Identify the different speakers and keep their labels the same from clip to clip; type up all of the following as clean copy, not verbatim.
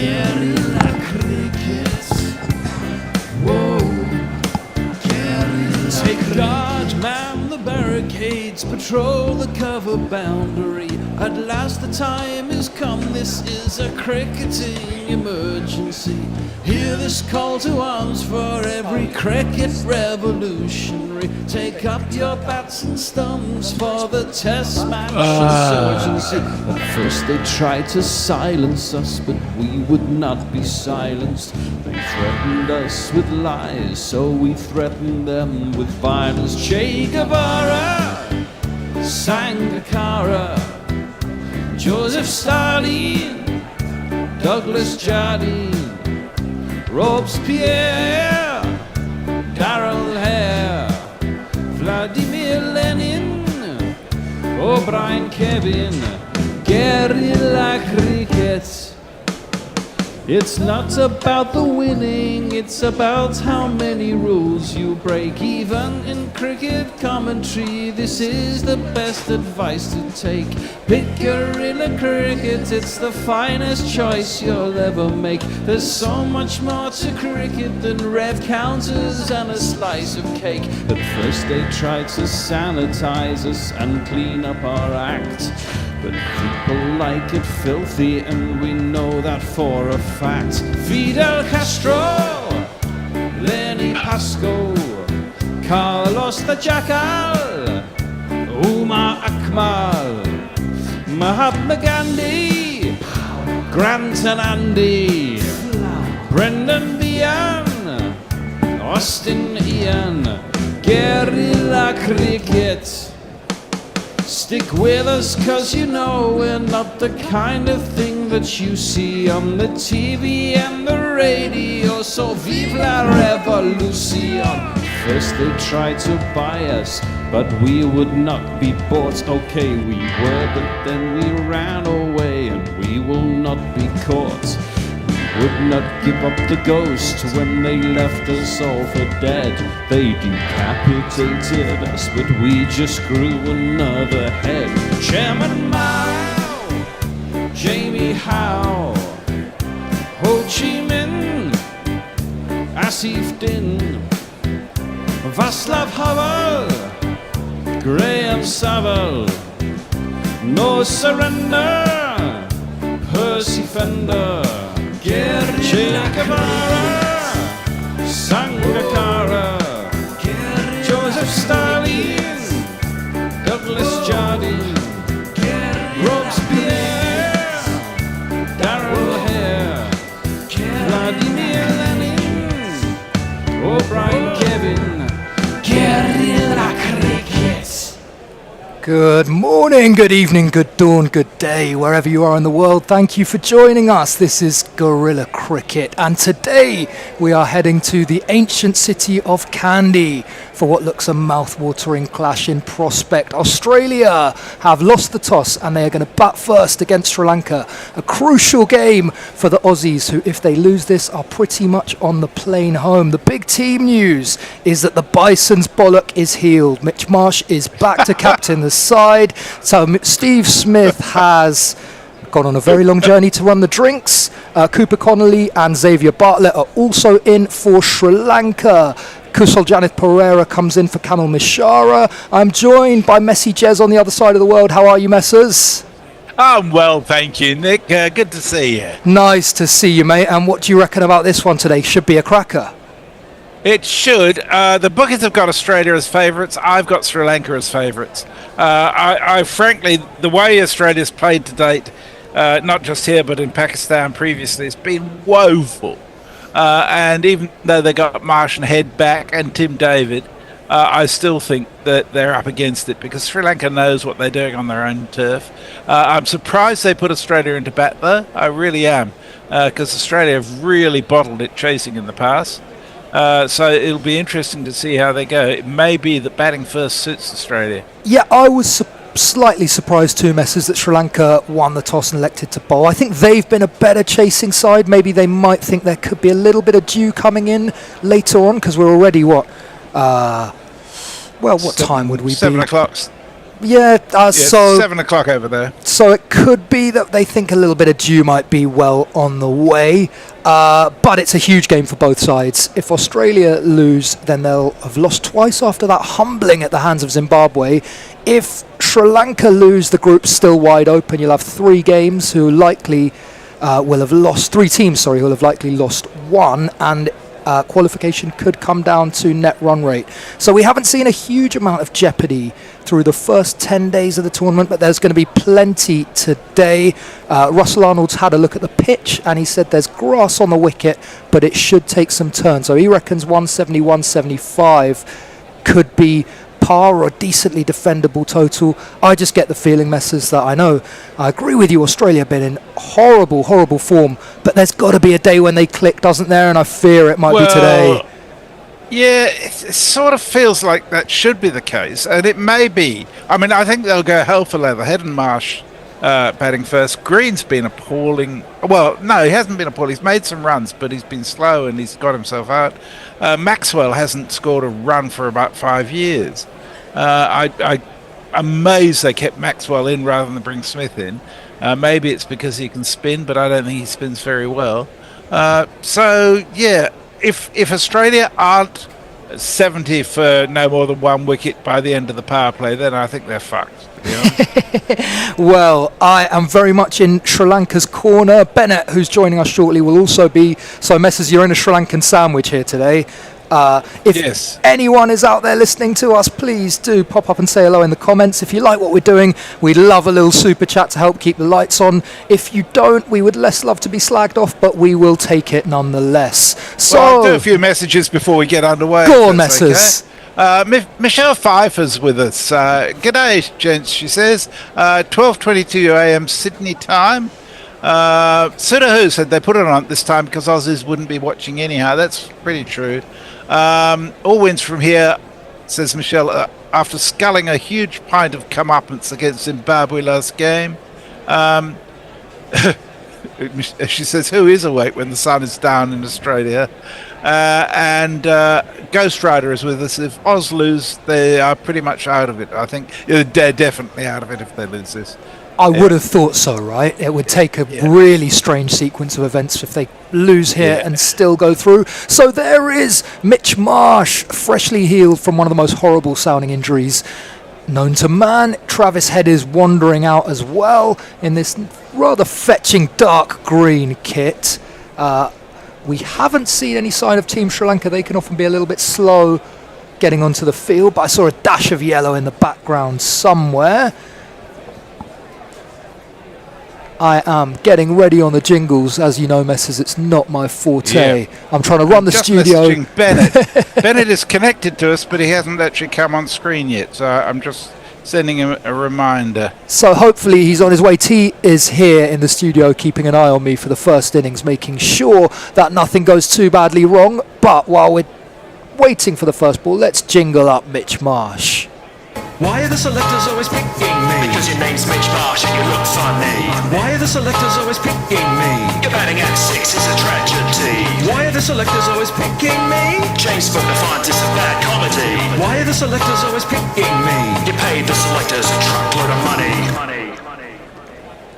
Speaker 1: Guerrilla cricket. Whoa. Guerrilla. Take guard, man the barricades, patrol the cover boundary. At last the time is come, this is a cricketing emergency. Hear this call to arms for every cricket revolutionary. Take up your bats and stumps for the test match insurgency. At first they tried to silence us, but we would not be silenced. They threatened us with lies, so we threatened them with violence. Che Guevara, Sangakkara, Joseph Stalin, Douglas Jardine, Robespierre, Darrell Hare, Vladimir Lenin, O'Brien Kevin, guerrilla cricket. It's not about the winning, it's about how many rules you break. Even in cricket commentary, this is the best advice to take. Pick guerrilla cricket, it's the finest choice you'll ever make. There's so much more to cricket than rev counters and a slice of cake. At first they tried to sanitize us and clean up our act, but people like it filthy, and we know that for a fact. Fidel Castro, Lenny Pascoe, Carlos the Jackal, Umar Akmal, Mahatma Gandhi, Grant and Andy, Brendan Behan, Austin Ian, guerrilla cricket. Stick with us, cause you know we're not the kind of thing that you see on the TV and the radio. So vive la revolution. First they tried to buy us, but we would not be bought. Okay, we were, but then we ran away, and we will not be caught. Would not give up the ghost when they left us all for dead. They decapitated us, but we just grew another head. Chairman Mao, Jamie Howe, Ho Chi Minh, Asif Din, Václav Havel, Graham Saville, No Surrender, Percy Fender, Che Guevara, Sangakkara, Joseph Stalin, Douglas Jardine, Robespierre, Darrell Hare, Vladimir Lenin, O'Brien Kevin, guerrilla cricket.
Speaker 2: Good morning, good evening, good dawn, good day, wherever you are in the world. Thank you for joining us. This is Guerrilla Cricket, and today we are heading to the ancient city of Kandy for what looks a mouth-watering clash in prospect. Australia have lost the toss and they are going to bat first against Sri Lanka. A crucial game for the Aussies, who, if they lose this, are pretty much on the plane home. The big team news is that the Bison's bollock is healed. Mitch Marsh is back to captain the side. So Steve Smith has gone on a very long journey to run the drinks. Cooper Connolly and Xavier Bartlett are also in for Sri Lanka. Kusal Janith Pereira comes in for Kamal Mishara. I'm joined by Messi Jez on the other side of the world. How are you, Messers?
Speaker 3: I'm well, thank you, Nick. Good to see you.
Speaker 2: Nice to see you, mate. And what do you reckon about this one today? Should be a cracker.
Speaker 3: It should. The bookies have got Australia as favourites. I've got Sri Lanka as favourites. I frankly, the way Australia's played to date, not just here but in Pakistan previously, it's been woeful. And even though they got Marsh and Head back and Tim David, I still think that they're up against it because Sri Lanka knows what they're doing on their own turf. I'm surprised they put Australia into bat, though. I really am, because Australia have really bottled it chasing in the past. So it'll be interesting to see how they go. It may be that batting first suits Australia.
Speaker 2: Yeah, I was slightly surprised too, Messers, that Sri Lanka won the toss and elected to bowl. I think they've been a better chasing side. Maybe they might think there could be a little bit of dew coming in later on, because we're already, what time would we be?
Speaker 3: 7 o'clock.
Speaker 2: Yeah,
Speaker 3: Yeah,
Speaker 2: so
Speaker 3: 7 o'clock over there.
Speaker 2: So it could be that they think a little bit of dew might be well on the way, but it's a huge game for both sides. If Australia lose, then they'll have lost twice after that humbling at the hands of Zimbabwe. If Sri Lanka lose, the group's still wide open. You'll have three teams who likely will have lost one, and qualification could come down to net run rate. So we haven't seen a huge amount of jeopardy through the first 10 days of the tournament, but there's going to be plenty today. Russell Arnold's had a look at the pitch and he said there's grass on the wicket, but it should take some turn. So he reckons 170, 175 could be par or decently defendable total. I just get the feeling, Messers, that I agree with you, Australia have been in horrible form, but there's got to be a day when they click, doesn't there? And I fear it might be today.
Speaker 3: Yeah, it sort of feels like that should be the case, and it may be. I mean, I think they'll go hell for leather. Head and Marsh batting first. Green's been appalling. Well, no, he hasn't been appalling. He's made some runs, but he's been slow and he's got himself out. Maxwell hasn't scored a run for about 5 years. I'm amazed they kept Maxwell in rather than bring Smith in. Maybe it's because he can spin, but I don't think he spins very well. So, yeah. If Australia aren't 70 for no more than one wicket by the end of the power play, then I think they're fucked, to be honest.
Speaker 2: Well, I am very much in Sri Lanka's corner. Bennett, who's joining us shortly, will also be. So, Messers, you're in a Sri Lankan sandwich here today. If anyone is out there listening to us, please do pop up and say hello in the comments. If you like what we're doing, we'd love a little super chat to help keep the lights on. If you don't, we would less love to be slagged off, but we will take it nonetheless. So,
Speaker 3: I'll do a few messages before we get underway.
Speaker 2: Go on, Messers.
Speaker 3: Okay. Michelle Pfeiffer's with us. G'day, gents, she says. 12:22 a.m. Sydney time. Sudahu said they put it on this time because Aussies wouldn't be watching anyhow. That's pretty true. All wins from here, says Michelle, after sculling a huge pint of comeuppance against Zimbabwe last game. She says, who is awake when the sun is down in Australia? And Ghost Rider is with us. If Oz lose, they are pretty much out of it. I think they're definitely out of it if they lose this.
Speaker 2: I would have thought so, right? It would take a really strange sequence of events if they lose here and still go through. So there is Mitch Marsh, freshly healed from one of the most horrible sounding injuries known to man. Travis Head is wandering out as well in this rather fetching dark green kit. We haven't seen any sign of Team Sri Lanka. They can often be a little bit slow getting onto the field, but I saw a dash of yellow in the background somewhere. I am getting ready on the jingles. As you know, Messers, it's not my forte. Yeah. I'm trying to run the studio.
Speaker 3: Bennett. Bennett is connected to us, but he hasn't actually come on screen yet, so I'm just sending him a reminder.
Speaker 2: So hopefully he's on his way. T is here in the studio keeping an eye on me for the first innings, making sure that nothing goes too badly wrong. But while we're waiting for the first ball, let's jingle up Mitch Marsh.
Speaker 4: Why are the selectors always picking me?
Speaker 5: Because your name's Mitch Marsh and you look funny.
Speaker 4: Why are the selectors always picking me?
Speaker 5: Your batting at 6 is a tragedy.
Speaker 4: Why are the selectors always picking me?
Speaker 5: James Bond defines it's a bad comedy.
Speaker 4: Why are the selectors always picking me?
Speaker 5: You paid the selectors a truckload of money.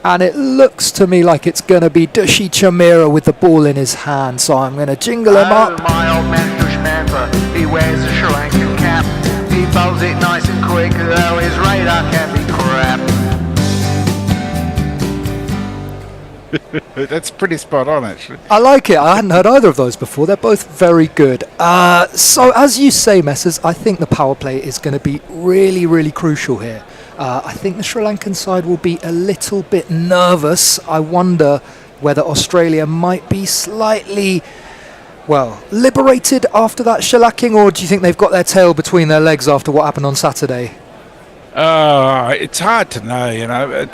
Speaker 2: And it looks to me like it's going to be Dushi Chamira with the ball in his hand, so I'm going to jingle him up.
Speaker 6: My old man Dush Mantha, he wears a Sri Lankan cap. He bowls it nice and quick, though his radar can be crap.
Speaker 3: That's pretty spot on, actually.
Speaker 2: I like it. I hadn't heard either of those before. They're both very good. So as you say, Messers, I think the power play is going to be really, really crucial here. I think the Sri Lankan side will be a little bit nervous. I wonder whether Australia might be slightly, liberated after that shellacking, or do you think they've got their tail between their legs after what happened on Saturday?
Speaker 3: It's hard to know,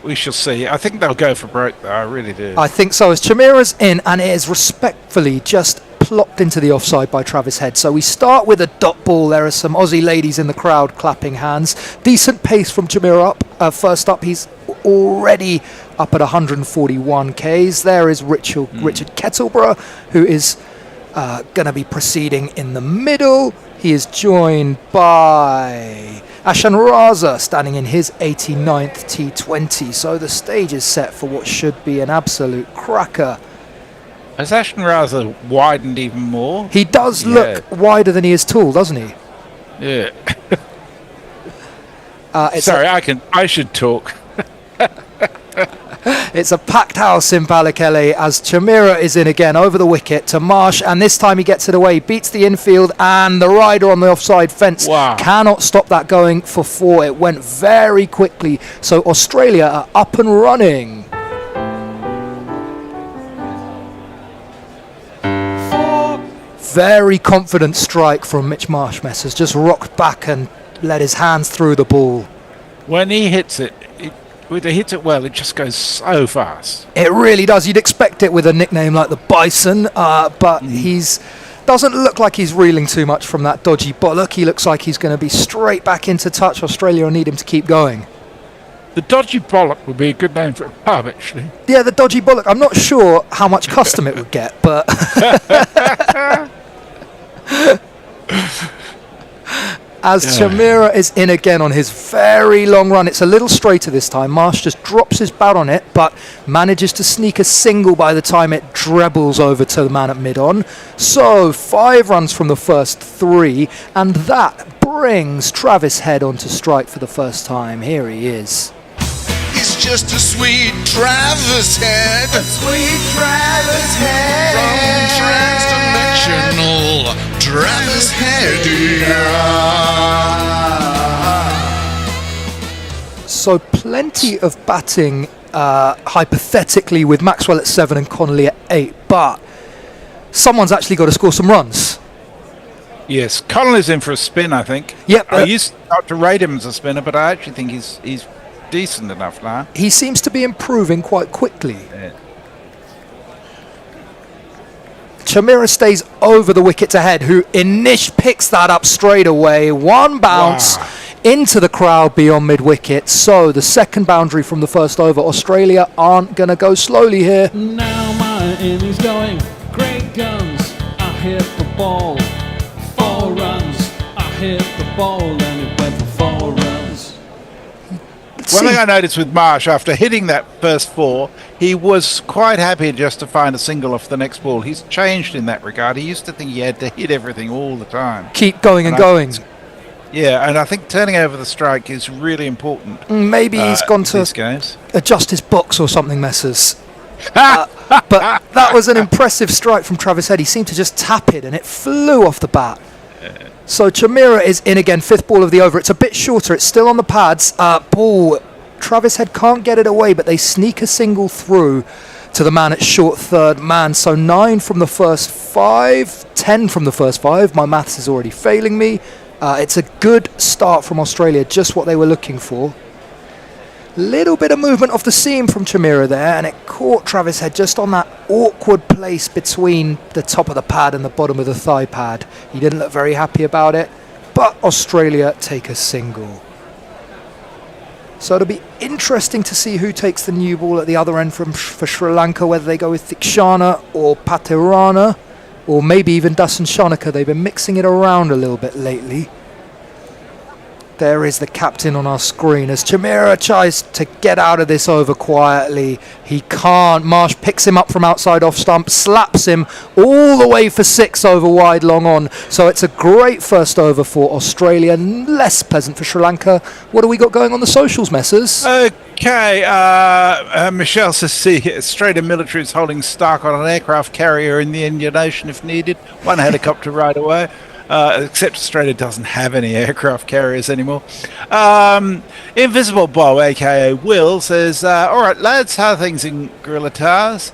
Speaker 3: we shall see. I think they'll go for broke, though. I really do.
Speaker 2: I think so, as Chamira's in, and it is respectfully just plopped into the offside by Travis Head. So we start with a dot ball. There are some Aussie ladies in the crowd clapping hands. Decent pace from Chamira up. First up, he's already up at 141 Ks. There is Richard Kettleborough, who is going to be proceeding in the middle. He is joined by Ashan Raza standing in his 89th T20. So the stage is set for what should be an absolute cracker.
Speaker 3: Has Ashton Raza widened even more?
Speaker 2: He does look wider than he is tall, doesn't he?
Speaker 3: Yeah.
Speaker 2: It's
Speaker 3: Sorry, I should talk.
Speaker 2: It's a packed house in Pallekele as Chamira is in again over the wicket to Marsh, and this time he gets it away, beats the infield, and the rider on the offside fence cannot stop that going for 4. It went very quickly, so Australia are up and running. Very confident strike from Mitch Marshmessers, just rocked back and let his hands through the ball.
Speaker 3: When he hits it, when he hits it well, it just goes so fast.
Speaker 2: It really does. You'd expect it with a nickname like the Bison, but he's doesn't look like he's reeling too much from that dodgy bollock. He looks like he's going to be straight back into touch. Australia will need him to keep going.
Speaker 3: The dodgy bollock would be a good name for a pub, actually.
Speaker 2: Yeah, the dodgy bollock. I'm not sure how much custom it would get, but... As Chamira is in again on his very long run. It's a little straighter this time. Marsh just drops his bat on it, but manages to sneak a single by the time it trebles over to the man at mid-on. So 5 runs from the first 3, and that brings Travis Head onto strike for the first time. Here he is.
Speaker 7: It's just a sweet Travis Head.
Speaker 6: A sweet Travis Head.
Speaker 7: From transdimensional Travis Head.
Speaker 2: So plenty of batting hypothetically with Maxwell at 7 and Connolly at 8, but someone's actually got to score some runs.
Speaker 3: Yes, Connolly's in for a spin, I think.
Speaker 2: Yep.
Speaker 3: I used not to rate him as a spinner, but I actually think he's decent enough now.
Speaker 2: He seems to be improving quite quickly.
Speaker 3: Yeah.
Speaker 2: Chamira stays over the wicket to Head, who picks that up straight away. One bounce into the crowd beyond mid-wicket. So the second boundary from the first over. Australia aren't going to go slowly here.
Speaker 1: Now my innings going, great guns, I hit the ball, 4 runs, I hit the ball and it went for 4 runs.
Speaker 3: One thing I noticed with Marsh, after hitting that first 4, he was quite happy just to find a single off the next ball. He's changed in that regard. He used to think he had to hit everything all the time.
Speaker 2: Keep going and going.
Speaker 3: Yeah, and I think turning over the strike is really important.
Speaker 2: Maybe he's gone to adjust his box or something, Messers. But that was an impressive strike from Travis Head. He seemed to just tap it and it flew off the bat. So Chamira is in again, 5th ball of the over. It's a bit shorter. It's still on the pads. Ball. Travis Head can't get it away, but they sneak a single through to the man at short third man. So 9 from the first 5, 10 from the first 5. My maths is already failing me. It's a good start from Australia, just what they were looking for. Little bit of movement off the seam from Chamira there, and it caught Travis Head just on that awkward place between the top of the pad and the bottom of the thigh pad. He didn't look very happy about it, but Australia take a single. So it'll be interesting to see who takes the new ball at the other end for Sri Lanka, whether they go with Thikshana or Pathirana, or maybe even Dasan Shanaka. They've been mixing it around a little bit lately. There is the captain on our screen as Chamira tries to get out of this over quietly. He can't. Marsh picks him up from outside off stump, slaps him all the way for 6 over wide long on. So it's a great first over for Australia, less pleasant for Sri Lanka. What do we got going on the socials, Messers?
Speaker 3: Okay, Michelle says, see, Australian military is holding Stark on an aircraft carrier in the Indian Ocean if needed. 1 helicopter right away. Except Australia doesn't have any aircraft carriers anymore. Invisible Bob, aka Will, says, all right, lads, how are things in Gorilla Towers?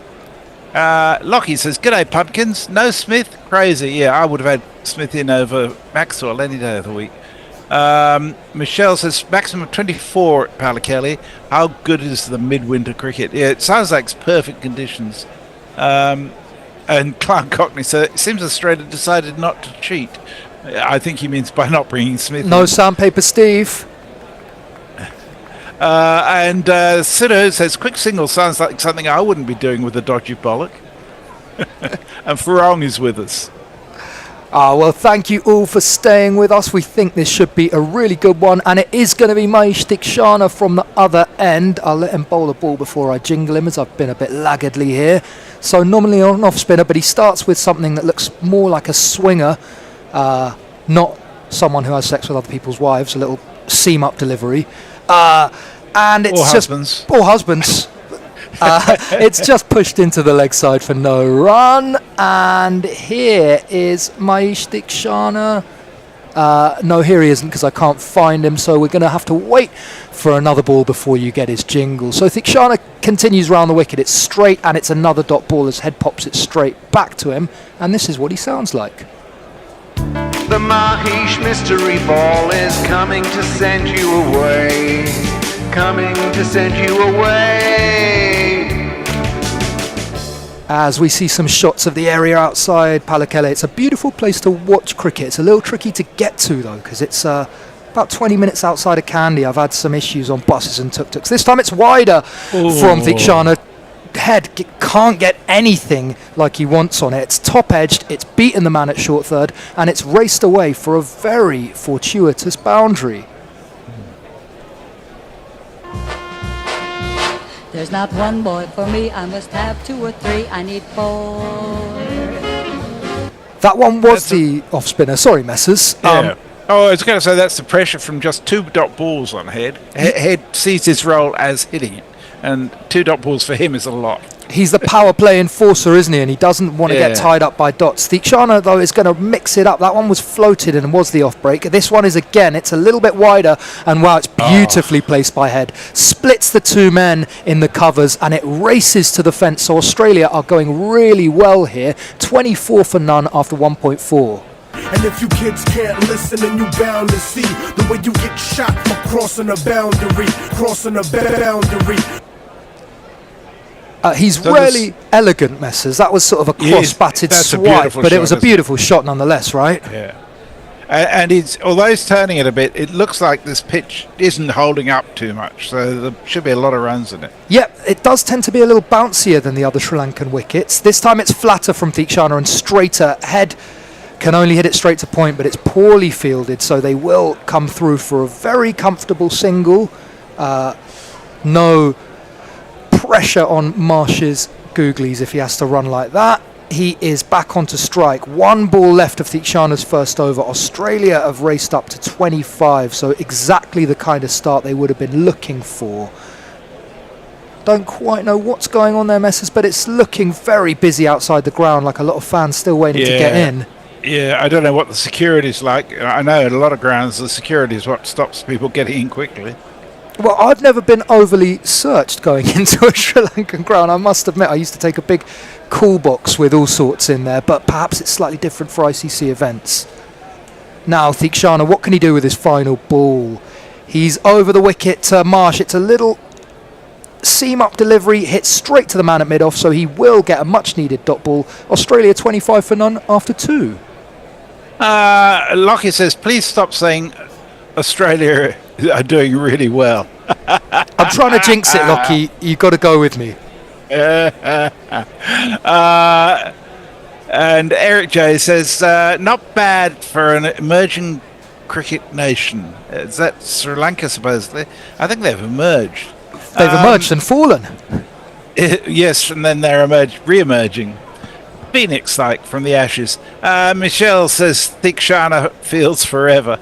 Speaker 3: Lockie says, g'day, pumpkins. No Smith? Crazy. Yeah, I would have had Smith in over Maxwell any day of the week. Michelle says, maximum 24 at Pallekele. How good is the midwinter cricket? Yeah, it sounds like it's perfect conditions. And Clark Cockney said, it seems Australia decided not to cheat. I think he means by not bringing Smith
Speaker 2: No
Speaker 3: in.
Speaker 2: sandpaper Steve.
Speaker 3: And Sido says, quick single sounds like something I wouldn't be doing with a dodgy bollock. And Farong is with us.
Speaker 2: Well, thank you all for staying with us. We think this should be a really good one, and it is going to be Mahesh Dikshana from the other end. I'll let him bowl a ball before I jingle him, as I've been a bit laggardly here. So normally an off spinner, but he starts with something that looks more like a swinger, not someone who has sex with other people's wives, a little seam up delivery. And it's
Speaker 3: Or
Speaker 2: just
Speaker 3: husbands.
Speaker 2: Or husbands. It's just pushed into the leg side for no run. And here is Mahesh Dikshana. No, here he isn't, because I can't find him. So we're going to have to wait for another ball before you get his jingle. So Dikshana continues round the wicket. It's straight, and it's another dot ball as Head pops it straight back to him. And this is what he sounds like.
Speaker 6: The Mahesh mystery ball is coming to send you away. Coming to send you away.
Speaker 2: As we see some shots of the area outside Pallekele. It's a beautiful place to watch cricket. It's a little tricky to get to, though, because it's about 20 minutes outside of Kandy. I've had some issues on buses and tuk-tuks. This time it's wider from Dikshana. Head can't get anything like he wants on it. It's top-edged, it's beaten the man at short third, and it's raced away for a very fortuitous boundary.
Speaker 8: There's not one boy for me, I must have 2 or 3, I need 4.
Speaker 2: That one was the off-spinner. Sorry, Messers.
Speaker 3: Yeah. I was going to say that's the pressure from just 2 dot balls on Head. Head sees his role as hitting it, and 2 dot balls for him is a lot.
Speaker 2: He's the power play enforcer, isn't he? And he doesn't want to get tied up by dots. Dikshana, though, is going to mix it up. That one was floated and was the off-break. This one is, again, it's a little bit wider. And, wow, it's beautifully placed by Head. Splits the 2 men in the covers, and it races to the fence. So Australia are going really well here. 24 for none after 1.4.
Speaker 9: And if you kids can't listen, then you bound to see the way you get shot for crossing a boundary. Crossing a boundary.
Speaker 2: He's really elegant, Messers. That was sort of a cross-batted swipe, but it was a beautiful shot nonetheless, right?
Speaker 3: Yeah. And although he's turning it a bit, it looks like this pitch isn't holding up too much, so there should be a lot of runs in it.
Speaker 2: Yep, it does tend to be a little bouncier than the other Sri Lankan wickets. This time it's flatter from Dikshana and straighter. Head can only hit it straight to point, but it's poorly fielded, so they will come through for a very comfortable single. No pressure on Marsh's googlies if he has to run like that. He is back onto strike. 1 ball left of Dikshana's first over. Australia have raced up to 25, so exactly the kind of start they would have been looking for. Don't quite know what's going on there, Messers, but it's looking very busy outside the ground, like a lot of fans still waiting to get in.
Speaker 3: Yeah, I don't know what the security's like. I know at a lot of grounds the security is what stops people getting in quickly.
Speaker 2: Well, I've never been overly searched going into a Sri Lankan ground. I must admit, I used to take a big call box with all sorts in there, but perhaps it's slightly different for ICC events. Now, Dikshana, what can he do with his final ball? He's over the wicket to Marsh. It's a little seam-up delivery, hit straight to the man at mid-off, so he will get a much-needed dot ball. Australia 25 for none after 2.
Speaker 3: Lockie says, please stop saying Australia are doing really well.
Speaker 2: I'm trying to jinx it, Lockie. You've got to go with me.
Speaker 3: And Eric J says, not bad for an emerging cricket nation. Is that Sri Lanka, supposedly? I think they've emerged.
Speaker 2: They've emerged and fallen.
Speaker 3: Yes, and then they're re-emerging. Phoenix-like from the ashes. Michelle says, Dikshana feels forever.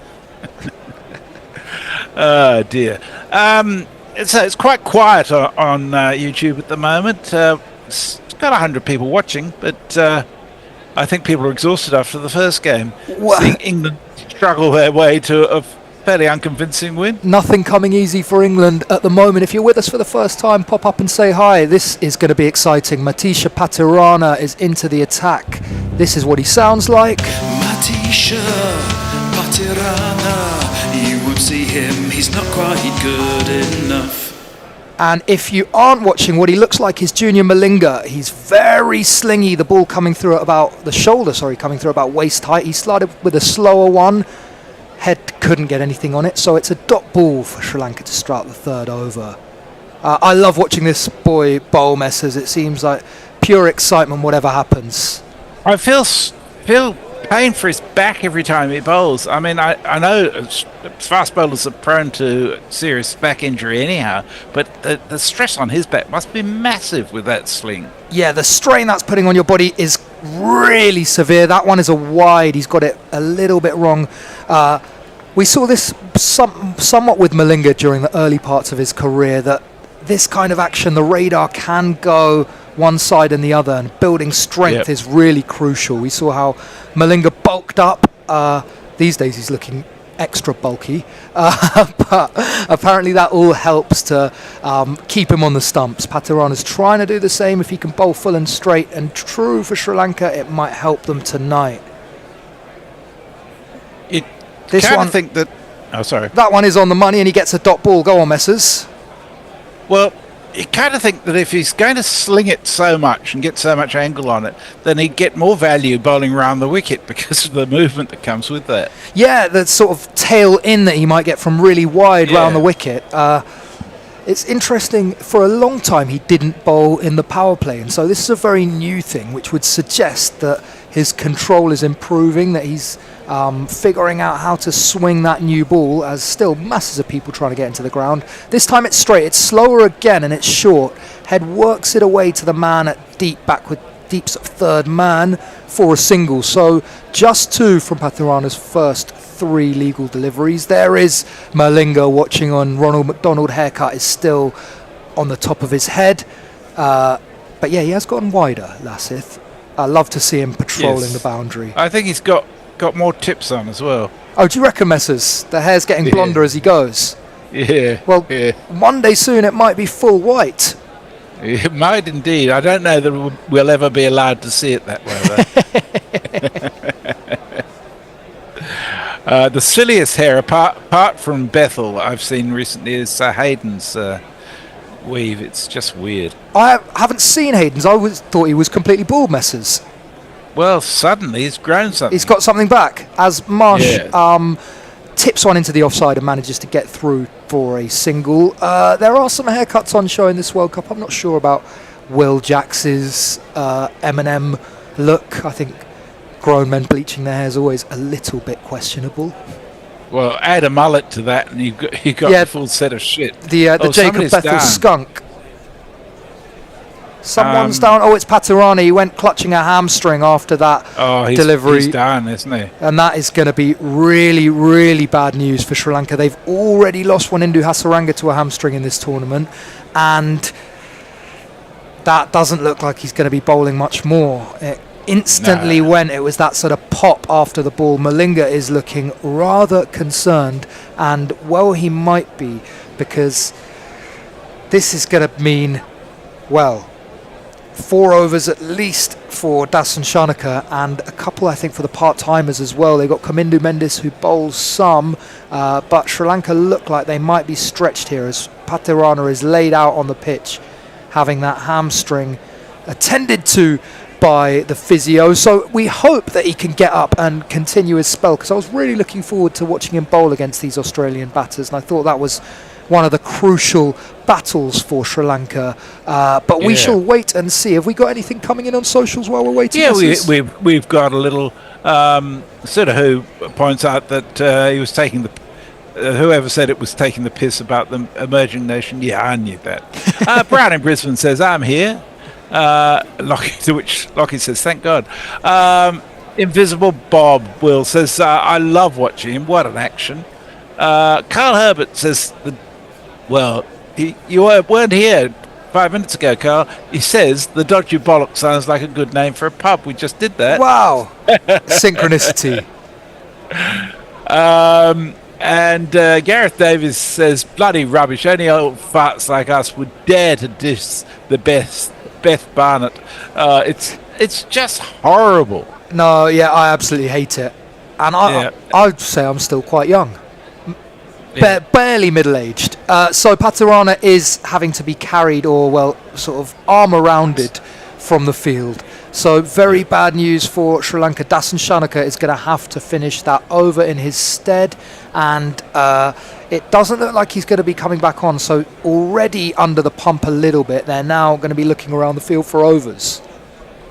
Speaker 3: Oh dear. So it's quite quiet on YouTube at the moment. It's got 100 people watching, but I think people are exhausted after the first game. Seeing England struggle their way to a fairly unconvincing win.
Speaker 2: Nothing coming easy for England at the moment. If you're with us for the first time, pop up and say hi. This is going to be exciting. Matisha Pathirana is into the attack. This is what he sounds like.
Speaker 4: Matisha Pathirana, you would see him, he's not quite good enough.
Speaker 2: And if you aren't watching, what he looks like is Junior Malinga. He's very slingy, the ball coming through at about the shoulder, coming through about waist height. He started with a slower one. Head couldn't get anything on it, so it's a dot ball for Sri Lanka to start the third over. I love watching this boy bowl, Messers. It seems like pure excitement whatever happens.
Speaker 3: I feel pain for his back every time he bowls. I mean, I know fast bowlers are prone to serious back injury anyhow, but the stress on his back must be massive with that sling.
Speaker 2: Yeah, the strain that's putting on your body is really severe. That one is a wide. He's got it a little bit wrong. We saw this somewhat with Malinga during the early parts of his career, that this kind of action, the radar can go one side and the other, and building strength is really crucial. We saw how Malinga bulked up. These days he's looking extra bulky, but apparently that all helps to keep him on the stumps. Pathirana's trying to do the same. If he can bowl full and straight and true for Sri Lanka, it might help them tonight.
Speaker 3: This one, think that. Oh, sorry.
Speaker 2: That one is on the money, and he gets a dot ball. Go on, Messers.
Speaker 3: Well, you kind of think that if he's going to sling it so much and get so much angle on it, then he'd get more value bowling around the wicket because of the movement that comes with that.
Speaker 2: Yeah, the sort of tail in that he might get from really wide round the wicket. It's interesting, for a long time he didn't bowl in the power play, and so this is a very new thing, which would suggest that his control is improving, that he's figuring out how to swing that new ball, as still masses of people trying to get into the ground. This time it's straight, it's slower again, and it's short. Head works it away to the man at deep, back with deep sort of third man for a single. So just 2 from Pathirana's first 3 legal deliveries. There is Malinga watching on. Ronald McDonald haircut is still on the top of his head. But yeah, he has gotten wider, Lasith. I love to see him patrolling the boundary.
Speaker 3: I think he's got more tips on as well.
Speaker 2: Oh, do you reckon, Messers? The hair's getting blonder as he goes.
Speaker 3: Yeah.
Speaker 2: Well, one day soon it might be full white.
Speaker 3: It might indeed. I don't know that we'll ever be allowed to see it that way, though. The silliest hair, apart from Bethel, I've seen recently is Hayden's weave. It's just weird.
Speaker 2: I haven't seen Hayden's. I thought he was completely bald, Messers.
Speaker 3: Well, suddenly he's grown something.
Speaker 2: He's got something back. As Marsh tips one into the offside and manages to get through for a single. There are some haircuts on show in this World Cup. I'm not sure about Will Jacks's Eminem look. I think grown men bleaching their hair is always a little bit questionable.
Speaker 3: Well, add a mullet to that and you got the full set of shit.
Speaker 2: The Jacob Bethel skunk. Someone's down. Oh, it's Pathirana. He went clutching a hamstring after that delivery.
Speaker 3: He's down, isn't he?
Speaker 2: And that is going to be really, really bad news for Sri Lanka. They've already lost Wanindu Hasaranga to a hamstring in this tournament, and that doesn't look like he's going to be bowling much more. It instantly when it was that sort of pop after the ball, Malinga is looking rather concerned, and well, he might be, because this is going to mean, well, 4 overs at least for Dasun Shanaka, and a couple, I think, for the part-timers as well. They've got Kamindu Mendis, who bowls some, but Sri Lanka look like they might be stretched here as Pathirana is laid out on the pitch, having that hamstring attended to by the physio. So we hope that he can get up and continue his spell, because I was really looking forward to watching him bowl against these Australian batters, and I thought that was one of the crucial battles for Sri Lanka. But we shall wait and see. Have we got anything coming in on socials while we're waiting?
Speaker 3: Yeah, we've got a little. Who points out that he was taking the. Whoever said it was taking the piss about the emerging nation. Yeah, I knew that. Brown in Brisbane says, "I'm here." To which Lockie says, "Thank God." Invisible Bob Will says, "I love watching him. What an action." Carl Herbert says, you weren't here 5 minutes ago, Carl. He says, the Dodgy Bollock sounds like a good name for a pub. We just did that.
Speaker 2: Wow. Synchronicity.
Speaker 3: And Gareth Davis says, bloody rubbish. Only old farts like us would dare to diss the Beth Barnett. It's just horrible.
Speaker 2: No, yeah, I absolutely hate it. And I'd say I'm still quite young. Barely middle-aged. So Pathirana is having to be carried, or, well, sort of arm-arounded from the field. So very bad news for Sri Lanka. Dasun Shanaka is going to have to finish that over in his stead, and it doesn't look like he's going to be coming back on. So already under the pump a little bit. They're now going to be looking around the field for overs.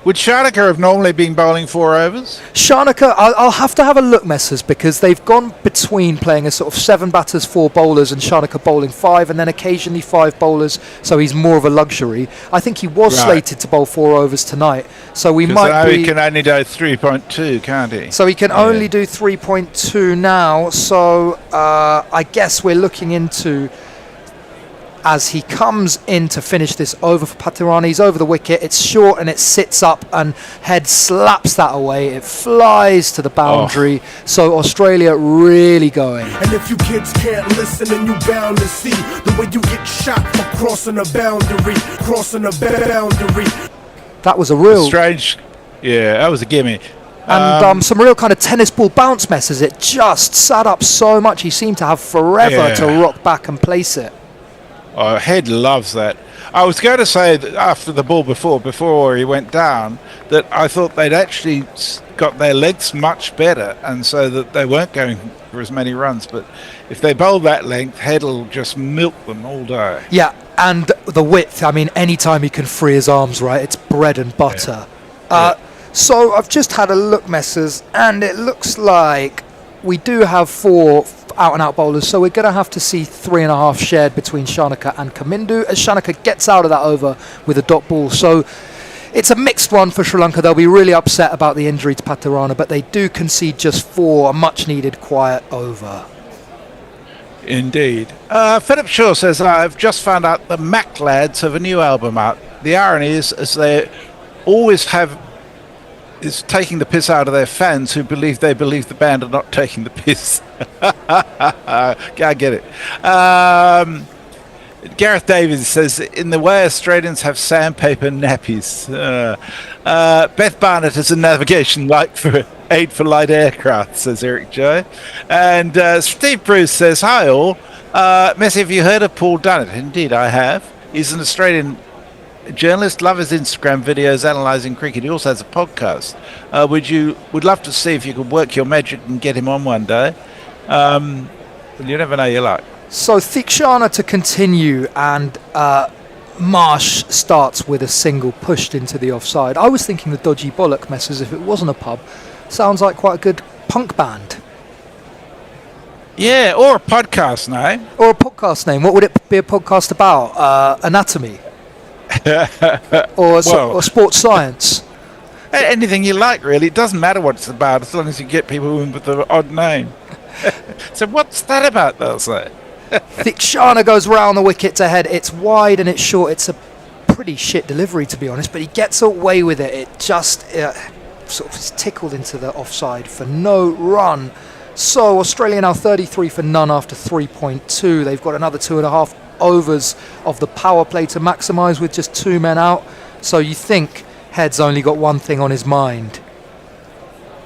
Speaker 3: Would Shanaka have normally been bowling 4 overs?
Speaker 2: Shanaka, I'll have to have a look, Messers, because they've gone between playing a sort of 7 batters, 4 bowlers, and Shanaka bowling 5, and then occasionally 5 bowlers, so he's more of a luxury. I think he was slated to bowl 4 overs tonight, so we might be...
Speaker 3: he can only do 3.2, can't he?
Speaker 2: So he can only do 3.2 now, so I guess we're looking into... As he comes in to finish this over for Pathirana, he's over the wicket, it's short and it sits up and Head slaps that away, it flies to the boundary, so Australia really going.
Speaker 9: And if you kids can't listen, then you bound to see the way you get shot for crossing a boundary,
Speaker 2: That was a real...
Speaker 3: Strange, that was a gimme.
Speaker 2: And some real kind of tennis ball bounce messes, it just sat up so much, he seemed to have forever to rock back and place it.
Speaker 3: Oh, Head loves that. I was going to say that after the ball before he went down, that I thought they'd actually got their legs much better, and so that they weren't going for as many runs. But if they bowl that length, Head will just milk them all day.
Speaker 2: Yeah, and the width, I mean, anytime he can free his arms, right, it's bread and butter. So I've just had a look, Messers, and it looks like we do have 4 out-and-out bowlers, so we're going to have to see 3.5 shared between Shanaka and Kamindu as Shanaka gets out of that over with a dot ball. So it's a mixed one for Sri Lanka. They'll be really upset about the injury to Pathirana, but they do concede just 4, a much-needed quiet over.
Speaker 3: Indeed. Philip Shaw says, I've just found out the Mac lads have a new album out. The irony is, as they always have, is taking the piss out of their fans who believe the band are not taking the piss. I get it. Gareth Davies says, in the way Australians have sandpaper nappies. Beth Barnett is a navigation light for aid for light aircraft, says Eric Joe. And Steve Bruce says, hi all. Messi, have you heard of Paul Dunnett? Indeed, I have. He's an Australian journalist, love his Instagram videos analysing cricket. He also has a podcast. Would love to see if you could work your magic and get him on one day. You never know your luck.
Speaker 2: So Thikshana to continue, and Marsh starts with a single pushed into the offside. I was thinking the Dodgy Bollock Messers, if it wasn't a pub, sounds like quite a good punk band.
Speaker 3: Yeah, or a podcast name.
Speaker 2: Or a podcast name. What would it be a podcast about? Anatomy? or sports science?
Speaker 3: Anything you like, really. It doesn't matter what it's about as long as you get people in with the odd name. So what's that about, they'll say?
Speaker 2: Thikshana goes round the wicket to Head. It's wide and it's short. It's a pretty shit delivery, to be honest, but he gets away with it. It just sort of is tickled into the offside for no run. So Australia now 33 for none after 3.2. They've got another 2.5 overs of the power play to maximise with just 2 men out. So you think Head's only got one thing on his mind.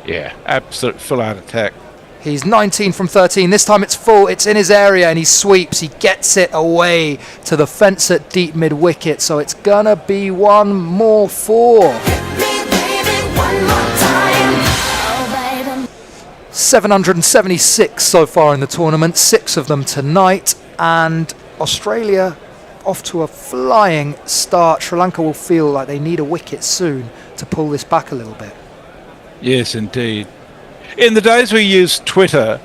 Speaker 3: Yeah, absolute full-out attack.
Speaker 2: He's 19 from 13. This time it's full. It's in his area and he sweeps. He gets it away to the fence at deep mid-wicket. So it's going to be 1 more 4. 776 so far in the tournament. 6 of them tonight. And Australia off to a flying start. Sri Lanka will feel like they need a wicket soon to pull this back a little bit.
Speaker 3: Yes, indeed. In the days we used Twitter,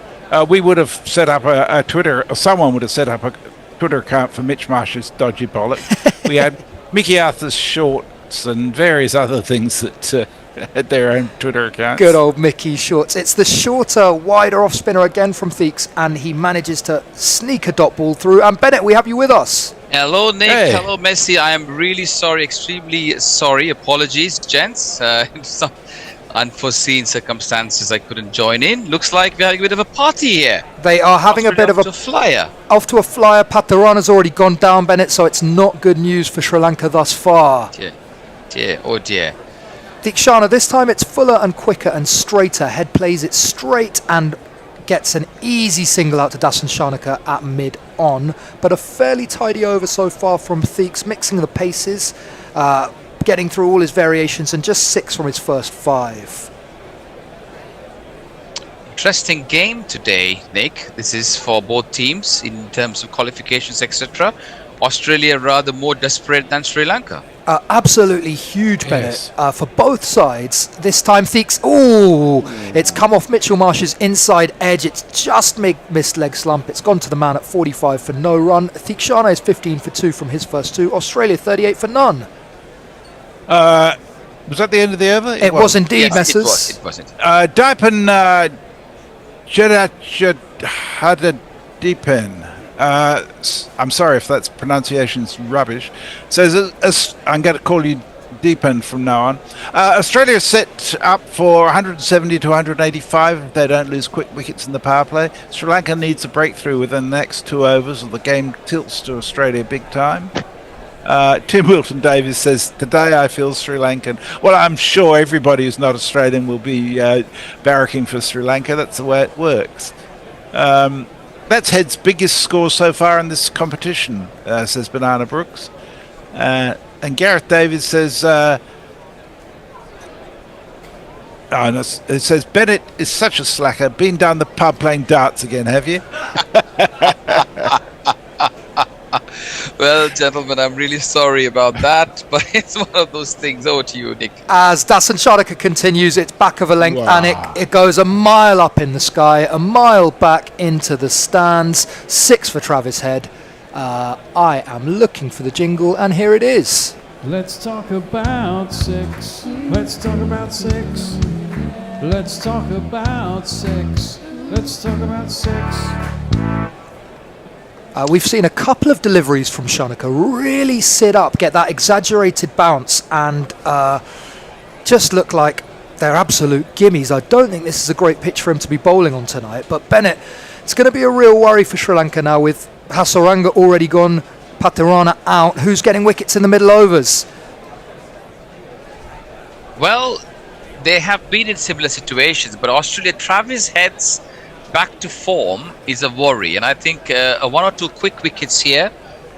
Speaker 3: we would have set up a Twitter, or someone would have set up a Twitter account for Mitch Marsh's Dodgy Bollock. We had Mickey Arthur's Shorts and various other things that had their own Twitter accounts.
Speaker 2: Good old Mickey Shorts. It's the shorter, wider off spinner again from Theeks, and he manages to sneak a dot ball through. And Bennett, we have you with us.
Speaker 10: Hello, Nick.
Speaker 3: Hey.
Speaker 10: Hello, Messi. I am really sorry, extremely sorry. Apologies, gents. Some unforeseen circumstances I couldn't join in. Looks like we're having a bit of a party here.
Speaker 2: They are having a bit of a
Speaker 10: flyer.
Speaker 2: Off to a flyer. Pathirana's already gone down, Bennett, so it's not good news for Sri Lanka thus far.
Speaker 10: Dear, oh dear.
Speaker 2: Thikshana, this time it's fuller and quicker and straighter. Head plays it straight and gets an easy single out to Dasan Shanaka at mid-on. But a fairly tidy over so far from Theeks, mixing the paces, getting through all his variations, and just 6 from his first 5.
Speaker 10: Interesting game today, Nick. This is for both teams in terms of qualifications, etc. Australia rather more desperate than Sri Lanka.
Speaker 2: Absolutely huge, Bennett,
Speaker 3: Yes.
Speaker 2: for both sides. This time Theeks, it's come off Mitchell Marsh's inside edge. It's just missed leg slump. It's gone to the man at 45 for no run. Theekshana is 15 for 2 from his first 2. Australia 38 for none.
Speaker 3: Was that the end of the over?
Speaker 2: It was indeed,
Speaker 10: Yes,
Speaker 2: Messrs.
Speaker 10: it wasn't.
Speaker 3: Daipan Jedajadipen. I'm sorry if that's pronunciation's rubbish. Says, I'm going to call you Deepan from now on. Australia is set up for 170 to 185 if they don't lose quick wickets in the power play. Sri Lanka needs a breakthrough within the next 2 overs or the game tilts to Australia big time. Tim Wilton Davies says, today I feel Sri Lankan. Well, I'm sure everybody who's not Australian will be barracking for Sri Lanka. That's the way it works. That's Head's biggest score so far in this competition, says Banana Brooks. And Gareth Davies says, it says, Bennett is such a slacker. Been down the pub playing darts again, have you?
Speaker 10: Well, gentlemen, I'm really sorry about that, but it's one of those things. Over to you, Nick.
Speaker 2: As Dasan Sharaka continues its back of a length,
Speaker 3: Wow.
Speaker 2: and it goes a mile up in the sky, a mile back into the stands. 6 for Travis Head. I am looking for the jingle, and here it is.
Speaker 1: Let's talk about 6. Let's talk about 6. Let's talk about 6. Let's talk about 6.
Speaker 2: We've seen a couple of deliveries from Shanaka really sit up, get that exaggerated bounce, and just look like they're absolute gimmies. I don't think this is a great pitch for him to be bowling on tonight, but Bennett, it's going to be a real worry for Sri Lanka now with Hasaranga already gone, Pathirana out. Who's getting wickets in the middle overs?
Speaker 10: Well, they have been in similar situations, but Australia, Travis Head's back to form is a worry, and I think 1 or 2 quick wickets here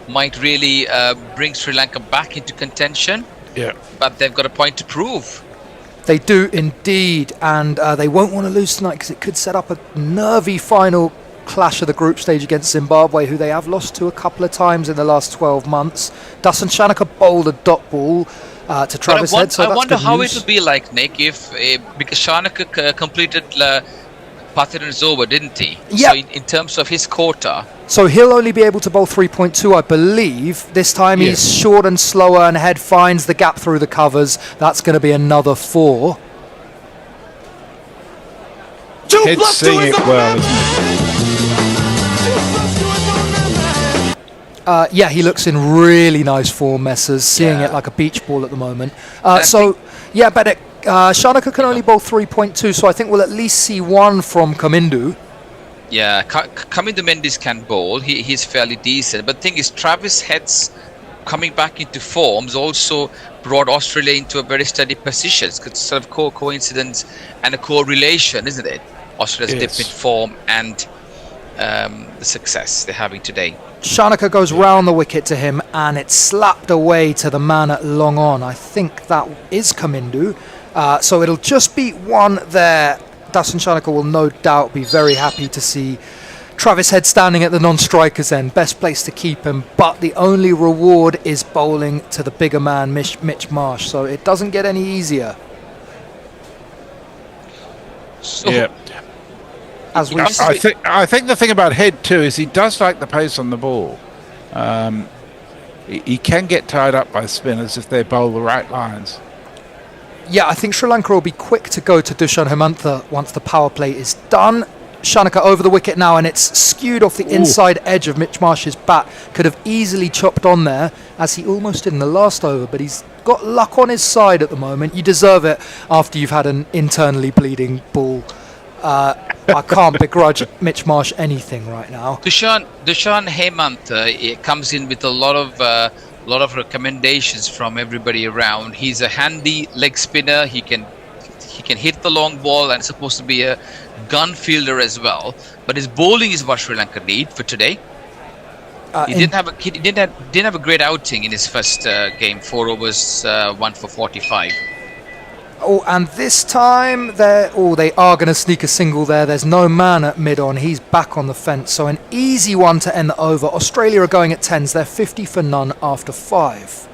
Speaker 10: might really bring Sri Lanka back into contention.
Speaker 3: Yeah.
Speaker 10: But they've got a point to prove.
Speaker 2: They do indeed, and they won't want to lose tonight because it could set up a nervy final clash of the group stage against Zimbabwe, who they have lost to a couple of times in the last 12 months. Dasan Shanaka bowled a dot ball to Travis Head, so
Speaker 10: I
Speaker 2: that's
Speaker 10: wonder
Speaker 2: good
Speaker 10: how
Speaker 2: news.
Speaker 10: it would be like, Nick, if because Shanaka completed Pathirana's over, didn't he?
Speaker 2: Yeah.
Speaker 10: So in terms of his quota.
Speaker 2: So he'll only be able to bowl 3.2, I believe. This time
Speaker 3: Yes.
Speaker 2: he's short and slower, and Head finds the gap through the covers. That's going to be another 4.
Speaker 3: Head's seeing it well, isn't he?
Speaker 2: Yeah, he looks in really nice form, Messers, seeing it like a beach ball at the moment. Yeah, but Shanaka can only bowl 3.2, so I think we'll at least see 1 from Kamindu.
Speaker 10: Yeah, Kamindu Mendes can bowl. He's fairly decent. But the thing is, Travis Head's coming back into forms also brought Australia into a very steady position. It's sort of coincidence and a correlation, isn't it? Australia's dip in form and the success they're having today.
Speaker 2: Shanaka goes round the wicket to him, and it's slapped away to the man at long on. I think that is Kamindu. So it'll just be 1 there. Dasan Shanaka will no doubt be very happy to see Travis Head standing at the non-striker's end. Best place to keep him, but the only reward is bowling to the bigger man, Mitch Marsh. So it doesn't get any easier.
Speaker 10: So,
Speaker 3: Yeah.
Speaker 2: As we
Speaker 3: I think the thing about Head too is he does like the pace on the ball. He can get tied up by spinners if they bowl the right lines.
Speaker 2: Yeah, I think Sri Lanka will be quick to go to Dushan Hemantha once the power play is done. Shanaka over the wicket now, and it's skewed off the inside edge of Mitch Marsh's bat. Could have easily chopped on there, as he almost did in the last over, but he's got luck on his side at the moment. You deserve it after you've had an internally bleeding ball. I can't begrudge Mitch Marsh anything right now.
Speaker 10: Dushan Hemant comes in with a lot of recommendations from everybody around. He's a handy leg spinner. He can hit the long ball and supposed to be a gun fielder as well. But his bowling is what Sri Lanka need for today. He didn't have a great outing in his first game. 4 overs, 1 for 45.
Speaker 2: Oh, and this time they are going to sneak a single there. There's no man at mid-on. He's back on the fence. So an easy one to end the over. Australia are going at 10s. They're 50 for none after 5.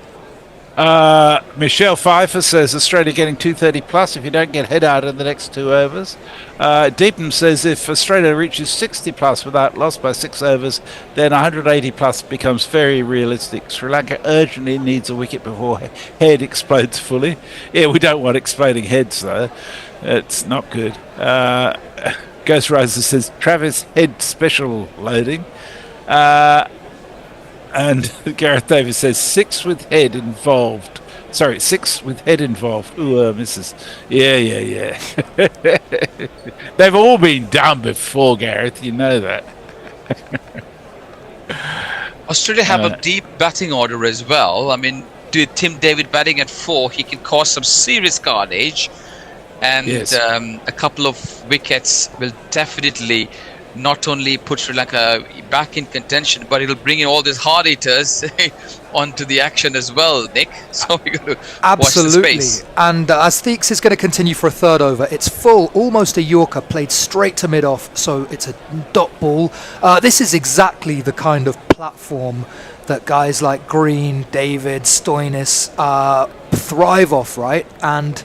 Speaker 3: Michelle Pfeiffer says Australia getting 230 plus if you don't get head out in the next 2 overs. Deepam says if Australia reaches 60 plus without loss by 6 overs, then 180 plus becomes very realistic. Sri Lanka urgently needs a wicket before head explodes fully. Yeah, we don't want exploding heads though. It's not good. Ghost Riser says Travis head special loading. And Gareth Davis says 6 with head involved. Sorry, 6 with head involved. Ooh, misses. Yeah. They've all been done before, Gareth. You know that.
Speaker 10: Australia have a deep batting order as well. I mean, Tim David batting at 4, he can cause some serious carnage. And
Speaker 3: Yes.
Speaker 10: a couple of wickets will definitely not only put Sri Lanka back in contention, but it'll bring in all these hard hitters onto the action as well, Nick. So we're going to watch the space.
Speaker 2: And as Theeks is going to continue for a third over, it's full, almost a Yorker, played straight to mid-off, so it's a dot ball. This is exactly the kind of platform that guys like Green, David, Stoinis thrive off, right? And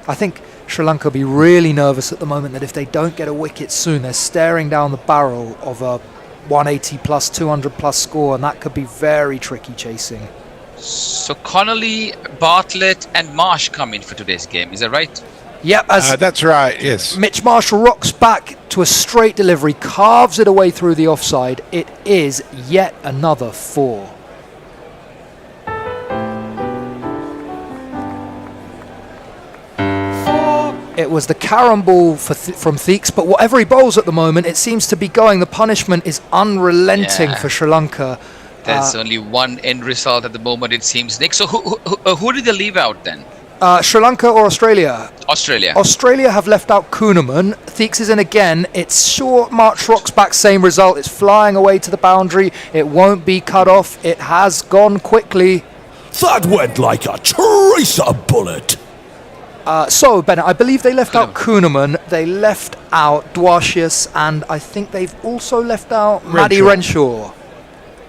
Speaker 2: I think Sri Lanka will be really nervous at the moment that if they don't get a wicket soon, they're staring down the barrel of a 180 plus, 200 plus score, and that could be very tricky chasing.
Speaker 10: So Connolly, Bartlett and Marsh come in for today's game, is that right?
Speaker 2: Yep, as
Speaker 3: That's right, yes.
Speaker 2: Mitch Marshall rocks back to a straight delivery, carves it away through the offside. It is yet another 4. It was the carom ball from Theeks, but whatever he bowls at the moment, it seems to be going. The punishment is unrelenting for Sri Lanka.
Speaker 10: There's only one end result at the moment, it seems, Nick. So who did they leave out then?
Speaker 2: Sri Lanka or Australia?
Speaker 10: Australia.
Speaker 2: Australia have left out Kuhnemann. Theeks is in again. It's short. March rocks back, same result. It's flying away to the boundary. It won't be cut off. It has gone quickly.
Speaker 9: That went like a tracer bullet.
Speaker 2: So, Bennett, I believe they left out Kuhnemann, they left out Dwarshius, and I think they've also left out Maddie Renshaw.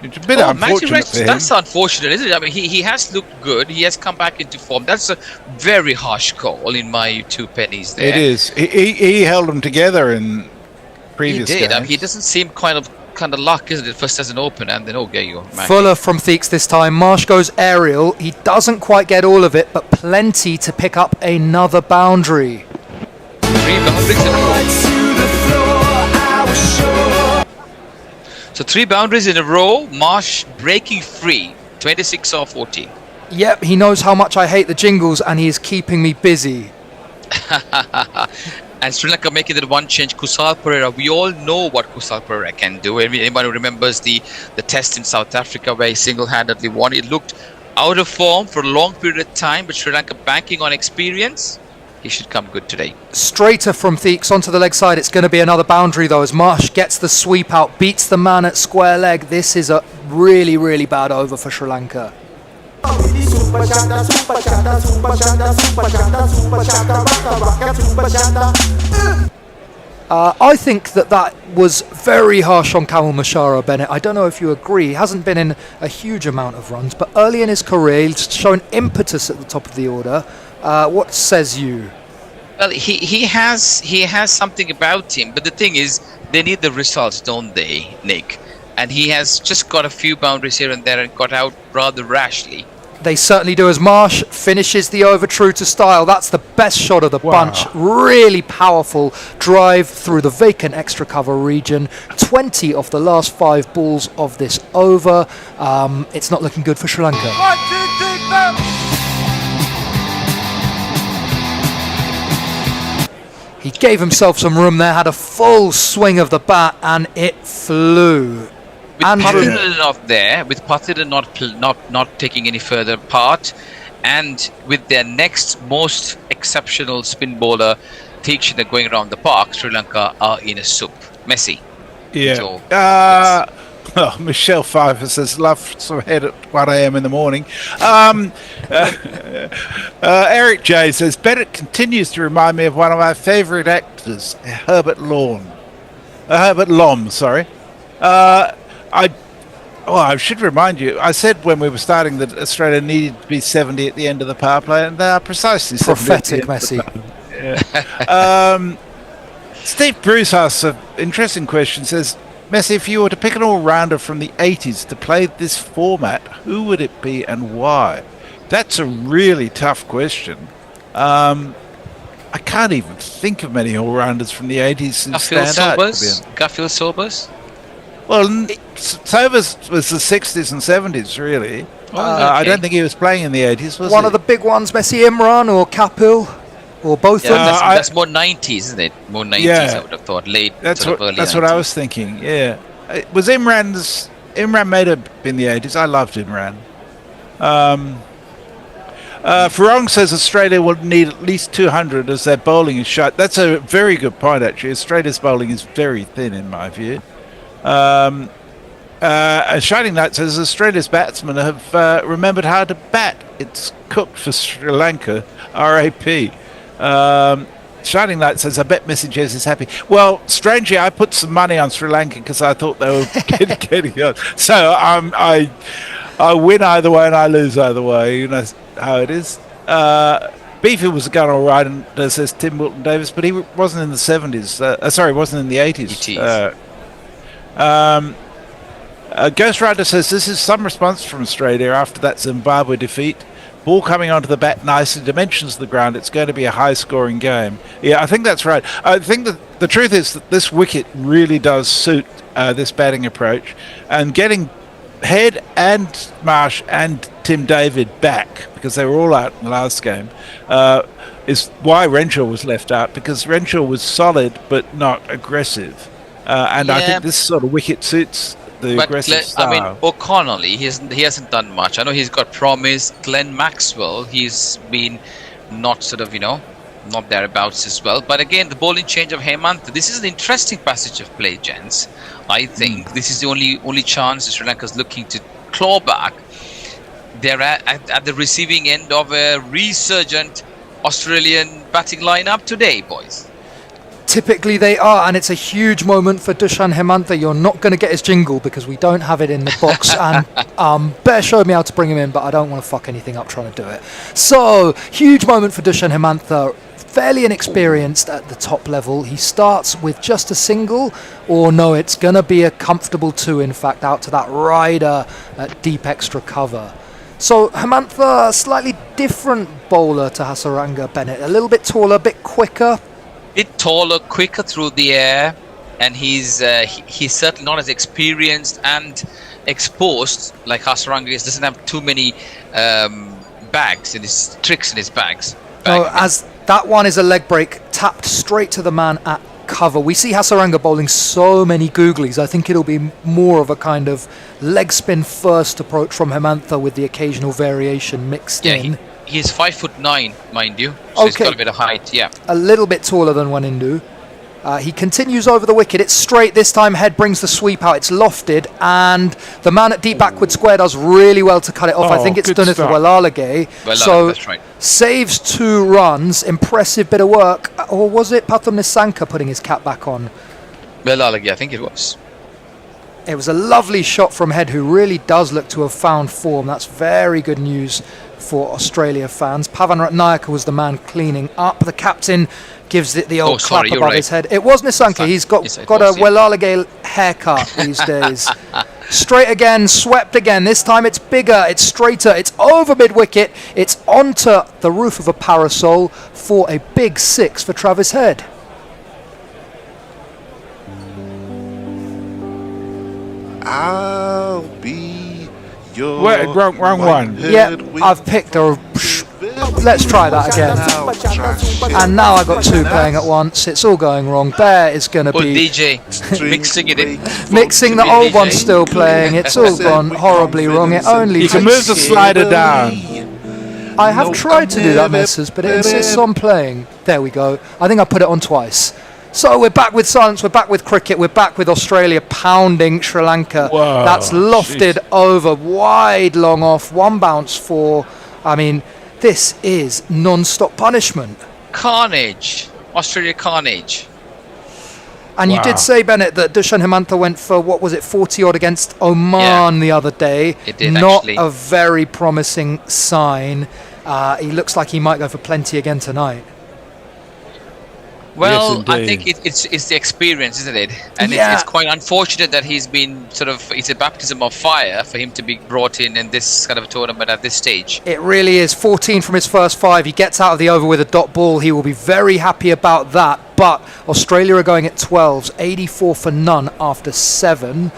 Speaker 3: It's a bit unfortunate for him.
Speaker 10: That's unfortunate, isn't it? I mean, he has looked good. He has come back into form. That's a very harsh call in my 2 pennies there.
Speaker 3: It is. He held them together in previous
Speaker 10: He did.
Speaker 3: games.
Speaker 10: I mean, he doesn't seem kind of luck, isn't it? First as an open, and then there you go.
Speaker 2: Fuller from Theeks this time. Marsh goes aerial. He doesn't quite get all of it, but plenty to pick up another boundary.
Speaker 10: 3 boundaries in a row. So 3 boundaries in a row. Marsh breaking free. 26 or 14.
Speaker 2: Yep, he knows how much I hate the jingles, and he is keeping me busy.
Speaker 10: And Sri Lanka making that one change, Kusal Pereira. We all know what Kusal Pereira can do. Anyone who remembers the test in South Africa where he single-handedly won, it looked out of form for a long period of time, but Sri Lanka banking on experience, he should come good today.
Speaker 2: Straighter from Theeks onto the leg side. It's going to be another boundary though, as Marsh gets the sweep out, beats the man at square leg. This is a really, really bad over for Sri Lanka. I think that was very harsh on Kamal Mashara, Bennett. I don't know if you agree. He hasn't been in a huge amount of runs, but early in his career, he's shown impetus at the top of the order. What says you?
Speaker 10: Well, he has something about him, but the thing is, they need the results, don't they, Nick? And he has just got a few boundaries here and there and got out rather rashly.
Speaker 2: They certainly do, as Marsh finishes the over true to style. That's the best shot of the bunch. Really powerful drive through the vacant extra cover region. 20 of the last 5 balls of this over. It's not looking good for Sri Lanka.
Speaker 7: 1, 2, 3, 4.
Speaker 2: He gave himself some room there, had a full swing of the bat, and it flew.
Speaker 10: With Pathirana not there, with Pathirana not taking any further part, and with their next most exceptional spin bowler, Theekshana, going around the park, Sri Lanka are in a soup. Messy.
Speaker 3: Yeah. Michelle Pfeiffer says, love some head at 1 a.m. in the morning. Eric J says, Bennett continues to remind me of one of my favourite actors, Herbert Lom. Oh, I should remind you. I said when we were starting that Australia needed to be 70 at the end of the power play, and they are precisely 70 at the
Speaker 2: Prophetic,
Speaker 3: end
Speaker 2: Messi.
Speaker 3: of the Steve Bruce asks an interesting question. Says, Messi, if you were to pick an all-rounder from the 80s to play this format, who would it be and why? That's a really tough question. I can't even think of many all-rounders from the 80s who stand out.
Speaker 10: Garfield Sobers?
Speaker 3: Well, Sobers was the 60s and 70s, really. I don't think he was playing in the 80s, was he?
Speaker 2: One of the big ones, Messi, Imran or Kapil, or both of them.
Speaker 10: That's more 90s, isn't it? More 90s, I would have thought. Late,
Speaker 3: that's
Speaker 10: sort of early
Speaker 3: That's
Speaker 10: 90s.
Speaker 3: what I was thinking, yeah. It was Imran may have been the 80s. I loved Imran. Farong says Australia will need at least 200 as their bowling is shut. That's a very good point, actually. Australia's bowling is very thin, in my view. Shining Light says Australia's batsmen have remembered how to bat. It's cooked for Sri Lanka, RAP. Shining Light says, I bet Messi Jez is happy. Well, strangely, I put some money on Sri Lanka because I thought they were getting on. So I win either way and I lose either way. You know how it is. Beefy was a gun all right, and says Tim Wilton Davis, but he wasn't in the 70s. Sorry, wasn't in the 80s. Ghost Rider says this is some response from Australia after that Zimbabwe defeat. Ball coming onto the bat nicely, dimensions of the ground. It's going to be a high-scoring game. Yeah, I think that's right. I think that the truth is that this wicket really does suit this batting approach, and getting Head and Marsh and Tim David back, because they were all out in the last game, is why Renshaw was left out, because Renshaw was solid but not aggressive. I think this sort of wicket suits the aggressive style.
Speaker 10: I mean, O'Connolly, he hasn't done much. I know he's got promise. Glenn Maxwell, he's been not sort of, not thereabouts as well. But again, the bowling change of Hemant, this is an interesting passage of play, gents. I think this is the only chance Sri Lanka's looking to claw back. They're at the receiving end of a resurgent Australian batting lineup today, boys.
Speaker 2: Typically they are, and it's a huge moment for Dushan Hemantha. You're not going to get his jingle because we don't have it in the box, and Bear showed me how to bring him in, but I don't want to fuck anything up trying to do it. So, huge moment for Dushan Hemantha. Fairly inexperienced at the top level. He starts with just a single, or no, it's going to be a comfortable 2, in fact, out to that rider at deep extra cover. So Hemantha, a slightly different bowler to Hasaranga Bennett. A little bit taller, a bit quicker.
Speaker 10: Bit taller, quicker through the air, and he's certainly not as experienced and exposed like Hasaranga is. Doesn't have too many bags in his tricks in his bags.
Speaker 2: Oh, as that one is a leg break, tapped straight to the man at cover. We see Hasaranga bowling so many googlies. I think it'll be more of a kind of leg spin first approach from Hemantha with the occasional variation mixed in.
Speaker 10: He's 5'9", mind you. So he's got a bit of height, yeah.
Speaker 2: A little bit taller than Wanindu. He continues over the wicket. It's straight. This time Head brings the sweep out. It's lofted, and the man at deep backward square does really well to cut it off. I think it's Dunith Walalage. So
Speaker 10: that's right.
Speaker 2: Saves 2 runs. Impressive bit of work. Or was it Pathum Nisanka putting his cap back on?
Speaker 10: Walalage, I think it was.
Speaker 2: It was a lovely shot from Head, who really does look to have found form. That's very good news for Australia fans. Pavan Ratnayaka was the man cleaning up. The captain gives it the old clap above his head. It was Nisanka. He's got a Walalage haircut these days. Straight again, swept again. This time it's bigger, it's straighter, it's over mid-wicket. It's onto the roof of a parasol for a big 6 for Travis Head.
Speaker 7: I'll be your...
Speaker 3: Wait, wrong one.
Speaker 2: Yeah, I've picked a... Let's try that again. And now I've got 2 playing at once. It's all going wrong. Bear is going to be...
Speaker 10: DJ, mixing it in.
Speaker 2: Mixing the old one still playing. It's all gone horribly wrong. It only...
Speaker 3: You can move the slider down.
Speaker 2: I have tried to do that, Messrs, but it insists on playing. There we go. I think I put it on twice. So we're back with silence, we're back with cricket, we're back with Australia pounding Sri Lanka.
Speaker 3: Whoa,
Speaker 2: that's lofted over, wide, long off, 1 bounce for... I mean, this is non-stop punishment.
Speaker 10: Carnage. Australia carnage.
Speaker 2: And you did say, Bennett, that Dushan Hemantha went for, what was it, 40-odd against Oman the other day.
Speaker 10: It did,
Speaker 2: Not
Speaker 10: actually.
Speaker 2: a very promising sign. He looks like he might go for plenty again tonight.
Speaker 10: Well,
Speaker 3: Yes,
Speaker 10: I think
Speaker 3: indeed.
Speaker 10: it's the experience, isn't it? And
Speaker 2: Yeah.
Speaker 10: it's quite unfortunate that he's been it's a baptism of fire for him to be brought in this kind of tournament at this stage.
Speaker 2: It really is. 14 from his first 5. He gets out of the over with a dot ball. He will be very happy about that. But Australia are going at 12s, 84 for none after 7.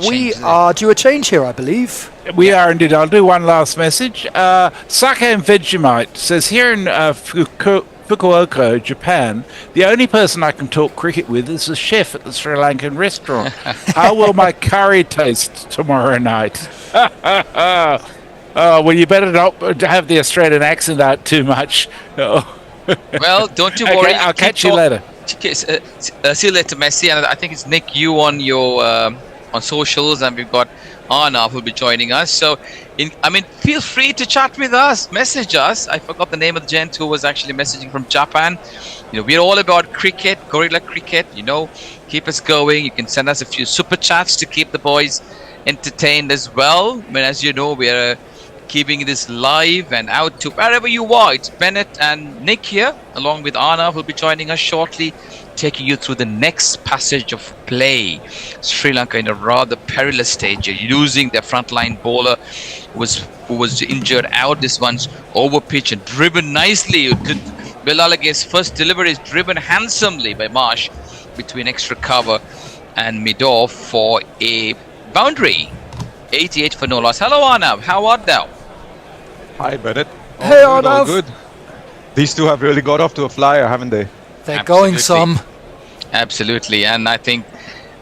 Speaker 2: We are due a change here, I believe.
Speaker 3: We are indeed. I'll do one last message. Sake and Vegemite says, here in Fukuoka, Japan, the only person I can talk cricket with is the chef at the Sri Lankan restaurant. How will my curry taste tomorrow night? Well, you better not have the Australian accent out too much.
Speaker 10: Well, don't you
Speaker 3: Okay,
Speaker 10: worry.
Speaker 3: I'll catch you later.
Speaker 10: See you later, Messi. And I think it's Nick, you on your on socials, and we've got Arnav who'll be joining us. So, feel free to chat with us, message us. I forgot the name of the gent who was actually messaging from Japan. We're all about cricket, Gorilla Cricket. Keep us going. You can send us a few super chats to keep the boys entertained as well. As you know, we're keeping this live and out to wherever you are. It's Bennett and Nick here, along with Arnav, who'll be joining us shortly, taking you through the next passage of play. Sri Lanka in a rather perilous stage, losing their frontline bowler who was injured out. This one's over pitch and driven nicely. Pallekele's first delivery is driven handsomely by Marsh between extra cover and mid-off for a boundary. 88 for no loss. Hello, Arnav. How art thou?
Speaker 11: Hi, Bennett.
Speaker 2: Hey,
Speaker 11: All
Speaker 2: Arnav.
Speaker 11: good. These two have really got off to a flyer, haven't they?
Speaker 2: They're going some.
Speaker 10: Absolutely. And I think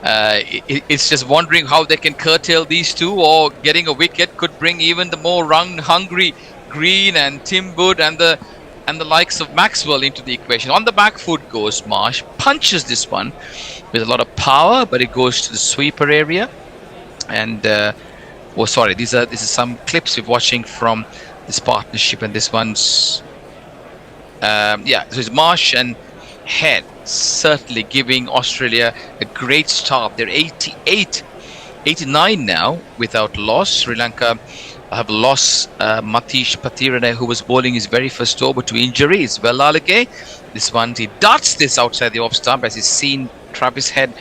Speaker 10: it's just wondering how they can curtail these two, or getting a wicket could bring even the more run-hungry Green and Tim Wood and the likes of Maxwell into the equation. On the back foot goes Marsh, punches this one with a lot of power, but it goes to the sweeper area. And this is some clips we're watching from this partnership, and this one's so it's Marsh and Head certainly giving Australia a great start. They're 89 now without loss. Sri Lanka have lost Pathirana, who was bowling his very first over to injury. It's Pallekele. This one, he darts this outside the off stump, as he's seen Travis Head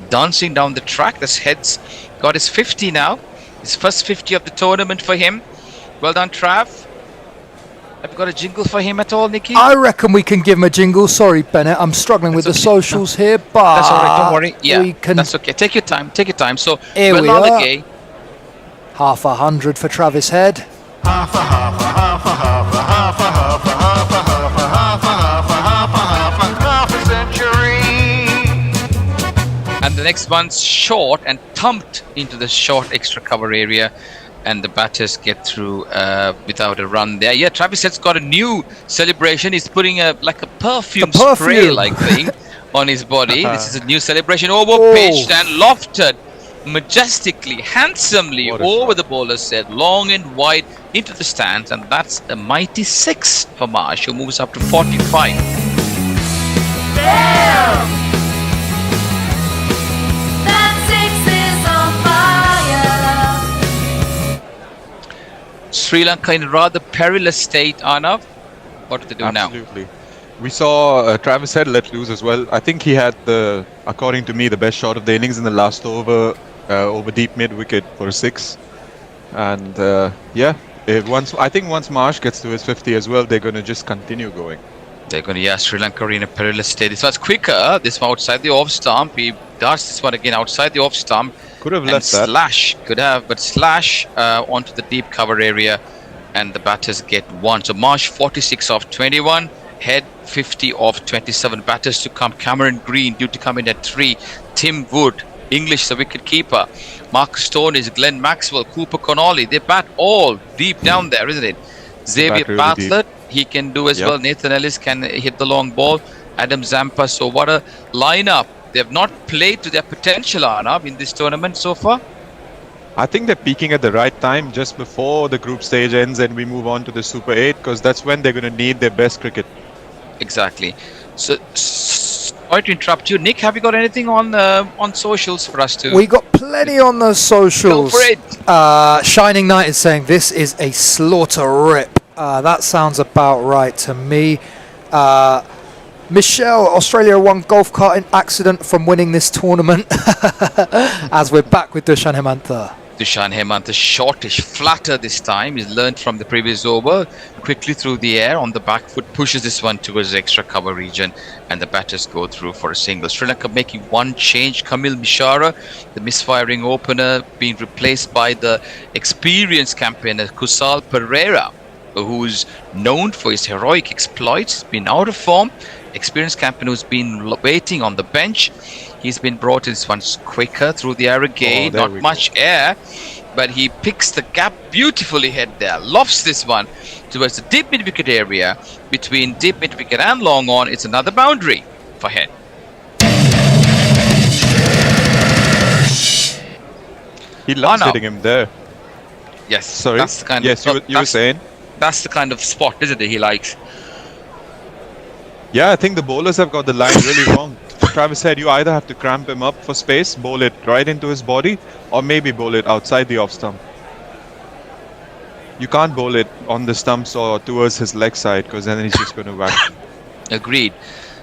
Speaker 10: dancing down the track. This Head's got his 50 now. His first 50 of the tournament for him. Well done, Trav. Have you got a jingle for him at all, Nicky?
Speaker 2: I reckon we can give him a jingle. Sorry, Bennett, I'm struggling with the socials here, but
Speaker 10: that's all right, don't worry. Yeah,
Speaker 2: we can.
Speaker 10: That's okay. Take your time. So,
Speaker 2: Here we are.
Speaker 10: Pallekele,
Speaker 2: 100 for Travis Head.
Speaker 6: Half a century.
Speaker 10: and the next one's short and thumped into the short extra cover area, and the batters get through without a run there. Yeah, Travis Head's got a new celebration. He's putting a perfume spray-like thing on his body. This is a new celebration. Over pitched and lofted majestically, handsomely over the bowler's head, long and wide into the stands, and that's a mighty 6 for Marsh, who moves up to 45.
Speaker 12: Damn! That 6 is on fire.
Speaker 10: Sri Lanka in a rather perilous state, Arnav. What do they do now?
Speaker 11: Absolutely. We saw Travis Head let loose as well. I think he had according to me, the best shot of the innings in the last over deep mid wicket for a 6. And I think once Marsh gets to his 50 as well, they're going to just continue going.
Speaker 10: They're going to, Sri Lanka in a perilous state. This one's quicker. This one outside the off stump. He does this one again outside the off stump.
Speaker 11: Could have left that.
Speaker 10: Slash. Could have, but slash onto the deep cover area, and the batters get 1. So Marsh 46 off 21. Head 50 off 27. Batters to come. Cameron Green due to come in at 3. Tim Wood, English, the wicket keeper. Marcus Stoneys, Glenn Maxwell, Cooper Connolly. They bat all deep down there, isn't it? Xavier
Speaker 11: really
Speaker 10: Bartlett, he can do as well. Nathan Ellis can hit the long ball. Adam Zampa. So what a lineup. They have not played to their potential, Arnav, in this tournament so far.
Speaker 11: I think they're peaking at the right time, just before the group stage ends and we move on to the Super 8, because that's when they're going to need their best cricket.
Speaker 10: Exactly. So Sorry to interrupt you, Nick. Have you got anything on socials for us to?
Speaker 2: We got plenty on the socials.
Speaker 10: Go for it.
Speaker 2: Shining Knight is saying this is a slaughter rip. That sounds about right to me. Michelle, Australia won golf cart accident from winning this tournament. As we're back with Dushan Hemantha.
Speaker 10: Dushan Hemantha shortish, flatter this time. He's learned from the previous over. Quickly through the air on the back foot, pushes this one towards the extra cover region, and the batters go through for a single. Sri Lanka making one change. Kamil Mishara, the misfiring opener, being replaced by the experienced campaigner Kusal Pereira, who's known for his heroic exploits, been out of form. Experienced campaigner who's been waiting on the bench. He's been brought in. This one's quicker through the air again. Not much air, but he picks the gap beautifully head there. Lofts this one towards the deep mid-wicket area. Between deep mid-wicket and long on, it's another boundary for head.
Speaker 11: He loves hitting him there.
Speaker 10: Yes.
Speaker 11: Sorry.
Speaker 10: That's the kind
Speaker 11: yes,
Speaker 10: of,
Speaker 11: you were saying?
Speaker 10: That's the kind of spot, isn't it, he likes?
Speaker 11: Yeah, I think the bowlers have got the line really wrong. Travis said you either have to cramp him up for space, bowl it right into his body, or maybe bowl it outside the off stump. You can't bowl it on the stumps or towards his leg side, because then he's just going to whack.
Speaker 10: Agreed.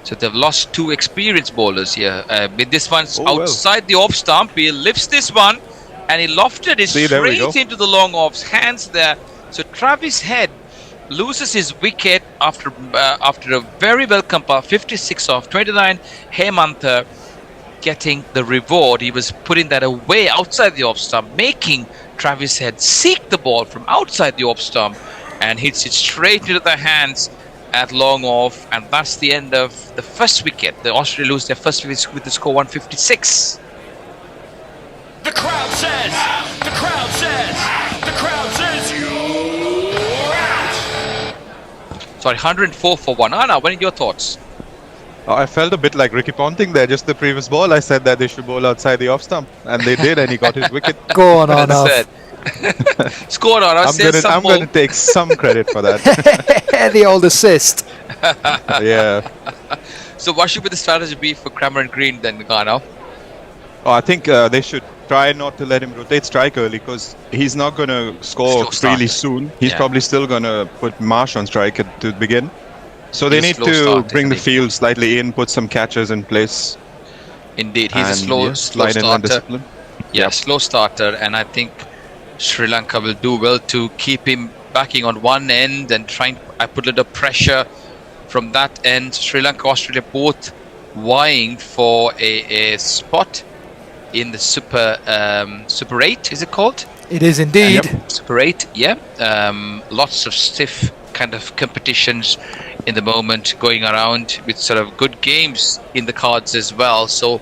Speaker 10: So they've lost two experienced bowlers here. With this one's outside the off stump, he lifts this one, and he lofted it straight into the long off's hands there. So Travis Head loses his wicket after a very well compiled 56 off 29. Hemantha getting the reward. He was putting that away outside the off stump, making Travis Head seek the ball from outside the off stump and hits it straight into the hands at long off, and that's the end of the first wicket. The Australia lose their first wicket with the score 156.
Speaker 5: The crowd says, the crowd says, the crowd says you're out.
Speaker 10: Sorry, 104 for one. Anna, what are your thoughts?
Speaker 11: I felt a bit like Ricky Ponting there, just the previous ball. I said that they should bowl outside the off stump, and they did, and he got his wicket.
Speaker 2: Go on, Anna.
Speaker 10: Scored on.
Speaker 11: I'm going to take some credit for that.
Speaker 2: The old assist.
Speaker 11: Yeah.
Speaker 10: So what should be the strategy be for Cameron Green then, Ghana?
Speaker 11: Oh, I think they should try not to let him rotate strike early, because he's not going to score really soon. He's probably still going to put Marsh on strike to begin. So they need to bring the field slightly in, put some catches in place.
Speaker 10: Indeed, he's a slow starter. Yeah, slow starter, and I think Sri Lanka will do well to keep him backing on one end and I put a little pressure from that end. Sri Lanka, Australia both vying for a spot in the Super 8, is it called?
Speaker 2: It is indeed.
Speaker 10: Super 8, yeah. Lots of stiff kind of competitions in the moment going around with sort of good games in the cards as well. So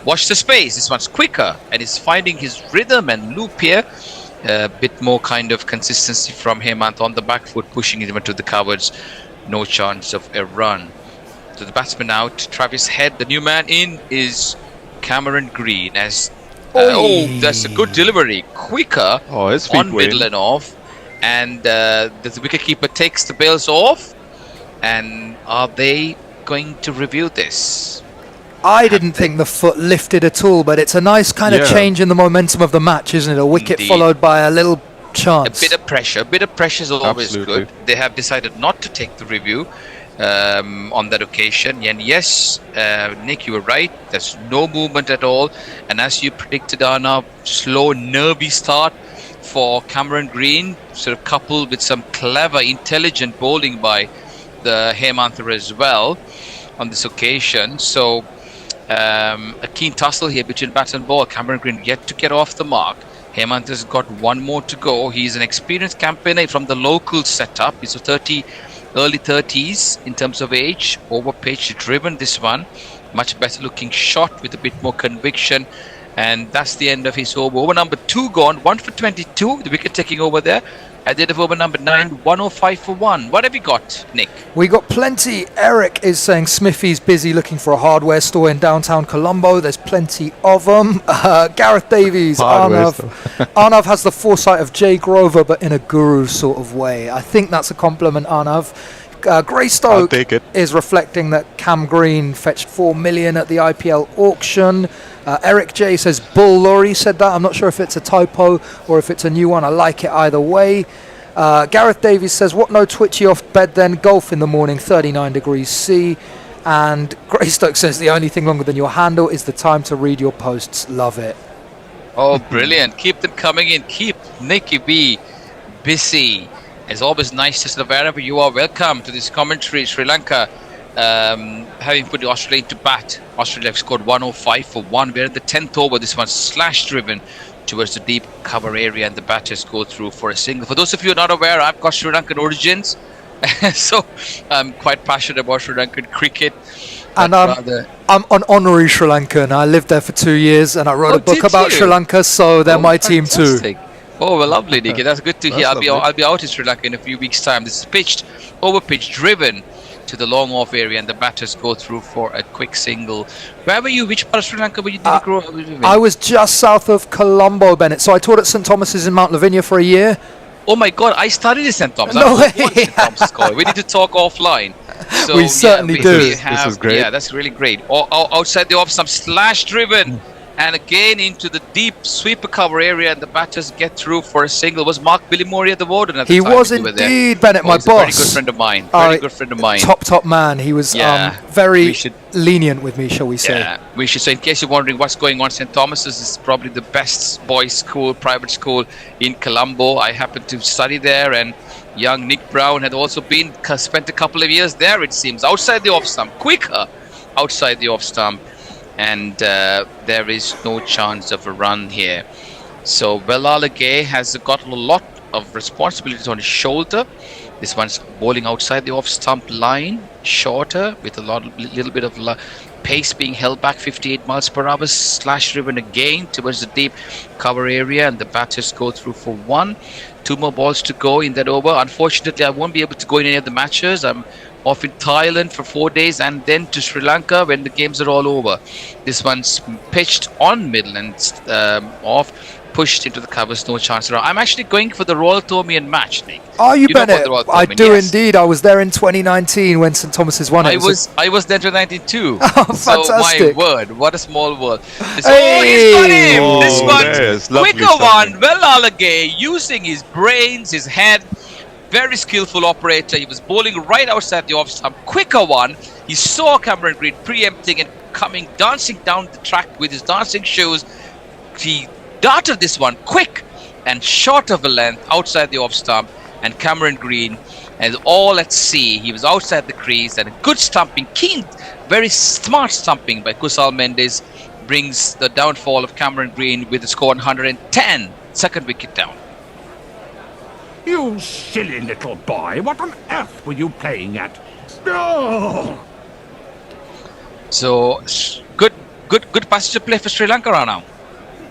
Speaker 10: watch the space. This one's quicker and he's finding his rhythm and loop here. A bit more kind of consistency from Hemantha on the back foot, pushing him into the covers. No chance of a run. So the batsman out. Travis Head. The new man in is Cameron Green. As that's a good delivery. Quicker on middle and off. And the wicketkeeper takes the bails off. And are they going to review this?
Speaker 2: I didn't think the foot lifted at all, but it's a nice kind of change in the momentum of the match, isn't it? A wicket followed by a little chance.
Speaker 10: A bit of pressure. A bit of pressure is always good. They have decided not to take the review on that occasion. And yes, Nick, you were right. There's no movement at all. And as you predicted, Anna, slow, nervy start for Cameron Green, sort of coupled with some clever, intelligent bowling by the Hemantha as well on this occasion. So a keen tussle here between bat and ball. Cameron Green yet to get off the mark. Hemantha's got one more to go. He's an experienced campaigner from the local setup. He's early 30s in terms of age. Over pitch driven this one. Much better looking shot with a bit more conviction. And that's the end of his over. Over number 2 gone. 1 for 22. The wicket taking over there. At the end of over number 9, 105 for 1. What have you got, Nick?
Speaker 2: We got plenty. Eric is saying Smithy's busy looking for a hardware store in downtown Colombo. There's plenty of them. Gareth Davies, Arnav has the foresight of Jay Grover, but in a guru sort of way. I think that's a compliment, Arnav. Greystoke
Speaker 11: take it.
Speaker 2: is reflecting that Cam Green fetched 4 million at the IPL auction. Eric J says Bull Laurie said that. I'm not sure if it's a typo or if it's a new one. I like it either way. Gareth Davies says, what no twitchy off bed then? Golf in the morning, 39 degrees C. And Greystoke says the only thing longer than your handle is the time to read your posts. Love it.
Speaker 10: Oh, brilliant. Keep them coming in. Keep Nicky B busy. It's always nice to sort of wherever you are, welcome to this commentary. Sri Lanka having put Australia into bat. Australia have scored 105 for 1. We're at the 10th over. This one's slash driven towards the deep cover area, and the batters go through for a single. For those of you who are not aware, I've got Sri Lankan origins, so I'm quite passionate about Sri Lankan cricket.
Speaker 2: And I'm an honorary Sri Lankan. I lived there for 2 years, and I wrote a book about Sri Lanka, so they're my team too.
Speaker 10: Oh, well, lovely, Nicky. That's good to hear. I'll be out in Sri Lanka in a few weeks' time. This is pitched, over pitch, driven to the long off area, and the batters go through for a quick single. Where were you? Which part of Sri Lanka did you grow up?
Speaker 2: I was just south of Colombo, Bennett. So I taught at St Thomas's in Mount Lavinia for a year.
Speaker 10: Oh my God, I studied at St Thomas.
Speaker 2: No way.
Speaker 10: St Thomas College. We need to talk offline. So,
Speaker 2: we certainly do.
Speaker 11: This is great.
Speaker 10: Yeah, that's really great. Outside the off, some slash driven. And again into the deep sweeper cover area, and the batters get through for a single. Was Mark Billimori at the Warden at the time?
Speaker 2: He was indeed, Bennett, my boss.
Speaker 10: Very good friend of mine. Very good friend of mine.
Speaker 2: Top man. He was very lenient with me, shall we say.
Speaker 10: Yeah, we should say, in case you're wondering what's going on, St. Thomas's is probably the best boys' school, private school in Colombo. I happened to study there, and young Nick Brown had also spent a couple of years there, it seems, outside the off stump, quicker outside the off stump. And there is no chance of a run here. So Pallekele has got a lot of responsibilities on his shoulder. This one's bowling outside the off stump line, shorter, with a little bit of pace being held back, 58 miles per hour, slash driven again towards the deep cover area, and the batters go through for 1. 2 more balls to go in that over. Unfortunately, I won't be able to go in any of the matches. I'm off in Thailand for 4 days, and then to Sri Lanka when the games are all over. This one's pitched on middle and off, pushed into the covers, no chance around. I'm actually going for the Royal Thomaian match, Nick.
Speaker 2: Are you, Bennett? I do indeed. I was there in 2019 when St Thomas's won it.
Speaker 10: I was there in 2019
Speaker 2: Oh, fantastic.
Speaker 10: So my word, what a small world. He's
Speaker 2: got
Speaker 10: him! This one's quicker one. Pallekele using his brains, his head. Very skillful operator. He was bowling right outside the off stump. Quicker one. He saw Cameron Green preempting and coming, dancing down the track with his dancing shoes. He darted this one quick and short of a length outside the off stump. And Cameron Green is all at sea. He was outside the crease, and a good stumping, keen, very smart stumping by Kusal Mendes brings the downfall of Cameron Green with a score 110. Second wicket down.
Speaker 13: You silly little boy, what on earth were you playing at? Oh!
Speaker 10: So, good passage of play for Sri Lanka right now.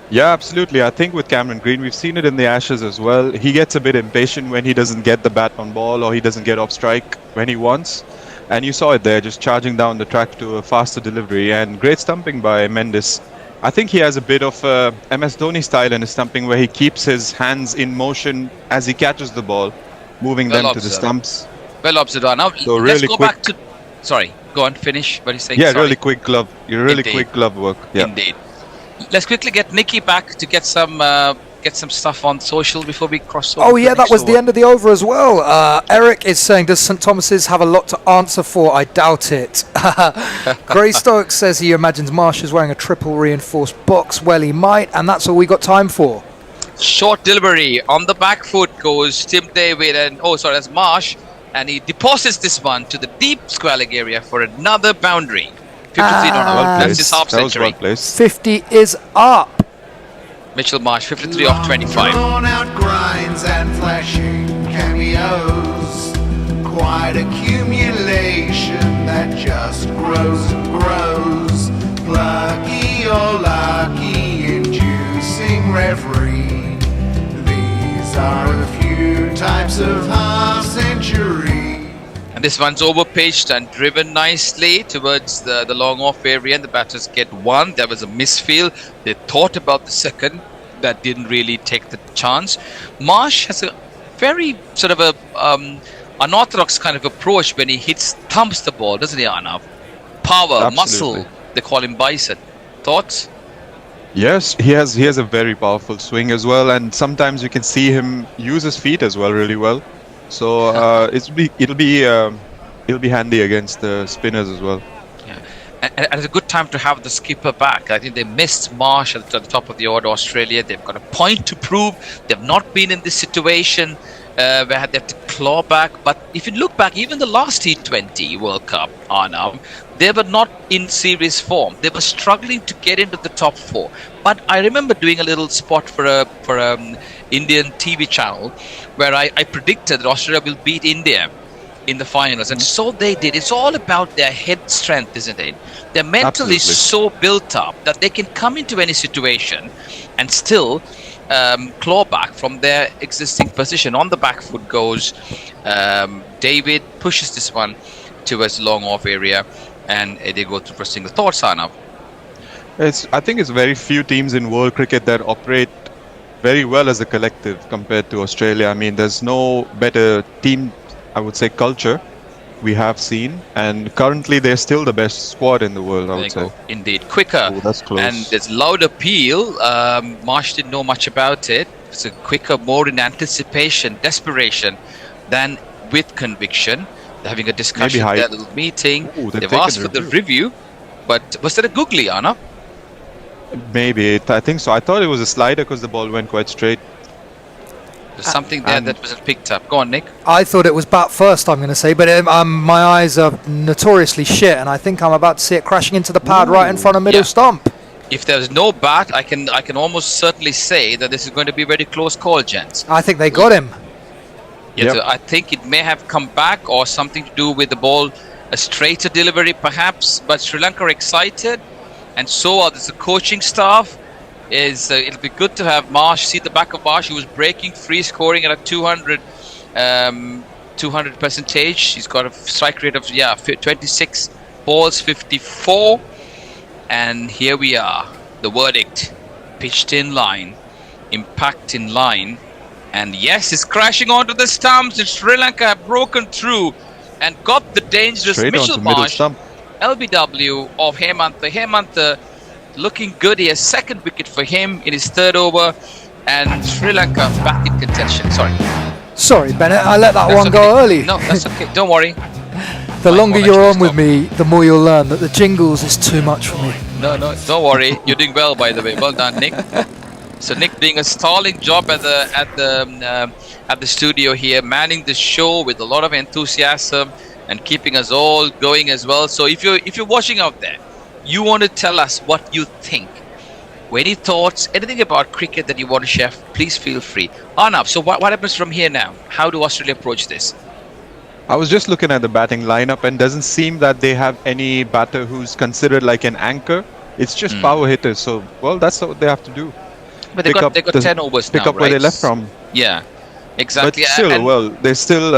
Speaker 11: Yeah, absolutely. I think with Cameron Green, we've seen it in the Ashes as well. He gets a bit impatient when he doesn't get the bat on ball, or he doesn't get off strike when he wants. And you saw it there, just charging down the track to a faster delivery, and great stumping by Mendes. I think he has a bit of MS Dhoni style in his stumping, where he keeps his hands in motion as he catches the ball, moving them to the stumps.
Speaker 10: Well observed. Now
Speaker 11: so
Speaker 10: let's go back to... Sorry, go on, finish what he's saying.
Speaker 11: Yeah, really quick glove. Quick glove work. Yeah.
Speaker 10: Indeed. Let's quickly get Nicky back to get some stuff on social before we cross over.
Speaker 2: Oh yeah, that was the end of the over as well. Eric is saying, does St Thomas's have a lot to answer for? I doubt it. Greystoke says he imagines Marsh is wearing a triple reinforced box. Well, he might, and that's all we got time for.
Speaker 10: Short delivery on the back foot goes Tim David, and that's Marsh, and he deposits this one to the deep square leg area for another boundary. 53 that's his half century.
Speaker 2: 50 is up.
Speaker 10: Mitchell Marsh, 53 off 25.
Speaker 6: Drawn out grinds and flashing cameos. Quite accumulation that just grows and grows. Plucky or lucky, inducing reverie. These are a few types of half century.
Speaker 10: And this one's overpitched and driven nicely towards the long off area, and the batters get 1. There was a misfield. They thought about the second. That didn't really take the chance. Marsh has a very sort of a unorthodox kind of approach when he thumps the ball, doesn't he, Arnav? Power, muscle, they call him Bison. Thoughts?
Speaker 11: Yes, he has a very powerful swing as well, and sometimes you can see him use his feet as well really well. So it'll be handy against the spinners as well.
Speaker 10: And it's a good time to have the skipper back. I think they missed Marsh at the top of the order, Australia. They've got a point to prove. They've not been in this situation where they have to claw back. But if you look back, even the last T20 World Cup, Arnav, they were not in serious form. They were struggling to get into the top 4. But I remember doing a little spot for a Indian TV channel where I predicted that Australia will beat India in the finals, and so they did. It's all about their head strength, isn't it? Their mental is so built up that they can come into any situation and still claw back from their existing position. On the back foot goes David, pushes this one towards long off area, and they go through for single. Thoughts, Arnav?
Speaker 11: I think it's very few teams in world cricket that operate very well as a collective compared to Australia. I mean, there's no better team, I would say, culture we have seen, and currently they're still the best squad in the world, I would say.
Speaker 10: Indeed. Quicker.
Speaker 11: Oh, that's close.
Speaker 10: And there's loud appeal. Marsh didn't know much about it. It's a quicker, more in anticipation, desperation than with conviction. They're having a discussion, their little meeting.
Speaker 11: Ooh,
Speaker 10: they've asked for the review, but was that a googly, Anna?
Speaker 11: Maybe, I think so. I thought it was a slider because the ball went quite straight.
Speaker 10: There's something there that wasn't picked up. Go on, Nick.
Speaker 2: I thought it was bat first, I'm going to say, but my eyes are notoriously shit, and I think I'm about to see it crashing into the pad right in front of middle stump.
Speaker 10: If there's no bat, I can almost certainly say that this is going to be a very close call, gents.
Speaker 2: I think they got him.
Speaker 10: Yeah, I think it may have come back, or something to do with the ball, a straighter delivery perhaps, but Sri Lanka are excited, and so are the coaching staff. It'll be good to have Marsh, see the back of Marsh, who was breaking free, scoring at a 200 percentage. He's got a strike rate of 26 balls, 54, and here we are, the verdict: pitched in line, impact in line, and yes, it's crashing onto the stumps, and Sri Lanka have broken through and got the dangerous Mitchell Marsh LBW of Hemantha looking good here. Second wicket for him in his third over, and Sri Lanka back in contention. Sorry,
Speaker 2: Bennett, I let that one go early.
Speaker 10: No, that's okay. Don't worry.
Speaker 2: The longer you're on with me, the more you'll learn that the jingles is too much for me.
Speaker 10: No, don't worry. You're doing well, by the way. Well done, Nick. So Nick doing a stalling job at the studio here, manning the show with a lot of enthusiasm and keeping us all going as well. So if you're watching out there, you want to tell us what you think. Any thoughts, anything about cricket that you want to share, please feel free. Arnav, so what happens from here now? How do Australia approach this?
Speaker 11: I was just looking at the batting lineup, and doesn't seem that they have any batter who's considered like an anchor. It's just power hitters. So, well, that's what they have to do.
Speaker 10: But they got 10 overs now,
Speaker 11: pick up where they left from.
Speaker 10: Yeah. Exactly.
Speaker 11: But still,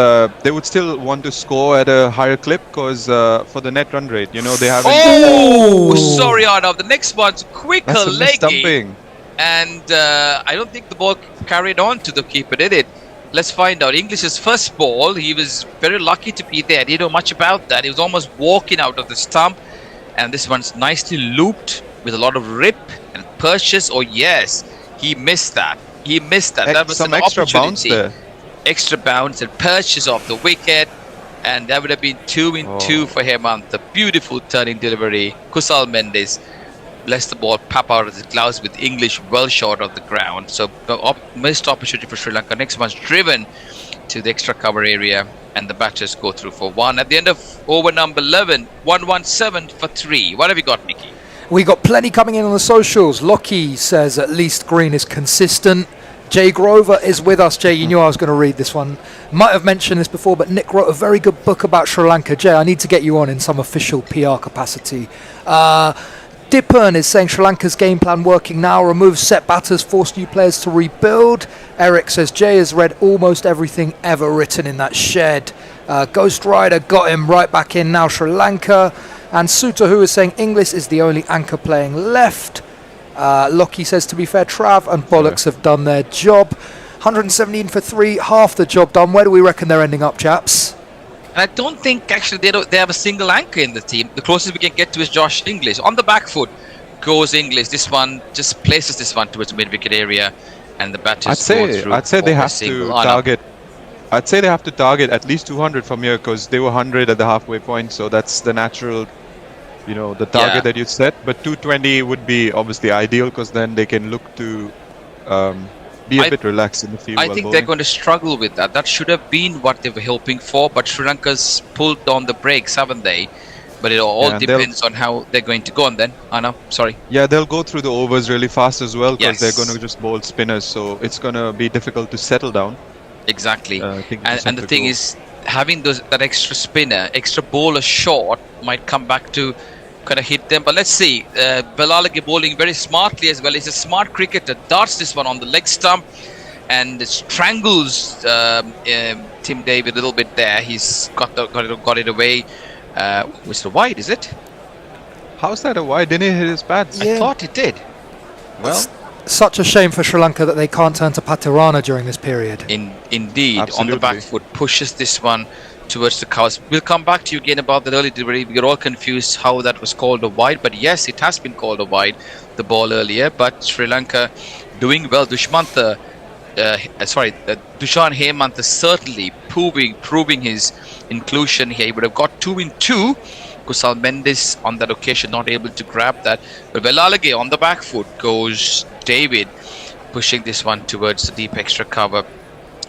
Speaker 11: they would still want to score at a higher clip because for the net run rate, they haven't.
Speaker 10: Oh, sorry, Arnav. The next one's quicker, leggy,
Speaker 11: stumping.
Speaker 10: And I don't think the ball carried on to the keeper, did it? Let's find out. English's first ball, he was very lucky to be there. He didn't know much about that. He was almost walking out of the stump, and this one's nicely looped with a lot of rip and purchase. Oh yes, he missed that. That was
Speaker 11: some
Speaker 10: an
Speaker 11: extra
Speaker 10: opportunity.
Speaker 11: Bounce there.
Speaker 10: Extra bounce and purchase of the wicket, and that would have been 2 in 2 for Hemant. The beautiful turning delivery. Kusal Mendes lets the ball pop out of his gloves with English well short of the ground. So missed opportunity for Sri Lanka. Next one's driven to the extra cover area, and the batters go through for 1. At the end of over number 11, 117 for 3. What have you got, Mickey?
Speaker 2: We got plenty coming in on the socials. Lockie says at least Green is consistent. Jay Grover is with us. Jay, you knew I was going to read this one. Might have mentioned this before, but Nick wrote a very good book about Sri Lanka. Jay, I need to get you on in some official PR capacity. Dippern is saying Sri Lanka's game plan working now. Remove set batters, force new players to rebuild. Eric says Jay has read almost everything ever written in that shed. Ghost Rider got him right back in now, Sri Lanka. And Suta, who is saying Inglis is the only anchor playing left. Lockie says, to be fair, Trav and Bollocks have done their job. 117 for 3, half the job done. Where do we reckon they're ending up, chaps?
Speaker 10: And I don't think actually they have a single anchor in the team. The closest we can get to is Josh Inglis. On the back foot goes Inglis. This one just places this one towards the mid-wicket area, and the batters go through.
Speaker 11: I'd say they have to target. I'd say they have to target at least 200 from here, because they were 100 at the halfway point, so that's the natural, the target that you set. But 220 would be obviously ideal, because then they can look to be a bit relaxed in the field.
Speaker 10: I think they're going to struggle with that. That should have been what they were hoping for, but Sri Lanka's pulled on the brakes, haven't they? But it all depends on how they're going to go on then. Anna, sorry.
Speaker 11: Yeah, they'll go through the overs really fast as well, because they're going to just bowl spinners, so it's going to be difficult to settle down.
Speaker 10: Exactly. And the thing is, having that extra spinner, extra bowler shot might come back to kind of hit them. But let's see. Pallekele bowling very smartly as well. He's a smart cricketer. Darts this one on the leg stump and strangles Tim David a little bit there. He's got it away. Was it a wide, is it?
Speaker 11: How's that a wide? Didn't he hit his pads?
Speaker 10: I thought it did. Well,
Speaker 2: such a shame for Sri Lanka that they can't turn to Pathirana during this period.
Speaker 10: Indeed.
Speaker 11: Absolutely.
Speaker 10: On the back foot, pushes this one towards the covers. We'll come back to you again about that early delivery. We are all confused how that was called a wide, but yes, it has been called a wide, the ball earlier. But Sri Lanka doing well. Dushan Hemantha certainly proving his inclusion here. He would have got 2 in 2. Kusal Mendes on that occasion not able to grab that. But Pallekele on the back foot goes David, pushing this one towards the deep extra cover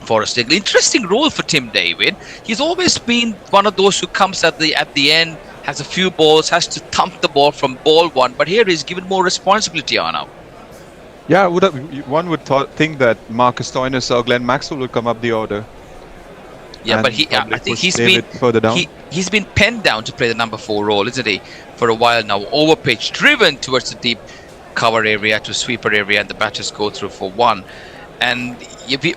Speaker 10: for a single. Interesting role for Tim David. He's always been one of those who comes at the end, has a few balls, has to thump the ball from ball one. But here he's given more responsibility on now.
Speaker 11: Yeah, one would think that Marcus Stoinis or Glenn Maxwell would come up the order.
Speaker 10: Yeah, but I think he's been penned down to play the number 4 role, isn't he? For a while now. Over pitch, driven towards the deep cover area to sweeper area, and the batters go through for 1. And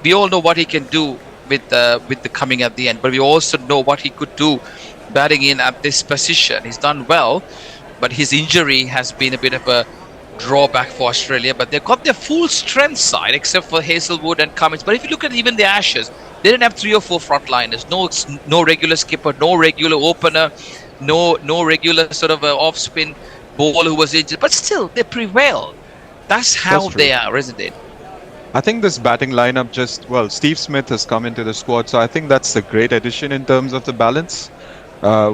Speaker 10: we all know what he can do with the coming at the end, but we also know what he could do batting in at this position. He's done well, but his injury has been a bit of a drawback for Australia. But they've got their full strength side, except for Hazelwood and Cummins. But if you look at even the Ashes, they didn't have 3 or 4 frontliners. No regular skipper, no regular opener, no regular sort of off spin bowler who was injured. But still, they prevailed. That's how they are, isn't it?
Speaker 11: I think this batting lineup Steve Smith has come into the squad, so I think that's a great addition in terms of the balance.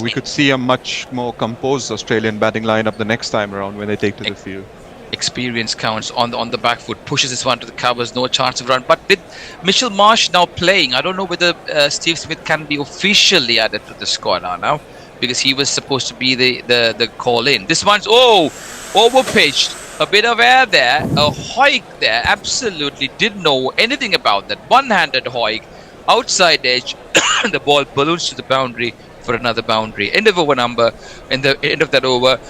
Speaker 11: We could see a much more composed Australian batting lineup the next time around when they take to the field.
Speaker 10: Experience counts on the back foot, pushes this one to the covers, no chance of run. But with Mitchell Marsh now playing, I don't know whether Steve Smith can be officially added to the squad now, because he was supposed to be the call in. This one's over pitched, a bit of air there, a hoik there. Absolutely didn't know anything about that. One-handed hoik, outside edge, the ball balloons to the boundary for another boundary. End of over number, and the end of that over.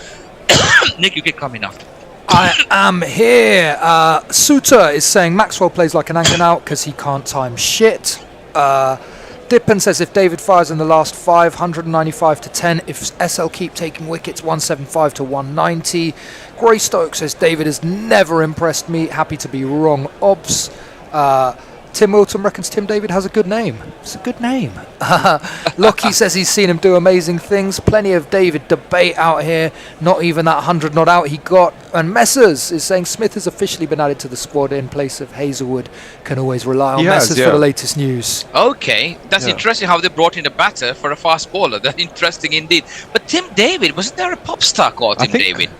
Speaker 10: Nick, you can come in after.
Speaker 2: I am here. Suter is saying Maxwell plays like an anchor now because he can't time shit. Dippen says if David fires in the last 5, 195 to 10. If SL keep taking wickets, 175 to 190. Greystoke says David has never impressed me. Happy to be wrong. Obs. Tim Wilton reckons Tim David has a good name. It's a good name. Lockie says he's seen him do amazing things. Plenty of David debate out here. Not even that 100 not out he got. And Messers is saying Smith has officially been added to the squad in place of Hazelwood. Can always rely on Messers for the latest news.
Speaker 10: Okay, that's interesting how they brought in a batter for a fast bowler. That's interesting indeed. But Tim David, wasn't there a pop star called Tim David?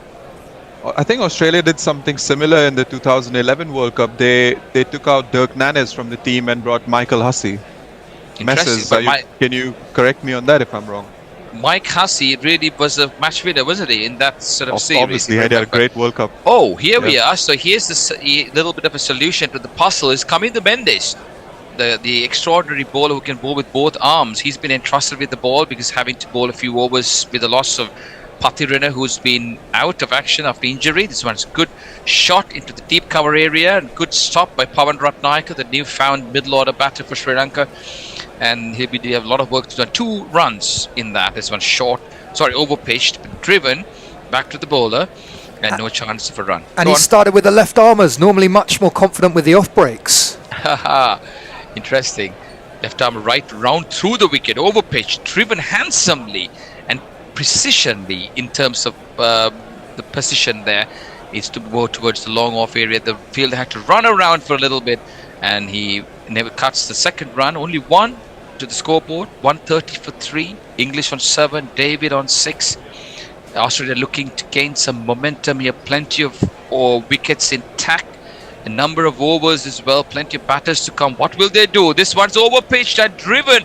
Speaker 11: I think Australia did something similar in the 2011 World Cup. They took out Dirk Nannes from the team and brought Michael Hussey. Messers, can you correct me on that if I'm wrong?
Speaker 10: Mike Hussey really was a match winner, wasn't he, in that sort of series?
Speaker 11: Obviously, he had a great World Cup.
Speaker 10: Oh, here we are. So here's the little bit of a solution to the puzzle. Is Kamindu Mendes, the extraordinary bowler who can bowl with both arms. He's been entrusted with the ball because having to bowl a few overs with the loss of Pathirana, who's been out of action after injury. This one's good shot into the deep cover area and good stop by Pawan Ratnayaka, the newfound middle order batter for Sri Lanka. And he'll have a lot of work to do. 2 runs in that. This one's over pitched, but driven back to the bowler, and no chance of a run.
Speaker 2: And he started with the left armers, normally much more confident with the off breaks.
Speaker 10: Interesting. Left arm right round through the wicket, over pitch, driven handsomely and precisionally in terms of the position there. Is to go towards the long off area. The fielder had to run around for a little bit, and he never cuts the second run. Only one to the scoreboard. 130 for 3. English on 7. David on 6. Australia looking to gain some momentum here. Plenty of wickets intact. A number of overs as well. Plenty of batters to come. What will they do? This one's over pitched and driven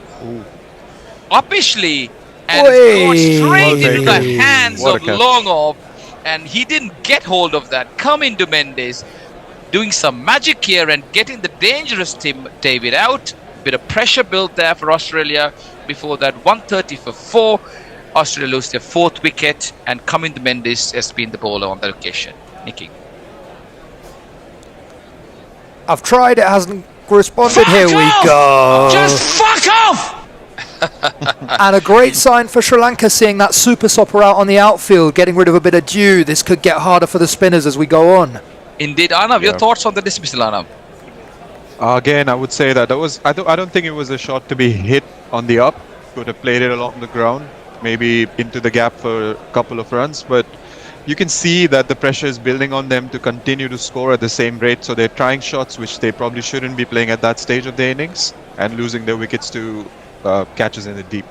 Speaker 10: uppishly, and it's gone straight into the hands of long off. And he didn't get hold of that. Coming to Mendes, doing some magic here and getting the dangerous Tim David out. Bit of pressure built there for Australia. Before that, 130 for 4. Australia lose their 4th wicket, and Coming to Mendes has been the bowler on that occasion. Nikki.
Speaker 2: I've tried, it hasn't responded. Here we go.
Speaker 5: Just fuck off!
Speaker 2: And a great sign for Sri Lanka, seeing that super stopper out on the outfield, getting rid of a bit of dew. This could get harder for the spinners as we go on.
Speaker 10: Indeed. Arnav, your thoughts on the dismissal, Arnav?
Speaker 11: Again, I would say that was. I don't think it was a shot to be hit on the up. Could have played it along the ground, maybe into the gap for a couple of runs. But you can see that the pressure is building on them to continue to score at the same rate. So they're trying shots which they probably shouldn't be playing at that stage of the innings, and losing their wickets to catches in the deep.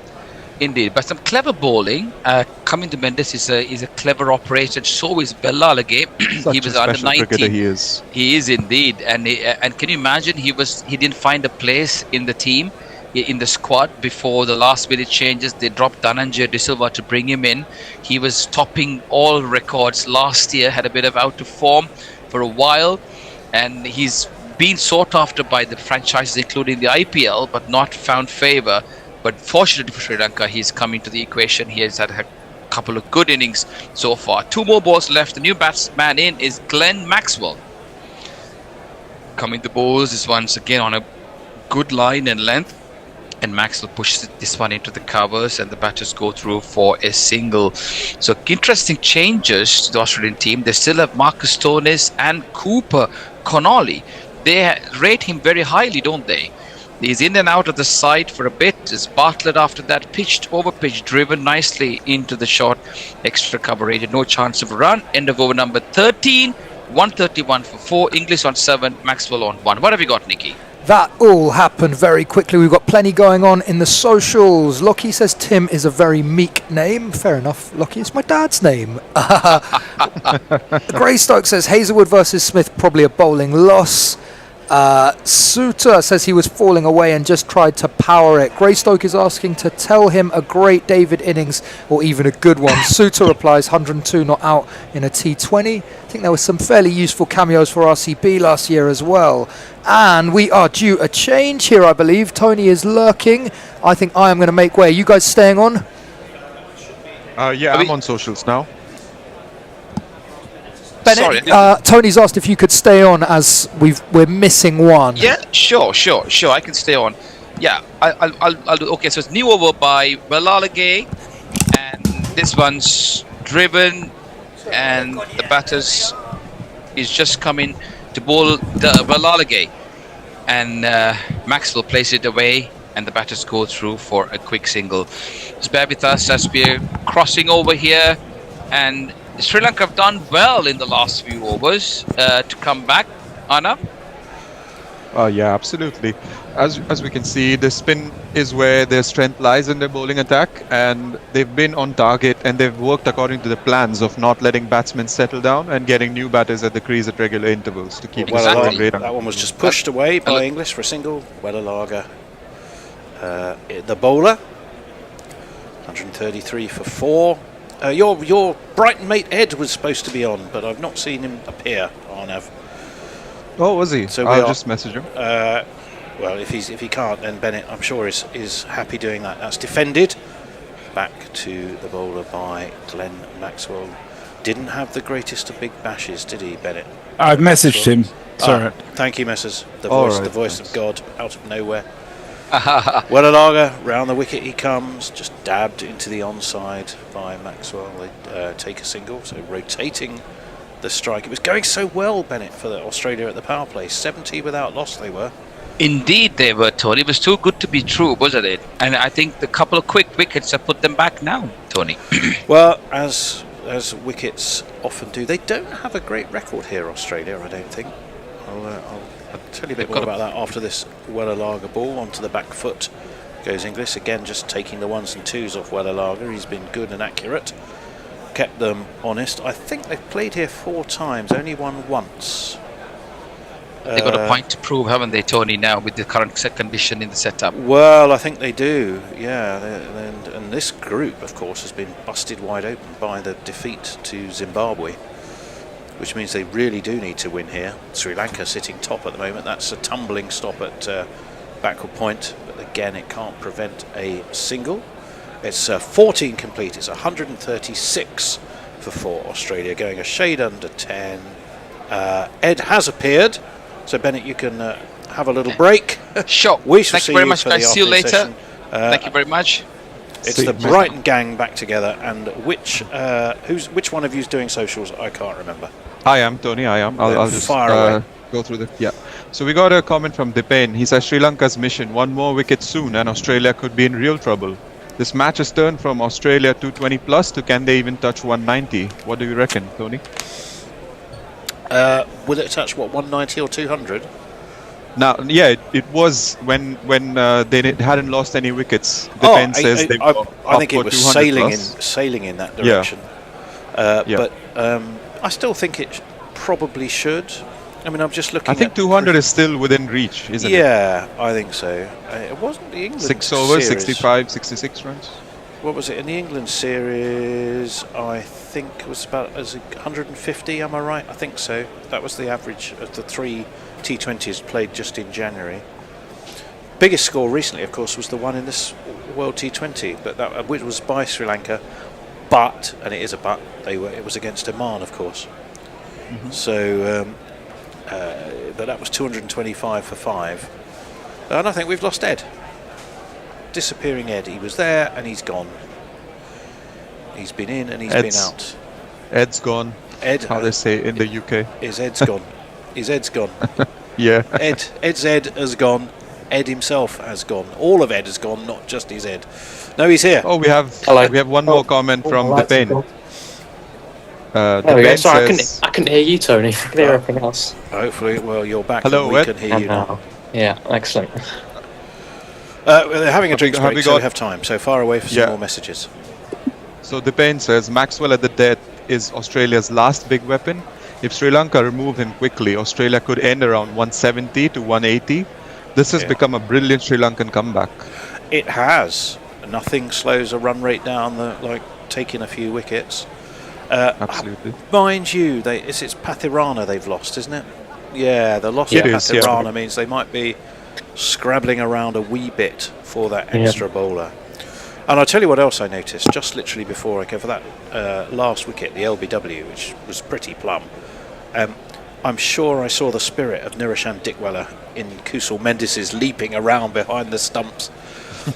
Speaker 10: Indeed, but some clever bowling. Coming to Mendes is a clever operator. So is Pallekele. He was under 19. He is indeed, and can you imagine? He didn't find a place in the team, in the squad before the last minute changes. They dropped Dhananjay De Silva to bring him in. He was topping all records last year. Had a bit of out of form for a while, and he's been sought after by the franchises, including the IPL, but not found favour. But fortunately for Sri Lanka, he's coming to the equation. He has had a couple of good innings so far. 2 more balls left. The new batsman in is Glenn Maxwell. Coming to bowls is once again on a good line and length. And Maxwell pushes this one into the covers, and the batters go through for a single. So interesting changes to the Australian team. They still have Marcus Stoinis and Cooper Connolly. They rate him very highly, don't they? He's in and out of the side for a bit. Is Bartlett after that pitched over pitch, driven nicely into the short. Extra coverage, no chance of a run. End of over number 13. 131 for 4. English on 7. Maxwell on 1. What have you got, Nikki?
Speaker 2: That all happened very quickly. We've got plenty going on in the socials. Lockie says Tim is a very meek name. Fair enough, Lockie. It's my dad's name. Greystoke says Hazelwood versus Smith, probably a bowling loss. Suter says he was falling away and just tried to power it. Greystoke is asking to tell him a great David innings or even a good one. Suter replies 102 not out in a T20. I think there were some fairly useful cameos for RCB last year as well. And we are due a change here, I believe. Tony is lurking. I think I am going to make way. You guys staying on?
Speaker 11: Yeah, I'm on socials now.
Speaker 2: Bennett, Tony's asked if you could stay on as we're missing one.
Speaker 10: Yeah, sure. I can stay on. Yeah, I'll do. Okay, so it's new over by Pallekele, and this one's driven, and the batters is just coming to bowl the Pallekele, and Maxwell plays it away, and the batters go through for a quick single. Just bear with us as we're crossing over here, and Sri Lanka have done well in the last few overs to come back. Anna?
Speaker 11: Yeah, absolutely. As we can see, the spin is where their strength lies in their bowling attack, and they've been on target, and they've worked according to the plans of not letting batsmen settle down and getting new batters at the crease at regular intervals to keep
Speaker 14: That one was just pushed away by English for a single. Pallekele, the bowler, 133 for 4. Your Brighton mate Ed was supposed to be on, but I've not seen him appear, Arnav.
Speaker 11: Oh, was he? So I'll just message him.
Speaker 14: Well, if he can't, then Bennett, I'm sure, is happy doing that. That's defended. Back to the bowler by Glenn Maxwell. Didn't have the greatest of big bashes, did he, Bennett?
Speaker 3: I've messaged him. Sorry.
Speaker 14: Thank you, Messrs. The voice of God out of nowhere. Pallekele, round the wicket he comes, just dabbed into the onside by Maxwell. They take a single, so rotating the strike. It was going so well, Bennett, for Australia at the power play. 70 without loss they were.
Speaker 10: Indeed, they were, Tony. It was too good to be true, wasn't it? And I think the couple of quick wickets have put them back now, Tony.
Speaker 14: Well, as wickets often do, they don't have a great record here, Australia, I don't think. I'll tell you a bit more about that after this Wellalaga ball. Onto the back foot goes Inglis. Again, just taking the ones and twos off Wellalaga. He's been good and accurate. Kept them honest. I think they've played here 4 times, only won once.
Speaker 10: They've got a point to prove, haven't they, Tony, now with the current condition in the setup?
Speaker 14: Well, I think they do, yeah. And this group, of course, has been busted wide open by the defeat to Zimbabwe, which means they really do need to win here. Sri Lanka sitting top at the moment. That's a tumbling stop at backward point, but again, it can't prevent a single. It's 14 complete. It's 136 for 4 Australia, going a shade under 10. Ed has appeared. So Bennett, you can have a little break.
Speaker 10: Sure.
Speaker 14: We shall
Speaker 10: Thank you very much, guys. See you later.
Speaker 14: Session.
Speaker 10: Thank you very much.
Speaker 14: It's the Brighton gang back together, and which one of you is doing socials? I can't remember.
Speaker 11: I am, Tony. I am. I'll just
Speaker 14: fire away.
Speaker 11: Go through the. Yeah. So we got a comment from Dipen. He says Sri Lanka's mission: 1 more wicket soon, and Australia could be in real trouble. This match has turned from Australia 220 plus to can they even touch 190? What do you reckon, Tony?
Speaker 14: Will it touch 190 or 200?
Speaker 11: Now, yeah, it was when they hadn't lost any wickets. Dipen says they were
Speaker 14: I think it was sailing
Speaker 11: plus.
Speaker 14: in that direction.
Speaker 11: Yeah.
Speaker 14: But I still think it probably should. I mean, I'm just looking.
Speaker 11: I think 200 is still within reach, isn't it?
Speaker 14: Yeah, I think so. It wasn't the England
Speaker 11: 6 overs,
Speaker 14: series.
Speaker 11: 65, 66 runs.
Speaker 14: What was it in the England series? I think it was about 150. Am I right? I think so. That was the average of the 3 T20s played just in January. Biggest score recently, of course, was the one in this World T20, but that which was by Sri Lanka. But, and it is a but, it was against Oman, of course. So, but that was 225 for 5. And I think we've lost Ed. Disappearing Ed. He was there and he's gone. He's been in and he's been out.
Speaker 11: Ed's gone.
Speaker 14: Ed,
Speaker 11: how they say in the UK.
Speaker 14: Ed's gone. Ed's gone.
Speaker 11: Yeah.
Speaker 14: Ed's Ed has gone. Ed himself has gone. All of Ed has gone, not just his Ed. No, he's here.
Speaker 11: Oh, we have one more comment from the Pen.
Speaker 15: There we go. Sorry, I couldn't hear you, Tony. I could hear everything else.
Speaker 14: Hopefully, well, you're back.
Speaker 11: Hello,
Speaker 14: and we
Speaker 11: Ed.
Speaker 14: can hear you now.
Speaker 15: Yeah, excellent.
Speaker 14: They're having a drinks break, so we have time. So far away for some more messages.
Speaker 11: So Dipen says Maxwell at the death is Australia's last big weapon. If Sri Lanka remove him quickly, Australia could end around 170 to 180. This has become a brilliant Sri Lankan comeback.
Speaker 14: It has. Nothing slows a run rate down like taking a few wickets.
Speaker 11: Absolutely.
Speaker 14: Mind you, it's Pathirana they've lost, isn't it? Yeah, the loss of Pathirana means they might be scrabbling around a wee bit for that extra bowler. And I'll tell you what else I noticed, just literally before I go for that last wicket, the LBW, which was pretty plumb. I'm sure I saw the spirit of Niroshan Dickwella in Kusal Mendis's leaping around behind the stumps,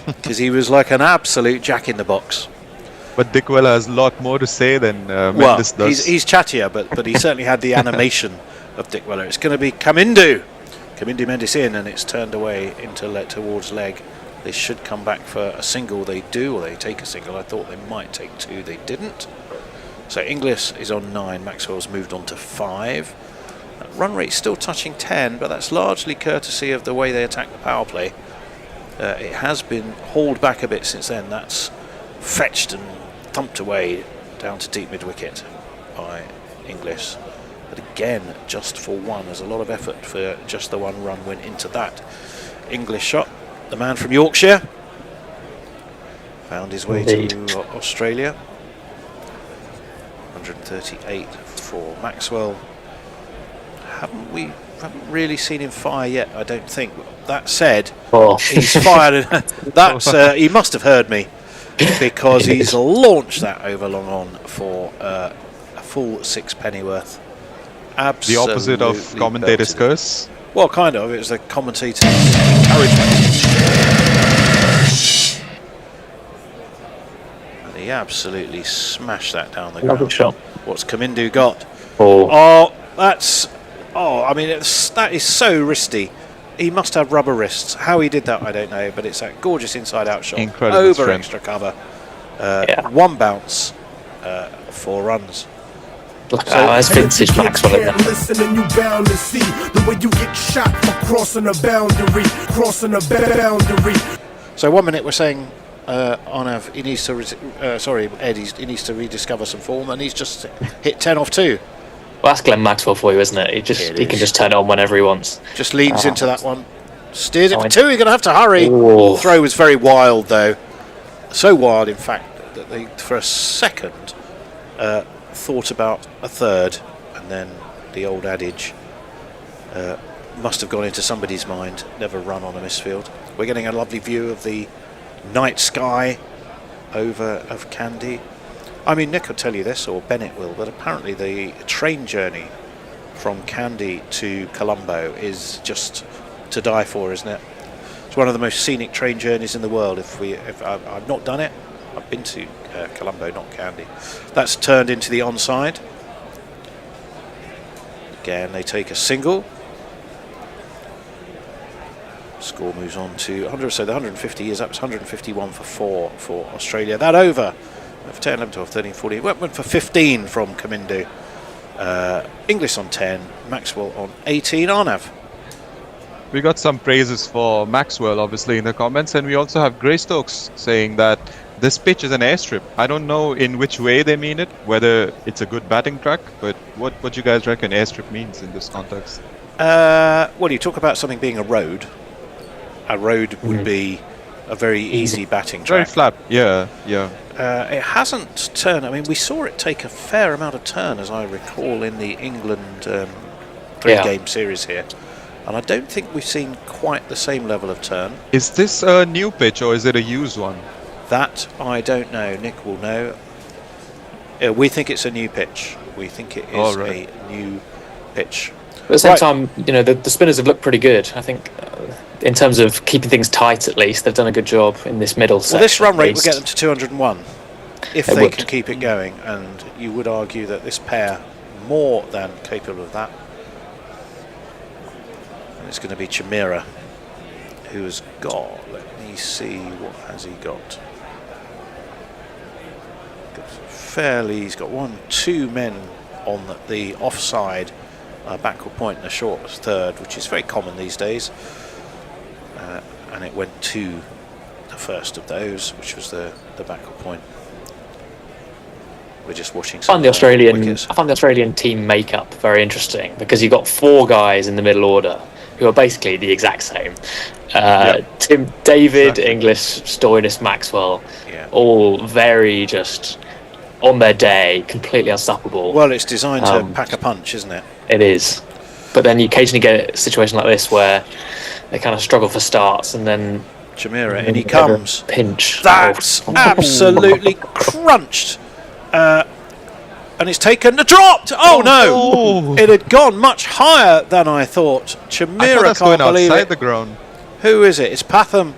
Speaker 14: because he was like an absolute jack-in-the-box.
Speaker 11: But Dickwella has a lot more to say than Mendes does.
Speaker 14: He's chattier, but he certainly had the animation of Dickwella. It's going to be Kamindu Mendes in, and it's turned away towards leg. They should come back for a single. They do, or they take a single. I thought they might take 2. They didn't. So Inglis is on 9. Maxwell's moved on to 5. That run rate's still touching 10, but that's largely courtesy of the way they attack the power play. It has been hauled back a bit since then. That's fetched and thumped away down to deep mid-wicket by Inglis. But again, just for 1. There's a lot of effort for just the 1 run went into that English shot. The man from Yorkshire found his way to Australia. 138 for Maxwell. Haven't really seen him fire yet, I don't think. That said, he's fired. He must have heard me, because he's launched that over long on for a full 6 pennyworth. Absolutely.
Speaker 11: The opposite of commentator's curse.
Speaker 14: Well, kind of. It was the commentator's encouragement. And he absolutely smashed that down the ground.
Speaker 15: Shot.
Speaker 14: What's Kamindu got?
Speaker 15: Oh,
Speaker 14: that's... Oh, I mean, that is so wristy. He must have rubber wrists. How he did that, I don't know, but it's a gorgeous inside-out shot.
Speaker 11: Incredible
Speaker 14: over
Speaker 11: strength.
Speaker 14: extra cover. One bounce, 4 runs.
Speaker 15: Look, that's vintage Maxwell.
Speaker 9: Can't listen and you bound to see the way you get shot for crossing a boundary.
Speaker 14: So 1 minute we're saying Arnav, he needs to Ed, he needs to rediscover some form, and he's just hit 10 off 2.
Speaker 15: Well, that's Glenn Maxwell for you, isn't it? He can just turn it on whenever he wants.
Speaker 14: Just leans into that one. Steers it for 2. You're going to have to hurry.
Speaker 15: Ooh.
Speaker 14: Throw was very wild, though. So wild, in fact, that they, for a second, thought about a third, and then the old adage must have gone into somebody's mind: never run on a misfield. We're getting a lovely view of the night sky over of Kandy. I mean, Nick will tell you this, or Bennett will, but apparently the train journey from Kandy to Colombo is just to die for, isn't it? It's one of the most scenic train journeys in the world. If I've not done it, I've been to Colombo, not Kandy. That's turned into the onside. Again, they take a single. Score moves on to 100, so the 150 is up to 151 for 4 for Australia. That over. 10, 11, 12, 13, 14. Went for 15 from Kamindu. Inglis on 10, Maxwell on 18. Arnav.
Speaker 11: We got some praises for Maxwell, obviously, in the comments, and we also have Greystokes saying that this pitch is an airstrip. I don't know in which way they mean it, whether it's a good batting track, but what do you guys reckon airstrip means in this context?
Speaker 14: Well, you talk about something being a road. A road would be a very easy batting track.
Speaker 11: Very flat, yeah.
Speaker 14: It hasn't turned. I mean, we saw it take a fair amount of turn, as I recall, in the England 3-game series here. And I don't think we've seen quite the same level of turn.
Speaker 11: Is this a new pitch or is it a used one?
Speaker 14: That I don't know. Nick will know. We think it's a new pitch. We think it is a new pitch.
Speaker 15: But at the same time, you know, the spinners have looked pretty good. I think in terms of keeping things tight, at least, they've done a good job in this middle section.
Speaker 14: Well, this run rate will get them to 201 if they can keep it going. And you would argue that this pair more than capable of that. And it's going to be Chimera, who has got, let me see, what has he got? He's got 2 men on the offside backward point and a short third, which is very common these days. And it went to the first of those, which was the backward point. We're just watching some
Speaker 15: I find the Australian team makeup very interesting, because you've got 4 guys in the middle order who are basically the exact same. Tim, David, Inglis, Stoinis, Maxwell, all very just on their day, completely unstoppable.
Speaker 14: Well, it's designed to pack a punch, isn't it?
Speaker 15: It is. But then you occasionally get a situation like this where they kind of struggle for starts, and then
Speaker 14: Chimera, and he comes.
Speaker 15: Pinch.
Speaker 14: That's absolutely crunched. And it's taken the dropped. Oh no! It had gone much higher than I thought. Chimera can't believe it.
Speaker 11: The ground.
Speaker 14: Who is it? It's Patham,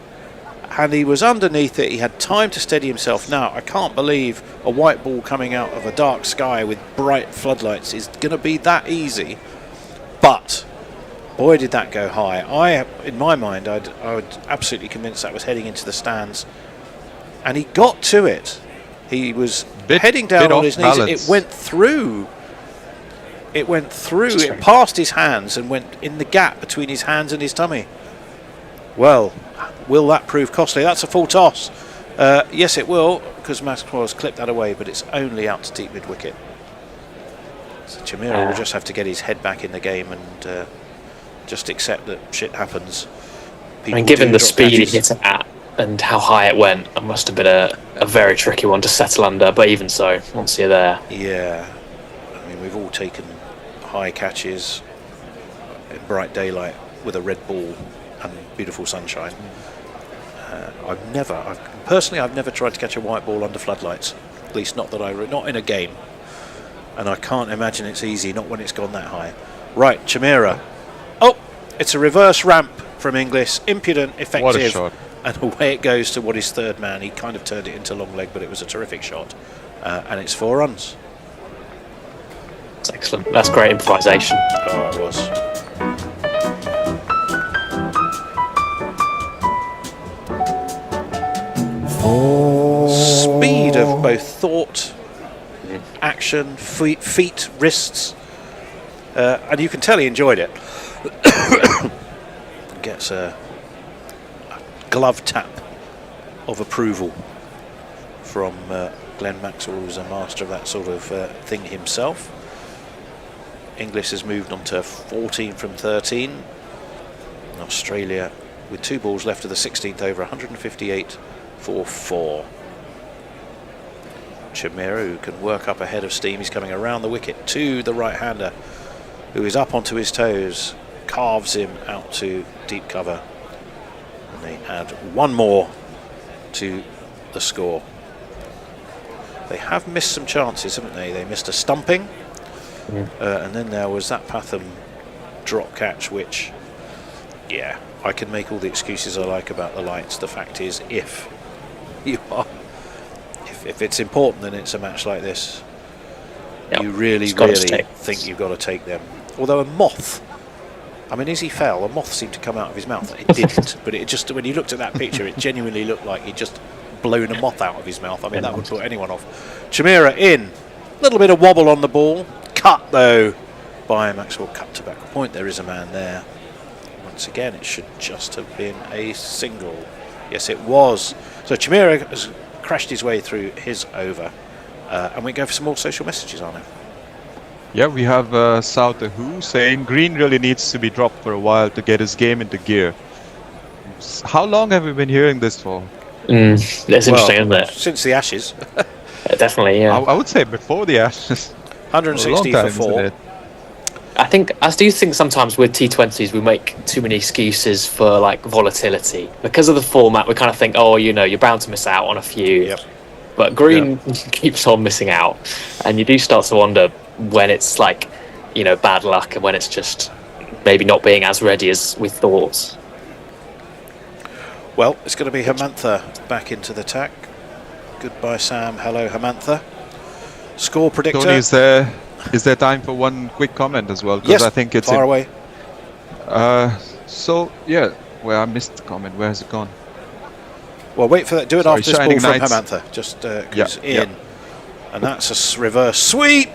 Speaker 14: and he was underneath it. He had time to steady himself. Now I can't believe a white ball coming out of a dark sky with bright floodlights is going to be that easy. But boy, did that go high. In my mind, I was absolutely convinced that was heading into the stands, and he got to it. He was heading down on his knees. It went through. It passed his hands and went in the gap between his hands and his tummy. Well, will that prove costly? That's a full toss. Yes, it will, because Maxwell has clipped that away, but it's only out to deep mid-wicket. So Chimera will just have to get his head back in the game and just accept that shit happens.
Speaker 15: People given the speed he hit it at and how high it went, it must have been a very tricky one to settle under, but even so, once you're there.
Speaker 14: Yeah, I mean, we've all taken high catches in bright daylight with a red ball and beautiful sunshine. I've never tried to catch a white ball under floodlights, at least not in a game, and I can't imagine it's easy, not when it's gone that high. Right, Chimera. Oh, it's a reverse ramp from Inglis, impudent, effective.
Speaker 11: What a shot.
Speaker 14: And away it goes to what is third man. He kind of turned it into long leg, but it was a terrific shot. And it's 4 runs.
Speaker 15: That's excellent. That's great improvisation.
Speaker 14: Oh, it was. thought, action, feet, wrists, and you can tell he enjoyed it. Gets a glove tap of approval from Glenn Maxwell, who's a master of that sort of thing himself. Inglis has moved on to 14 from 13. And Australia, with 2 balls left of the 16th over, 158 for 4. Chimera, who can work up ahead of steam, he's coming around the wicket to the right-hander, who is up onto his toes, carves him out to deep cover. And they add 1 more to the score. They have missed some chances, haven't they? They missed a stumping, and then there was that Patham drop catch, which, yeah, I can make all the excuses I like about the lights. The fact is, if it's important, then it's a match like this. Yep. You really think you've got to take them. Although a moth, I mean, as he fell, a moth seemed to come out of his mouth. It didn't, but it just, when you looked at that picture, it genuinely looked like he'd just blown a moth out of his mouth. I mean, that would put anyone off. Chimera in, a little bit of wobble on the ball. Cut, though, by Maxwell. Cut to back point. There is a man there. Once again, it should just have been a single. Yes, it was. So Chimera has crashed his way through his over. And we go for some more social messages, Arno.
Speaker 11: Yeah, we have South Who saying Green really needs to be dropped for a while to get his game into gear. How long have we been hearing this for?
Speaker 15: That's interesting, isn't it?
Speaker 14: Since the Ashes.
Speaker 15: Definitely, yeah.
Speaker 11: I would say before the Ashes.
Speaker 14: 160 for 4.
Speaker 15: I do think sometimes with T20s we make too many excuses for like volatility. Because of the format, we kind of think, oh, you know, you're bound to miss out on a few.
Speaker 14: Yep.
Speaker 15: But Green keeps on missing out. And you do start to wonder when it's like, you know, bad luck and when it's just maybe not being as ready as we thought.
Speaker 14: Well, it's going to be Hemantha back into the attack. Goodbye, Sam. Hello, Hemantha. Score predictor.
Speaker 11: Tony, is there time for one quick comment as well?
Speaker 14: Yes,
Speaker 11: I think it's
Speaker 14: far away.
Speaker 11: So, yeah, well, I missed the comment. Where has it gone?
Speaker 14: Well, wait for that. Do it after this ball from Hemantha. Just in. And that's a reverse sweep.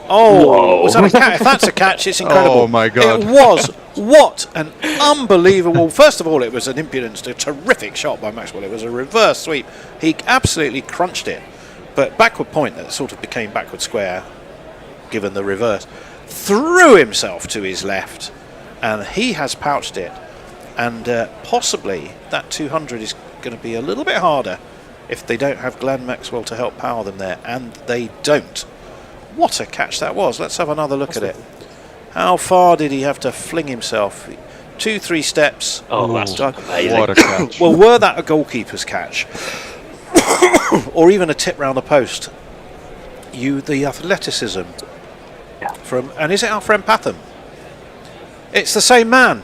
Speaker 14: Oh, was that a catch? If that's a catch, it's incredible.
Speaker 11: Oh, my God.
Speaker 14: It was. What an unbelievable... First of all, it was an impudence, a terrific shot by Maxwell. It was a reverse sweep. He absolutely crunched it. But backward point that sort of became backward square, given the reverse, threw himself to his left, and he has pouched it. And possibly that 200 is going to be a little bit harder if they don't have Glenn Maxwell to help power them there, and they don't. What a catch that was. Let's have another look at it. How far did he have to fling himself? 2-3 steps.
Speaker 15: Oh, that's amazing.
Speaker 11: What a catch.
Speaker 14: Well, were that a goalkeeper's catch or even a tip round the post, the athleticism from, and is it our friend Patham? It's the same man.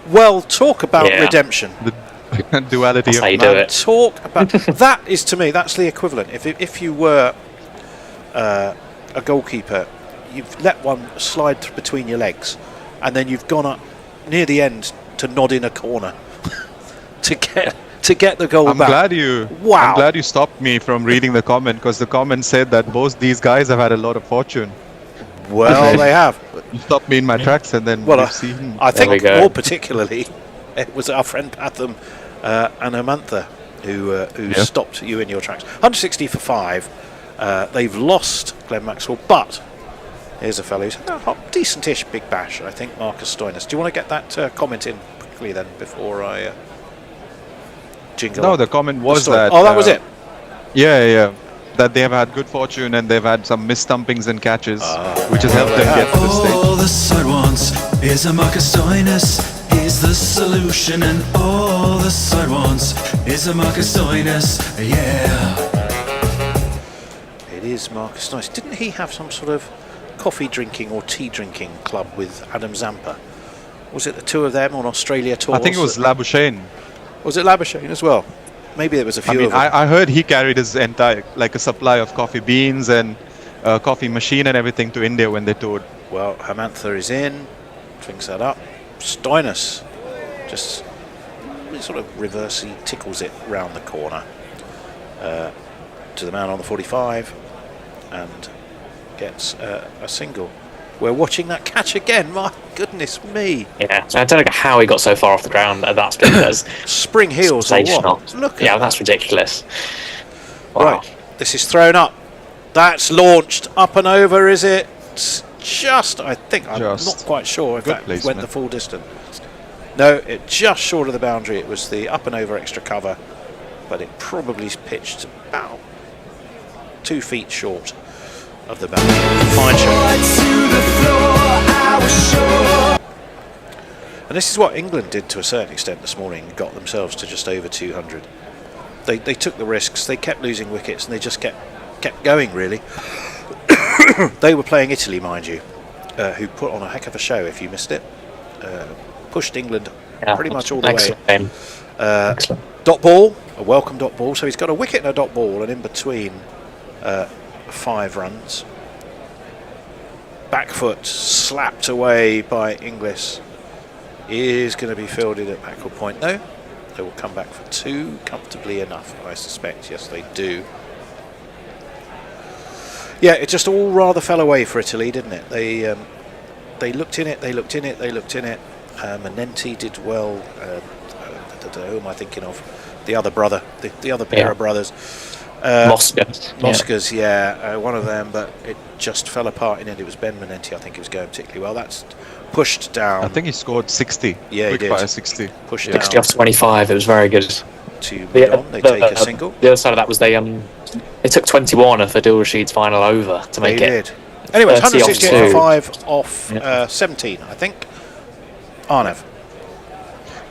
Speaker 14: Well, talk about redemption.
Speaker 11: The duality of
Speaker 15: man. Do it.
Speaker 14: Talk about that is, to me, that's the equivalent. If you were a goalkeeper, you've let one slide between your legs, and then you've gone up near the end to nod in a corner to get the goal back.
Speaker 11: I'm glad you stopped me from reading the comment, because the comment said that both these guys have had a lot of fortune.
Speaker 14: Well, they have.
Speaker 11: You stopped me in my tracks, and then we've seen.
Speaker 14: I think more particularly it was our friend Patham and Hemantha who stopped you in your tracks. 160 for 5. They've lost Glenn Maxwell, but here's a fellow who's had a decent-ish big bash, I think, Marcus Stoinis. Do you want to get that comment in quickly then before I jingle?
Speaker 11: No, the comment was that...
Speaker 14: Oh, that was it?
Speaker 11: Yeah. That they have had good fortune and they've had some misstumpings and catches, which has helped them get to this stage.
Speaker 4: All the side wants is a Marcus Stoinis. He's the solution, and all the side wants is a Marcus Stoinis. Yeah.
Speaker 14: It is Marcus Stoinis. Didn't he have some sort of coffee drinking or tea drinking club with Adam Zampa? Was it the two of them on Australia tours?
Speaker 11: I think it was Labuschagne.
Speaker 14: Was it Labuschagne as well? Maybe there was a few of them.
Speaker 11: I heard he carried his entire, like, a supply of coffee beans and a coffee machine and everything to India when they toured.
Speaker 14: Well, Hemantha is in, drinks that up. Stoinis just sort of reversely tickles it round the corner to the man on the 45 and gets a single. We're watching that catch again. My goodness me!
Speaker 15: Yeah, so I don't know how he got so far off the ground at that speed. That's
Speaker 14: spring heels or what?
Speaker 15: Look at that's ridiculous.
Speaker 14: Wow. Right, this is thrown up. That's launched up and over. Is it? Just, I think, I'm not quite sure if that went the full distance. No, it just short of the boundary. It was the up and over extra cover, but it probably pitched about 2 feet short of the boundary. Fine shot. And this is what England did to a certain extent this morning, got themselves to just over 200. They took the risks, they kept losing wickets, and they just kept going, really. They were playing Italy, mind you, who put on a heck of a show if you missed it. Pushed England pretty much all the way. Dot ball, a welcome dot ball, so he's got a wicket and a dot ball, and in between 5 runs. Back foot slapped away by Inglis. Is going to be fielded at backward point. No, they will come back for 2 comfortably enough, I suspect. Yes, they do. Yeah, it just all rather fell away for Italy, didn't it? They looked in it, they looked in it, they looked in it. Manenti did well. Who am I thinking of? The other brother, the other pair of brothers. Moscas, one of them, but it just fell apart in the end. It was Ben Manenti, I think he was going particularly well. That's pushed down.
Speaker 11: I think he scored 60.
Speaker 14: Yeah,
Speaker 11: quick
Speaker 14: he did.
Speaker 11: fire 60.
Speaker 14: Pushed
Speaker 15: 60
Speaker 14: down.
Speaker 15: off 25. It was very good.
Speaker 14: To they take a single.
Speaker 15: The other side of that was they took 21 for Dil Rashid's final over to make
Speaker 14: it.
Speaker 15: Did.
Speaker 14: Anyway, it's 168.5 off 17, I think. Arnav.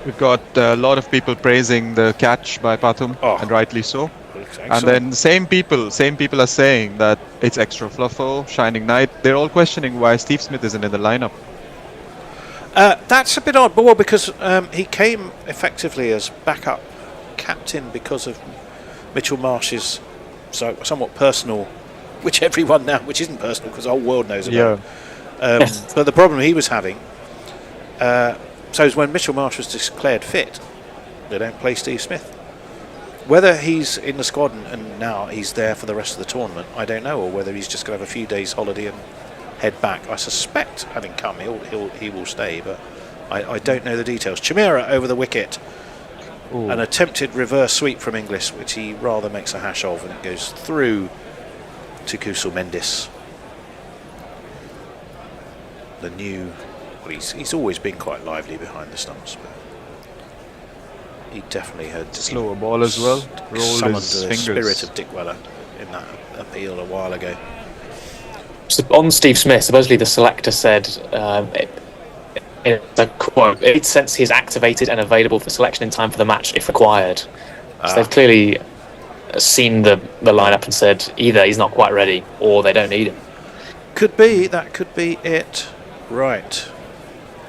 Speaker 11: We've got a lot of people praising the catch by Pathum, and rightly so. And then same people are saying that it's extra fluffo, shining knight. They're all questioning why Steve Smith isn't in the lineup.
Speaker 14: That's a bit odd, but because he came effectively as backup captain because of Mitchell Marsh's somewhat personal, which isn't personal because the whole world knows about. But the problem he was having, so is when Mitchell Marsh was declared fit, they don't play Steve Smith. Whether he's in the squad and now he's there for the rest of the tournament, I don't know, or whether he's just going to have a few days holiday and head back. I suspect, having come, he will stay, but I don't know the details. Chimera over the wicket. Ooh. An attempted reverse sweep from Inglis, which he rather makes a hash of, and it goes through to Kusal Mendis. The new... Well, he's always been quite lively behind the stumps, but he definitely had...
Speaker 11: Slower ball as well.
Speaker 14: Summoned the spirit of Dick Weller in that appeal a while ago.
Speaker 15: So on Steve Smith, supposedly the selector said... in a quote, it sense he is activated and available for selection in time for the match if required. So they've clearly seen the lineup and said either he's not quite ready or they don't need him.
Speaker 14: Could be, that could be it. Right.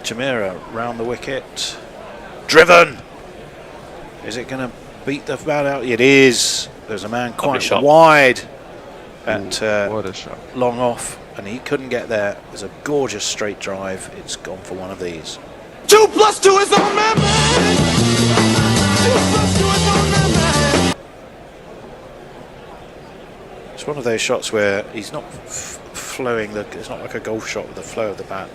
Speaker 14: Chimera round the wicket. Driven! Is it going to beat the bat out? It is. There's a man quite wide at
Speaker 11: what a shot.
Speaker 14: long off. And he couldn't get there. There's a gorgeous straight drive. It's gone for one of these.
Speaker 7: 2 + 2 is on my man. 2 + 2 is on my man.
Speaker 14: It's one of those shots where he's not flowing. It's not like a golf shot with the flow of the bat.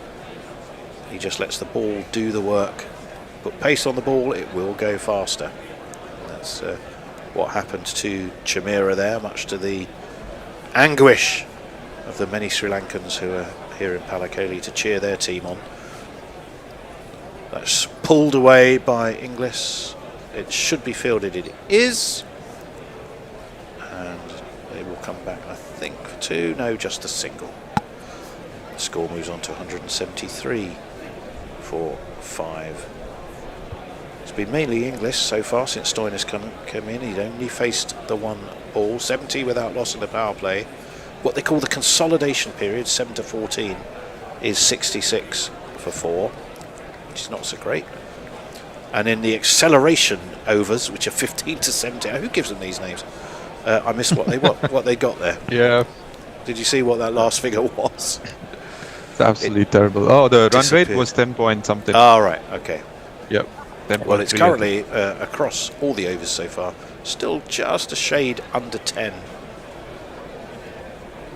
Speaker 14: He just lets the ball do the work. Put pace on the ball, it will go faster. And that's what happened to Chimera there, much to the anguish of the many Sri Lankans who are here in Pallekele to cheer their team on. That's pulled away by Inglis. It should be fielded. It is. And they will come back, I think, for 2. No, just a single. The score moves on to 173 for 5. It's been mainly Inglis so far since Stoinis come in. He'd only faced the 1 ball. 70 without loss in the power play. What they call the consolidation period, 7 to 14, is 66 for 4, which is not so great. And in the acceleration overs, which are 15 to 70, who gives them these names? I missed what they got there.
Speaker 11: Yeah.
Speaker 14: Did you see what that last figure was?
Speaker 11: It's absolutely terrible. Oh, the run rate was 10 point something.
Speaker 14: Oh, right, okay.
Speaker 11: Yep.
Speaker 14: Well, it's currently across all the overs so far, still just a shade under 10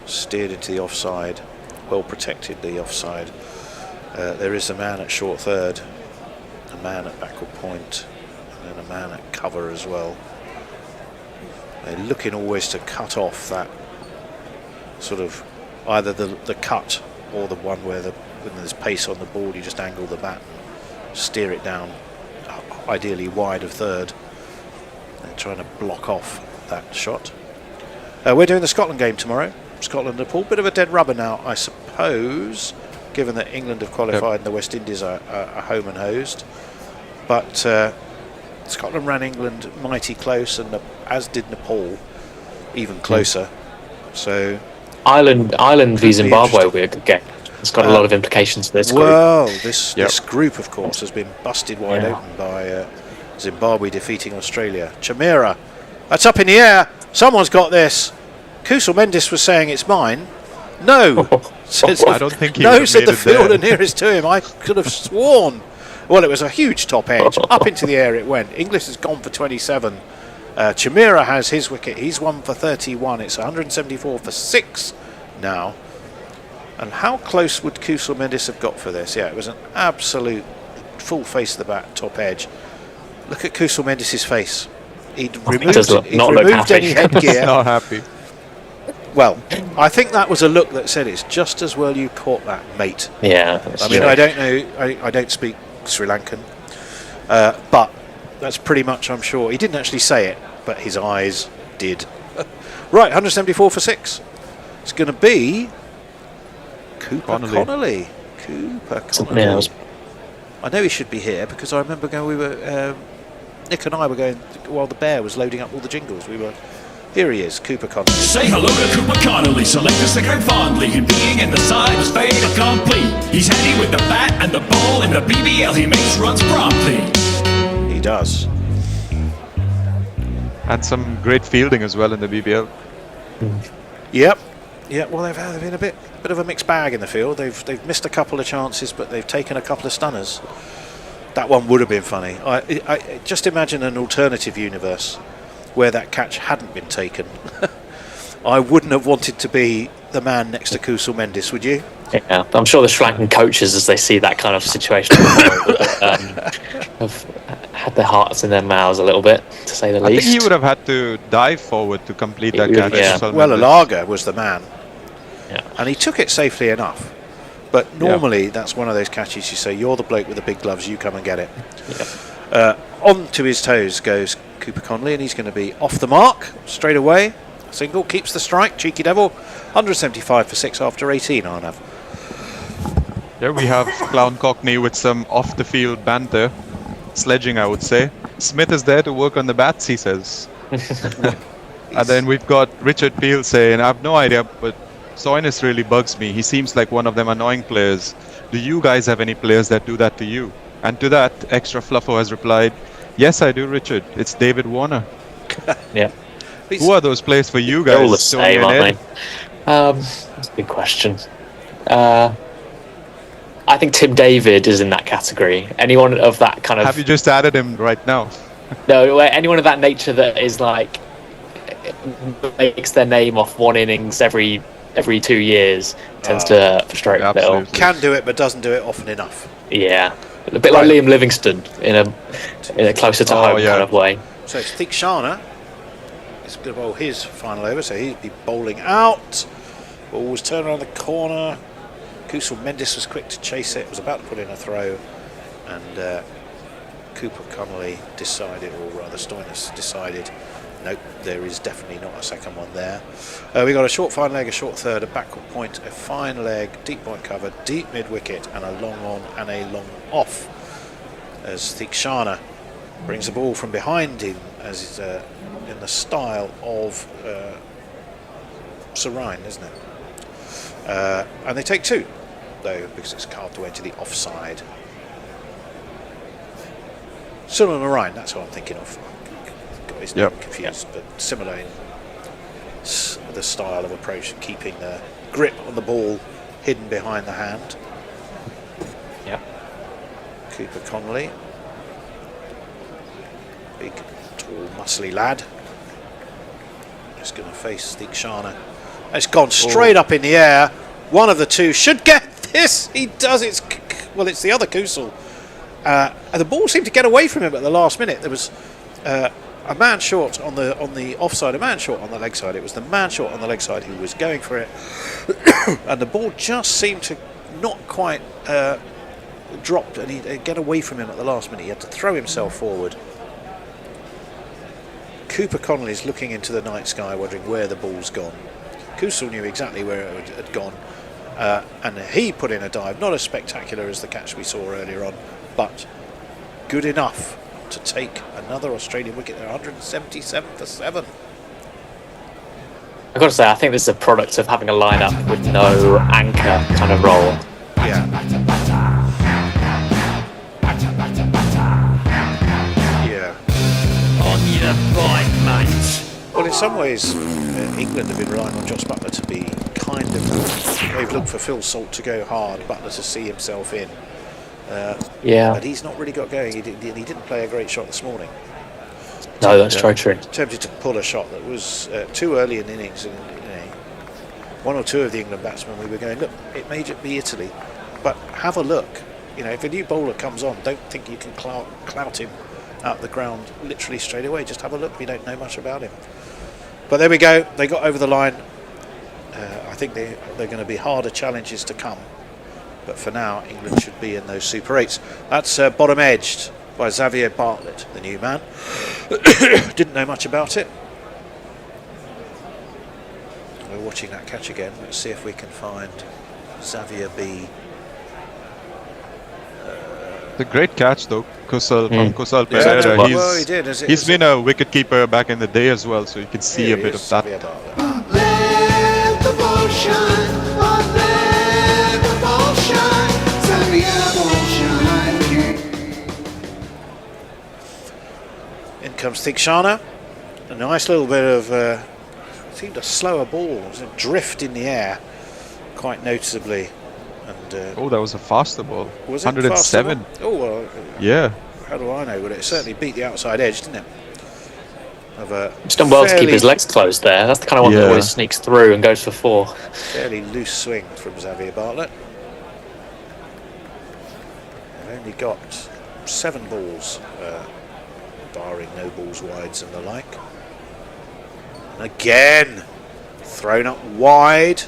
Speaker 14: steered into the offside, well protected the offside. There is a man at short third, a man at backward point, and then a man at cover as well. They're looking always to cut off that sort of either the cut or the one where when there's pace on the ball, you just angle the bat and steer it down, ideally wide of third. They're trying to block off that shot. We're doing the Scotland game tomorrow. Scotland-Nepal, bit of a dead rubber now, I suppose, given that England have qualified and the West Indies are home and hosed. But Scotland ran England mighty close, and as did Nepal, even closer. So
Speaker 15: Ireland v Zimbabwe will be a good game. It's got a lot of implications for this group.
Speaker 14: Well, this group, of course, has been busted wide open by Zimbabwe defeating Australia. Chamira, that's up in the air. Someone's got this. Kusal Mendis was saying it's mine. No,
Speaker 11: I don't think he
Speaker 14: no, said the fielder nearest to him. I could have sworn. Well, it was a huge top edge. Up into the air it went. Inglis has gone for 27. Chamira has his wicket. He's won for 31. It's 174 for 6 now. And how close would Kusal Mendis have got for this? Yeah, it was an absolute full face of the bat, top edge. Look at Kusal Mendis' face. He'd removed any headgear.
Speaker 11: Not happy.
Speaker 14: Well, I think that was a look that said it's just as well you caught that, mate.
Speaker 15: Yeah.
Speaker 14: I mean, I don't know. I don't speak Sri Lankan, but that's pretty much, I'm sure. He didn't actually say it, but his eyes did. Right, 174 for 6. It's going to be Cooper Connolly. Cooper Connolly. I know he should be here because I remember Nick and I were going while the bear was loading up all the jingles. Here he is, Cooper Connolly.
Speaker 5: Say hello to Cooper Connolly, select a second fondly, and being in the side was fait accompli. He's handy with the bat and the ball, and the BBL he makes runs promptly.
Speaker 14: He does.
Speaker 11: And some great fielding as well in the BBL.
Speaker 14: Yep. Yeah, well, they've been a bit of a mixed bag in the field. They've missed a couple of chances, but they've taken a couple of stunners. That one would have been funny. I just imagine an alternative universe where that catch hadn't been taken. I wouldn't have wanted to be the man next to Kusal Mendis, would you?
Speaker 15: Yeah, I'm sure the Sri Lankan coaches, as they see that kind of situation, have had their hearts in their mouths a little bit, to say the least.
Speaker 11: I think he would have had to dive forward to complete that catch.
Speaker 14: Yeah. Well, Alaga was the man. Yeah. And he took it safely enough. But normally that's one of those catches you say, you're the bloke with the big gloves, you come and get it. Yeah. On to his toes goes Cooper Connolly, and he's going to be off the mark straight away. Single, keeps the strike, cheeky devil. 175 for 6 after 18, Arnav.
Speaker 11: There we have Clown Cockney with some off-the-field banter. Sledging, I would say. Smith is there to work on the bats, he says. And then we've got Richard Peel saying, I have no idea, but Soinus really bugs me. He seems like one of them annoying players. Do you guys have any players that do that to you? And to that, Extra Fluffo has replied, yes, I do, Richard. It's David Warner.
Speaker 15: Yeah.
Speaker 11: Who are those players for you guys?
Speaker 15: They're all the same, aren't they? That's a big question. I think Tim David is in that category. Anyone of that kind of...
Speaker 11: Have you just added him right now?
Speaker 15: No, anyone of that nature that is like... makes their name off one innings every 2 years tends to frustrate a little.
Speaker 14: Can do it, but doesn't do it often enough.
Speaker 15: Yeah. A bit like Liam Livingston in a closer to home kind of way.
Speaker 14: So it's Theekshana. It's going to bowl his final over, so he'd be bowling out. Ball was turned around the corner. Kusal Mendis was quick to chase it, was about to put in a throw, and Cooper Connolly decided, or rather Stoinis decided, nope, there is definitely not a second one there. We got a short fine leg, a short third, a backward point, a fine leg, deep point cover, deep mid wicket, and a long on and a long off. As Theekshana brings the ball from behind him, as is in the style of Sarine, isn't it? And they take 2, though, because it's carved away to the offside. Sunil Narayan, that's what I'm thinking of. Got his name confused, but similar in the style of approach, keeping the grip on the ball hidden behind the hand.
Speaker 15: Yeah.
Speaker 14: Cooper Connolly, big, tall, muscly lad. Just going to face Theekshana It's gone straight up in the air. One of the two should get this. He does. It's the other Kusal. And the ball seemed to get away from him at the last minute. There was a man short on the offside, a man short on the leg side. It was the man short on the leg side who was going for it, and the ball just seemed to not quite drop, and he'd get away from him at the last minute. He had to throw himself forward. Cooper Connolly's looking into the night sky, wondering where the ball's gone. Kusal knew exactly where it had gone, and he put in a dive, not as spectacular as the catch we saw earlier on, but good enough to take another Australian wicket there, 177 for 7.
Speaker 15: I've got to say, I think this is a product of having a lineup with no anchor kind of role.
Speaker 14: Yeah.
Speaker 5: On your bike, mate.
Speaker 14: Well, in some ways, England have been relying on Josh Buttler to be kind of... They've looked for Phil Salt to go hard, Buttler to see himself in. But he's not really got going. He didn't play a great shot this morning.
Speaker 15: No, that's true.
Speaker 14: Tempted to pull a shot that was too early in the innings. And, one or two of the England batsmen, we were going, look, it may be Italy, but have a look. If a new bowler comes on, don't think you can clout him out the ground literally straight away. Just have a look. We don't know much about him. But there we go. They got over the line. I think they're going to be harder challenges to come. But for now, England should be in those Super 8s. That's bottom edged by Xavier Bartlett, the new man. Didn't know much about it. We're watching that catch again. Let's see if we can find Xavier B.
Speaker 11: The great catch though, Kusal from Kusal
Speaker 14: Yeah,
Speaker 11: Pereira.
Speaker 14: well, he did.
Speaker 11: He's been a wicket keeper back in the day as well, so you can see a bit of that.
Speaker 7: Let the ball shine, let the ball shine, Xavier ball shine.
Speaker 14: In comes Thiksana. A nice little bit of seemed a slower ball. It was a drift in the air, quite noticeably. And
Speaker 11: that was a faster ball.
Speaker 14: Was it
Speaker 11: 107.
Speaker 14: faster? Oh well.
Speaker 11: Yeah.
Speaker 14: How do I know? But it certainly beat the outside edge, didn't it?
Speaker 15: He's done well to keep his legs closed there. That's the kind of one that always sneaks through and goes for 4.
Speaker 14: Fairly loose swing from Xavier Bartlett. They've only got 7 balls, barring no balls wides and the like. And again, thrown up wide.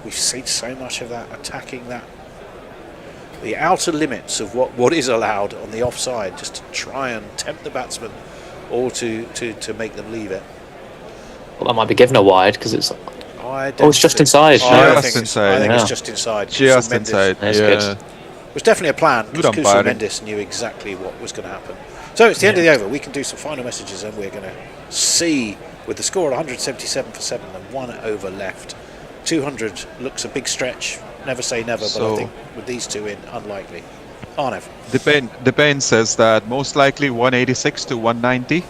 Speaker 14: We've seen so much of that, attacking the outer limits of what is allowed on the offside, just to try and tempt the batsman or to make them leave it.
Speaker 15: Well, that might be given a wide because it's... it's just inside.
Speaker 14: I think it's just inside.
Speaker 11: Just inside.
Speaker 14: It was definitely a plan because Kusal Mendes knew exactly what was going to happen. So it's the end of the over. We can do some final messages and we're going to see, with the score at 177 for 7 and 1 over left, 200 looks a big stretch. Never say never, but I think with these two in, unlikely. Arnev.
Speaker 11: Depend says that most likely 186 to 190.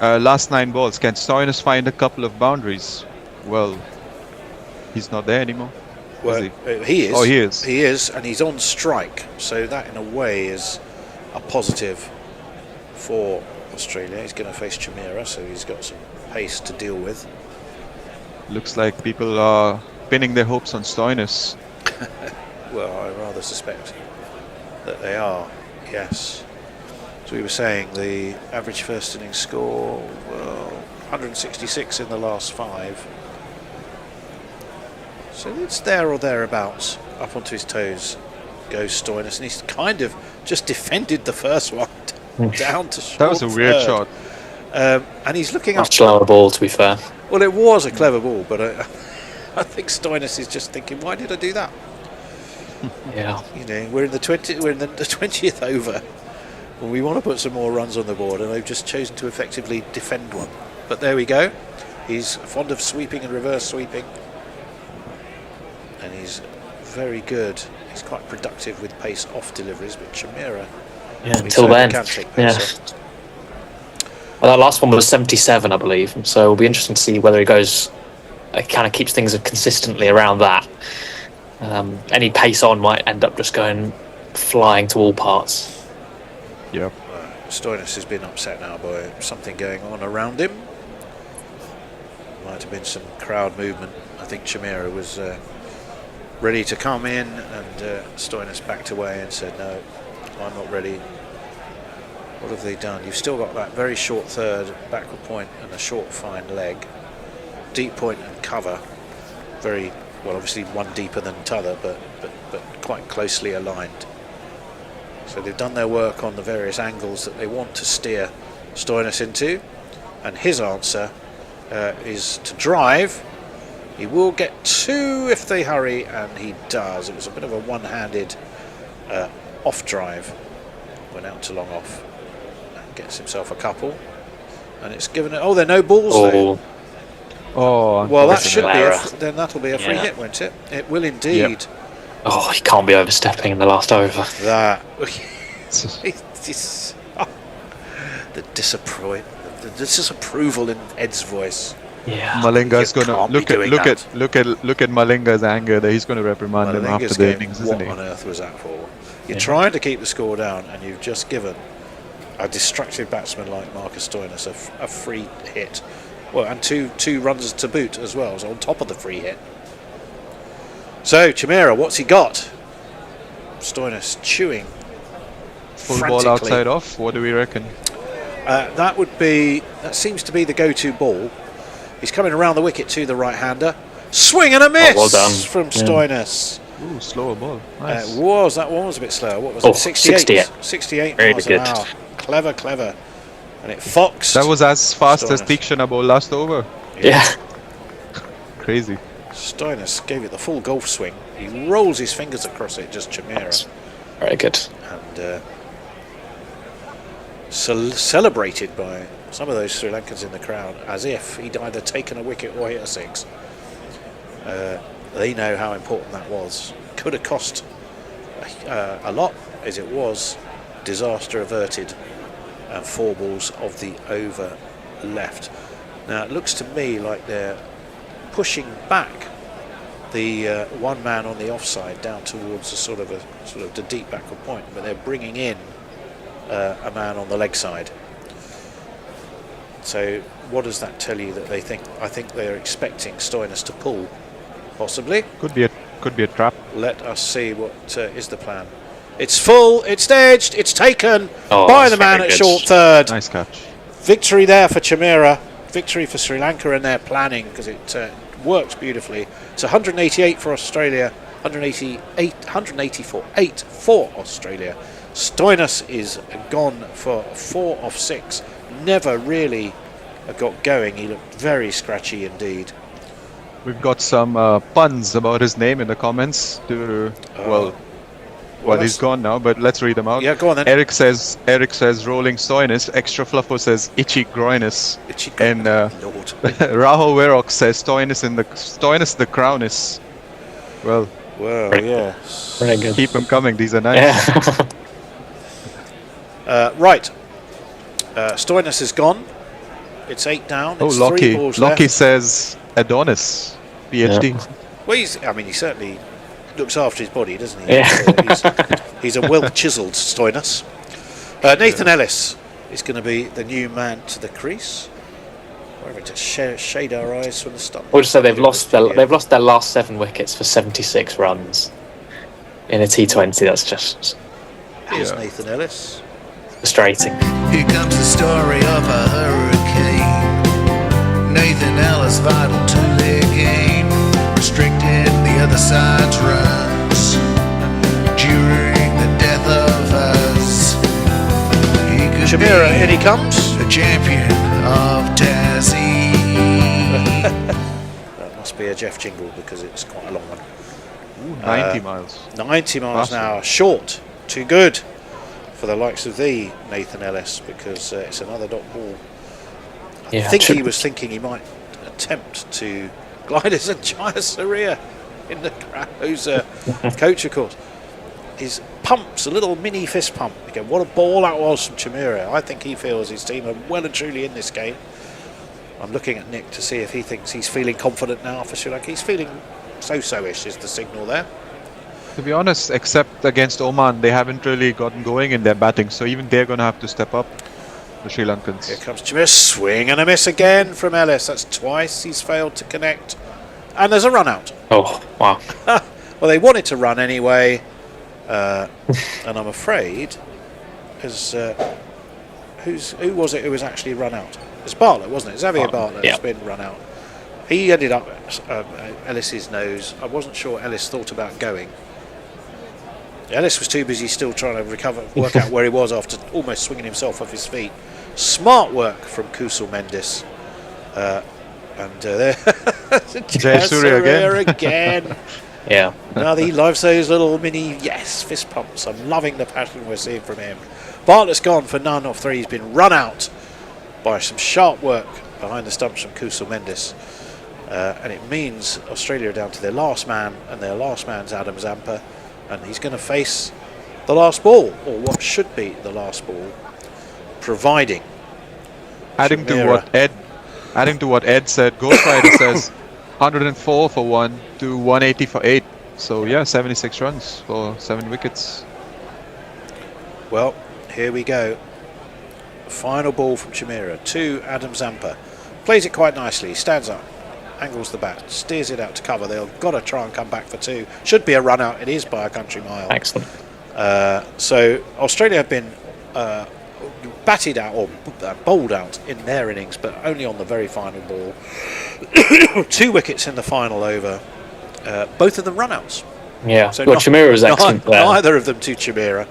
Speaker 11: Last 9 balls. Can Stoinis find a couple of boundaries? Well, he's not there anymore.
Speaker 14: Well, he is.
Speaker 11: Oh, he is.
Speaker 14: He is, and he's on strike. So that, in a way, is a positive for Australia. He's going to face Chimera, so he's got some pace to deal with.
Speaker 11: Looks like people are pinning their hopes on Stoinis.
Speaker 14: Well, I rather suspect that they are, yes. As we were saying, the average first innings score, 166 in the last 5. So it's there or thereabouts, up onto his toes goes Stoinis, and he's kind of just defended the first one down to short.
Speaker 11: That was a weird shot.
Speaker 14: And he's looking up.
Speaker 15: Much slower ball, to be fair.
Speaker 14: Well, it was a clever ball, but I think Stoinis is just thinking, why did I do that?
Speaker 15: Yeah.
Speaker 14: We're in the 20th over when we want to put some more runs on the board, and they've just chosen to effectively defend one. But there we go. He's fond of sweeping and reverse sweeping, and he's very good. He's quite productive with pace off deliveries, but Chimera,
Speaker 15: until then, Well, that last one was 77, I believe, so it'll be interesting to see whether he goes, kind of keeps things consistently around that. Any pace on might end up just going flying to all parts.
Speaker 11: Yep.
Speaker 14: Stoinis has been upset now by something going on around him. Might have been some crowd movement. I think think Chimera was ready to come in, and Stoinis backed away and said, no, I'm not ready. What have they done? You've still got that very short third, backward point, and a short fine leg. Deep point and cover. Very, well, obviously one deeper than t'other, but quite closely aligned. So they've done their work on the various angles that they want to steer Stoinis into. And his answer is to drive. He will get 2 if they hurry, and he does. It was a bit of a one-handed off drive. Went out to long off. Gets himself a couple, and it's given it. Oh, there are no balls though.
Speaker 11: Oh,
Speaker 14: well, that should be. Then that'll be a free hit, won't it? It will indeed.
Speaker 15: Yep. Oh, he can't be overstepping in the last over.
Speaker 14: That the disapproval in Ed's voice.
Speaker 15: Yeah.
Speaker 11: Malinga's gonna look at Malinga's anger. That he's going to reprimand him after the innings, isn't he?
Speaker 14: What on earth was that for? You're trying to keep the score down, and you've just given a destructive batsman like Marcus Stoinis a free hit, well, and two runs to boot as well, so on top of the free hit. So Chimera, what's he got? Stoinis chewing
Speaker 11: full ball outside off. What do we reckon?
Speaker 14: That seems to be the go-to ball. He's coming around the wicket to the right-hander. Swing and a miss
Speaker 15: well done.
Speaker 14: From Stoinis.
Speaker 11: Ooh, slower ball. Nice.
Speaker 14: That one was a bit slower. What was it? 68
Speaker 15: Very
Speaker 14: miles
Speaker 15: good.
Speaker 14: an hour. Clever. And it foxed.
Speaker 11: That was as fast as
Speaker 14: Stoinis.
Speaker 11: Tikshana ball last over.
Speaker 15: Yeah.
Speaker 11: Crazy.
Speaker 14: Stoinis gave it the full golf swing. He rolls his fingers across it, just Chimera.
Speaker 15: Very good.
Speaker 14: And celebrated by some of those Sri Lankans in the crowd as if he'd either taken a wicket or hit a 6. They know how important that was. Could have cost a lot, as it was. Disaster averted, and 4 balls of the over left. Now it looks to me like they're pushing back the one man on the offside down towards a sort of the deep backward point, but they're bringing in a man on the leg side. So what does that tell you that they think? I think they're expecting Stoinis to pull, possibly.
Speaker 11: Could be a trap.
Speaker 14: Let us see what is the plan. It's full, it's edged, it's taken
Speaker 15: Oh,
Speaker 14: by
Speaker 15: that's
Speaker 14: the man
Speaker 15: very
Speaker 14: at
Speaker 15: good.
Speaker 14: short third.
Speaker 11: Nice catch.
Speaker 14: Victory there for Chimera. Victory for Sri Lanka and their planning, because it works beautifully. It's 188 for Australia, 184 for Australia. Stoinis is gone for 4 off 6. Never really got going. He looked very scratchy indeed.
Speaker 11: We've got some puns about his name in the comments. Well, he's gone now, but let's read them out.
Speaker 14: Yeah, go on then.
Speaker 11: Eric says rolling Stoinis. Extra Fluffo says itchy groinus. And Rahul Verok says Stoinis the crownis. Well,
Speaker 14: yeah.
Speaker 15: Very good.
Speaker 11: Keep them coming. These are nice.
Speaker 14: Yeah. Right. Stoinis is gone. It's 8 down. It's 3 balls left.
Speaker 11: Lockie says Adonis, PhD.
Speaker 15: Yeah.
Speaker 14: Well, he certainly looks after his body, doesn't he?
Speaker 15: Yeah.
Speaker 14: He's a well-chiselled Stoinis. Nathan Ellis is going to be the new man to the crease. We're having to shade our eyes from the start.
Speaker 15: We'll just say they've lost their last 7 wickets for 76 runs in a T20. That's just
Speaker 14: Here's Nathan Ellis.
Speaker 15: frustrating.
Speaker 4: Here comes the story of a hurricane. Nathan Ellis vital to their game. Restricted the other side's runs during the death of us. He could
Speaker 14: Chimera,
Speaker 4: be
Speaker 14: in he comes.
Speaker 4: the champion of Tassie.
Speaker 14: That must be a Jeff jingle because it's quite a long one.
Speaker 11: Ooh, 90 miles.
Speaker 14: 90 miles an hour. Short. Too good for the likes of the Nathan Ellis, because it's another dot ball. I think he was thinking he might attempt to glide his entire career in the crowd's coach, of course. His pumps, a little mini fist pump. Again, what a ball that was from Chimera. I think he feels his team are well and truly in this game. I'm looking at Nick to see if he thinks he's feeling confident now for Sri Lanka. He's feeling so-so-ish is the signal there.
Speaker 11: To be honest, except against Oman, they haven't really gotten going in their batting, so even they're going to have to step up, the Sri Lankans.
Speaker 14: Here comes Chimera, swing and a miss again from Ellis. That's twice he's failed to connect And there's a run out.
Speaker 15: Oh, wow.
Speaker 14: Well, they wanted to run anyway, and I'm afraid, as who was it who was actually run out? It's Bartlett, wasn't it? Xavier Bartlett has been run out. He ended up at Ellis's nose. I wasn't sure Ellis thought about going. Ellis was too busy still trying to work out where he was after almost swinging himself off his feet. Smart work from Kusal Mendis. And there,
Speaker 11: Jayasuriya
Speaker 14: again.
Speaker 15: Yeah.
Speaker 14: Now he loves those little mini fist pumps. I'm loving the passion we're seeing from him. Bartlett's gone for none off three. He's been run out by some sharp work behind the stumps from Kusal Mendis. And it means Australia are down to their last man, and their last man's Adam Zampa, and he's going to face the last ball, or what should be the last ball, providing.
Speaker 11: Adding to what Ed said, Ghost Rider says 104 for 1 to 180 for 8. So yeah, 76 runs for 7 wickets.
Speaker 14: Well, here we go. Final ball from Chimera to Adam Zampa. Plays it quite nicely. Stands up, angles the bat, steers it out to cover. They've got to try and come back for 2. Should be a run out. It is by a country mile.
Speaker 15: Excellent.
Speaker 14: So Australia have been batted out or bowled out in their innings, but only on the very final ball. 2 wickets in the final over. Both of them run outs.
Speaker 15: Yeah.
Speaker 14: So
Speaker 15: well, Chimera was excellent there.
Speaker 14: Neither of them to Chimera,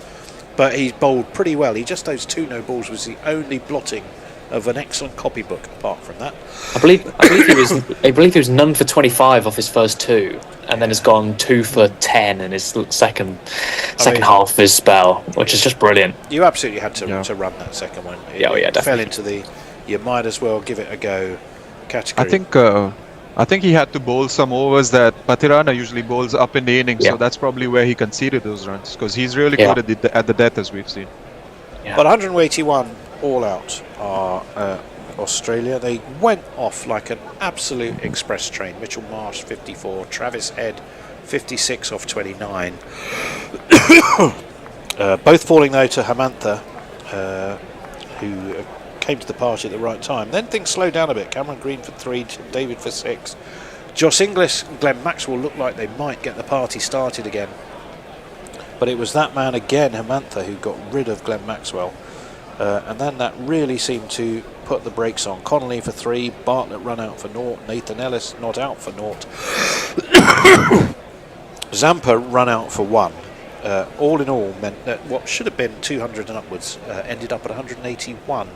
Speaker 14: but he's bowled pretty well. Just those 2 no balls was the only blotting of an excellent copybook. Apart from that,
Speaker 15: I believe he was none for 25 off his first 2, and then has gone 2 for 10 in his second half of his spell, which is just brilliant.
Speaker 14: You absolutely had to run that second one. It fell into the you might as well give it a go category.
Speaker 11: I think he had to bowl some overs that Pathirana usually bowls up in the innings, so that's probably where he conceded those runs, because he's really good at the death, as we've seen.
Speaker 14: Yeah. But 181 all out are Australia. They went off like an absolute express train. Mitchell Marsh 54, Travis Head 56 off 29. Both falling though to Hamantha, who came to the party at the right time. Then things slowed down a bit. Cameron Green for 3, David for 6. Josh Inglis and Glenn Maxwell looked like they might get the party started again. But it was that man again, Hamantha, who got rid of Glenn Maxwell. And then that really seemed to put the brakes on. Connolly for 3, Bartlett run out for 0, Nathan Ellis not out for 0. Zampa run out for 1. All in all meant that what should have been 200 and upwards ended up at 181.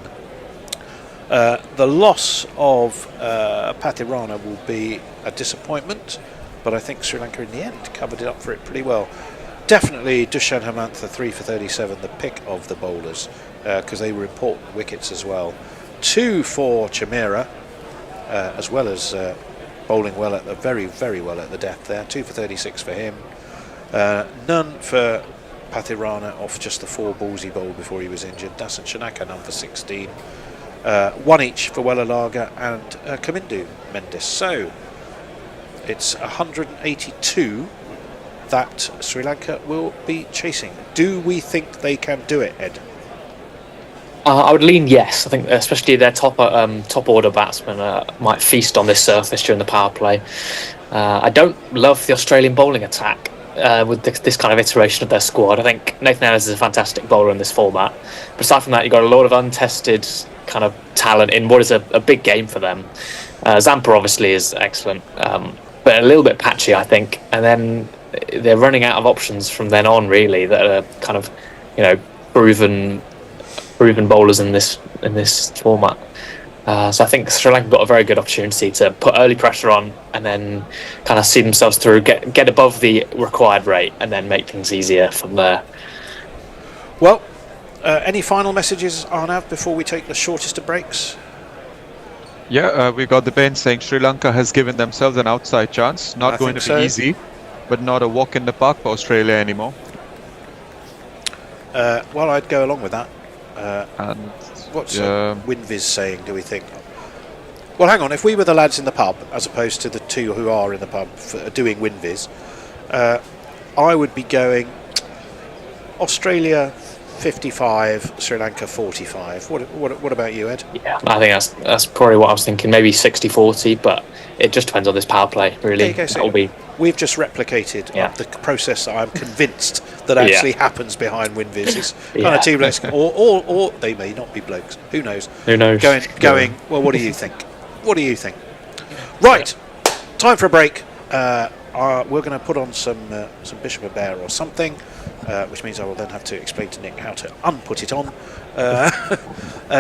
Speaker 14: The loss of Pathirana will be a disappointment, but I think Sri Lanka in the end covered it up for it pretty well. Definitely Dushan Hamantha 3 for 37, the pick of the bowlers, because they were important wickets as well. 2 for Chimera, as well as bowling well at the very well at the death there. 2 for 36 for him. None for Pathirana off just the 4 balls he bowled before he was injured. Dasan Shanaka none for 16. 1 each for Wellalaga and Kamindu Mendis. So it's 182 that Sri Lanka will be chasing. Do we think they can do it, Ed?
Speaker 15: I would lean yes. I think especially their top order batsmen might feast on this surface during the power play. I don't love the Australian bowling attack with this kind of iteration of their squad. I think Nathan Ellis is a fantastic bowler in this format. But aside from that, you've got a lot of untested kind of talent in what is a big game for them. Zampa obviously is excellent, but a little bit patchy, I think. And then they're running out of options from then on, really, that are kind of, proven bowlers in this format. So I think Sri Lanka got a very good opportunity to put early pressure on and then kind of see themselves through, get above the required rate, and then make things easier from there.
Speaker 14: Well, any final messages, Arnav, before we take the shortest of breaks?
Speaker 11: Yeah, we got the bench saying Sri Lanka has given themselves an outside chance. Not going to be easy, but not a walk in the park for Australia anymore.
Speaker 14: Well, I'd go along with that.
Speaker 11: And
Speaker 14: what's Winviz saying, do we think? Well, hang on. If we were the lads in the pub, as opposed to the 2 who are in the pub doing Winviz, I would be going Australia 55, Sri Lanka 45. What about you, Ed?
Speaker 15: Yeah, I think that's probably what I was thinking. Maybe 60-40, but it just depends on this power play, really.
Speaker 14: There you go. We've just replicated the process that I'm convinced that actually happens behind WinViz's kind of two blokes, or they may not be blokes. Who knows?
Speaker 15: Who knows?
Speaker 14: Going. Well, what do you think? What do you think? Right, time for a break. We're going to put on some Bishop of Bear or something, which means I will then have to explain to Nick how to unput it on.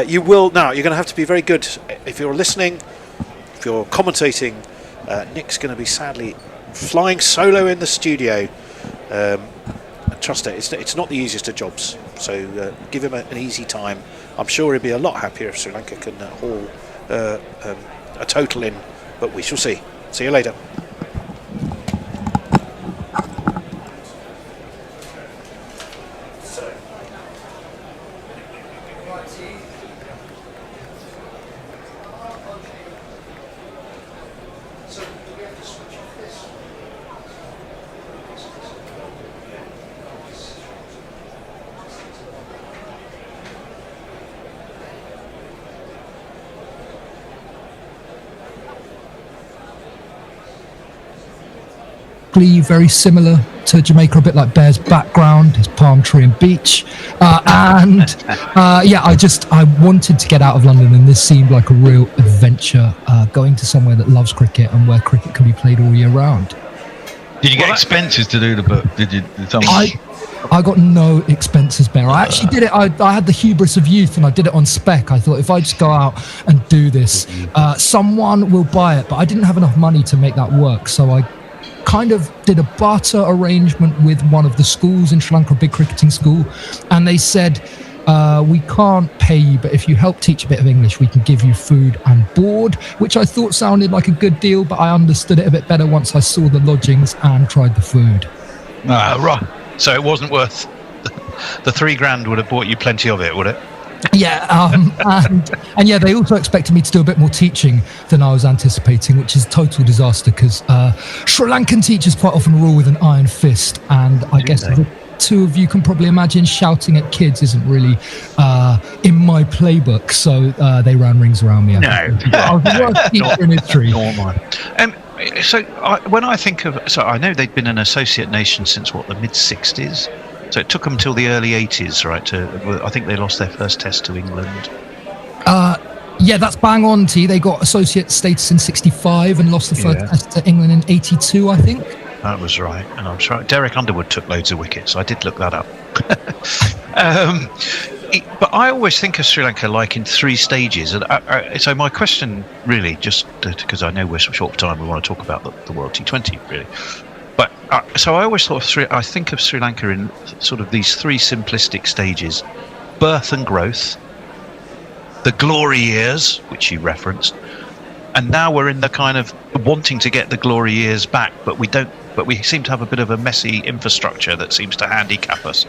Speaker 14: You will now. You're going to have to be very good if you're listening. If you're commentating, Nick's going to be sadly flying solo in the studio. Trust it, it's not the easiest of jobs. So give him an easy time. I'm sure he'll be a lot happier if Sri Lanka can haul a total in, but we shall see. See you later.
Speaker 2: Very similar to Jamaica, a bit like Bear's background, his palm tree and beach, I wanted to get out of London, and this seemed like a real adventure, going to somewhere that loves cricket and where cricket can be played all year round.
Speaker 16: Did you get expenses to do the book? Did you?
Speaker 2: I got no expenses, Bear. I actually did it. I had the hubris of youth, and I did it on spec. I thought if I just go out and do this, someone will buy it, but I didn't have enough money to make that work, so I kind of did a barter arrangement with one of the schools in Sri Lanka, a big cricketing school, and they said, we can't pay you, but if you help teach a bit of English, we can give you food and board, which I thought sounded like a good deal, but I understood it a bit better once I saw the lodgings and tried the food.
Speaker 16: Right. So it wasn't worth the $3,000 would have bought you plenty of it, would it?
Speaker 2: Yeah, and they also expected me to do a bit more teaching than I was anticipating, which is a total disaster because Sri Lankan teachers quite often rule with an iron fist, and I guess the two of you can probably imagine shouting at kids isn't really in my playbook, so they ran rings around me. I was the worst teacher in history.
Speaker 16: When I think of, I know they'd been an associate nation since the mid-60s. So it took them till the early 80s, right? I think they lost their first test to England.
Speaker 2: Yeah, that's bang on, T. They got associate status in 65 and lost the first test to England in 82, I think.
Speaker 16: That was right. And I'm sure Derek Underwood took loads of wickets. I did look that up. But I always think of Sri Lanka like in three stages. And so my question really, just because I know we're short of time, we want to talk about the World T20, really. But so I always thought I think of Sri Lanka in sort of these three simplistic stages: birth and growth, the glory years, which you referenced, and now we're in the kind of wanting to get the glory years back, but we don't. But we seem to have a bit of a messy infrastructure that seems to handicap us.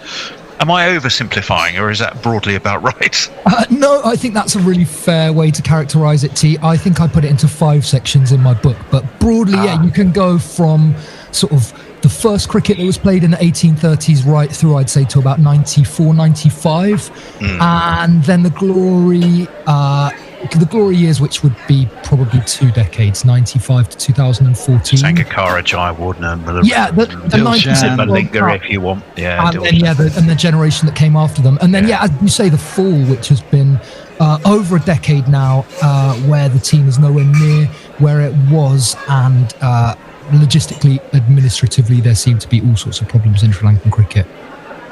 Speaker 16: Am I oversimplifying, or is that broadly about right?
Speaker 2: No, I think that's a really fair way to characterise it, T. I think I put it into 5 sections in my book, but broadly, you can go from sort of the first cricket that was played in the 1830s right through, I'd say, to about 94, 95, and then the glory years, which would be probably 2 decades, 95 to 2014.
Speaker 16: Sangakkara, Jayawardene,
Speaker 2: the 90s,
Speaker 16: Malinga, if you want. Yeah,
Speaker 2: and the generation that came after them. And then, as you say, the fall, which has been over a decade now, where the team is nowhere near where it was, and logistically, administratively, there seem to be all sorts of problems in Sri Lankan cricket.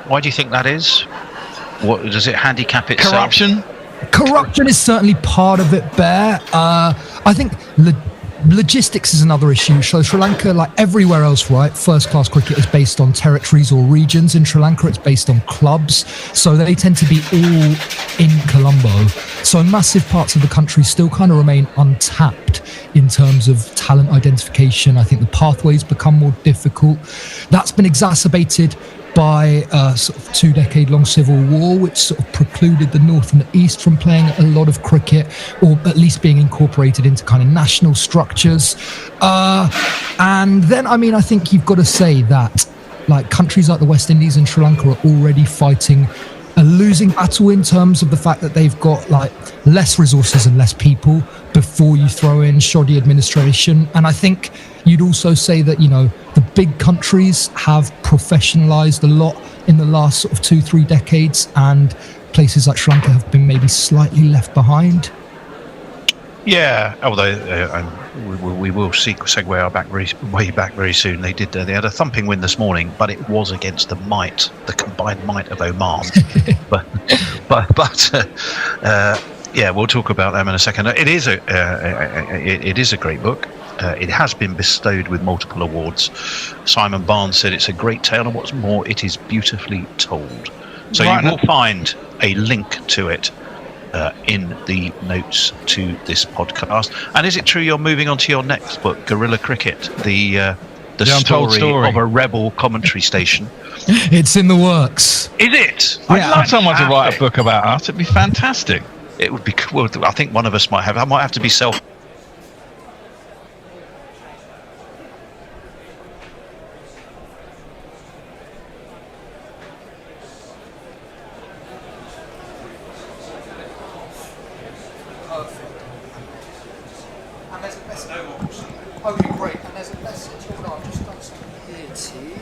Speaker 16: Why do you think that is? What does it handicap itself?
Speaker 2: Corruption is certainly part of it, Bear. I think logistics is another issue. So Sri Lanka, like everywhere else, right, first-class cricket is based on territories or regions. In Sri Lanka, it's based on clubs. So they tend to be all in Colombo. So massive parts of the country still kind of remain untapped in terms of talent identification. I think the pathways become more difficult. That's been exacerbated by a sort of 2-decade-long civil war, which sort of precluded the North and the East from playing a lot of cricket, or at least being incorporated into kind of national structures. And then, I mean, I think you've got to say that, like, countries like the West Indies and Sri Lanka are already fighting a losing battle in terms of the fact that they've got like less resources and less people before you throw in shoddy administration. And I think you'd also say that, you know, the big countries have professionalized a lot in the last sort of 2-3 decades, and places like Sri Lanka have been maybe slightly left behind.
Speaker 16: Yeah, although we will segue our way back very soon. They had a thumping win this morning, but it was against the combined might of Oman. but yeah, we'll talk about them in a second. It is a great book. It has been bestowed with multiple awards. Simon Barnes said it's a great tale, and what's more, it is beautifully told. So you will find a link to it in the notes to this podcast. And is it true you're moving on to your next book, Guerrilla Cricket, the story of a rebel commentary station?
Speaker 2: It's in the works.
Speaker 16: Is it?
Speaker 1: I'd love someone to write a book about us. It'd be fantastic.
Speaker 16: It would be cool. I think one of us might have. I might have to be self.
Speaker 2: Okay, great. And there's a message. Hold on, I've just done some community.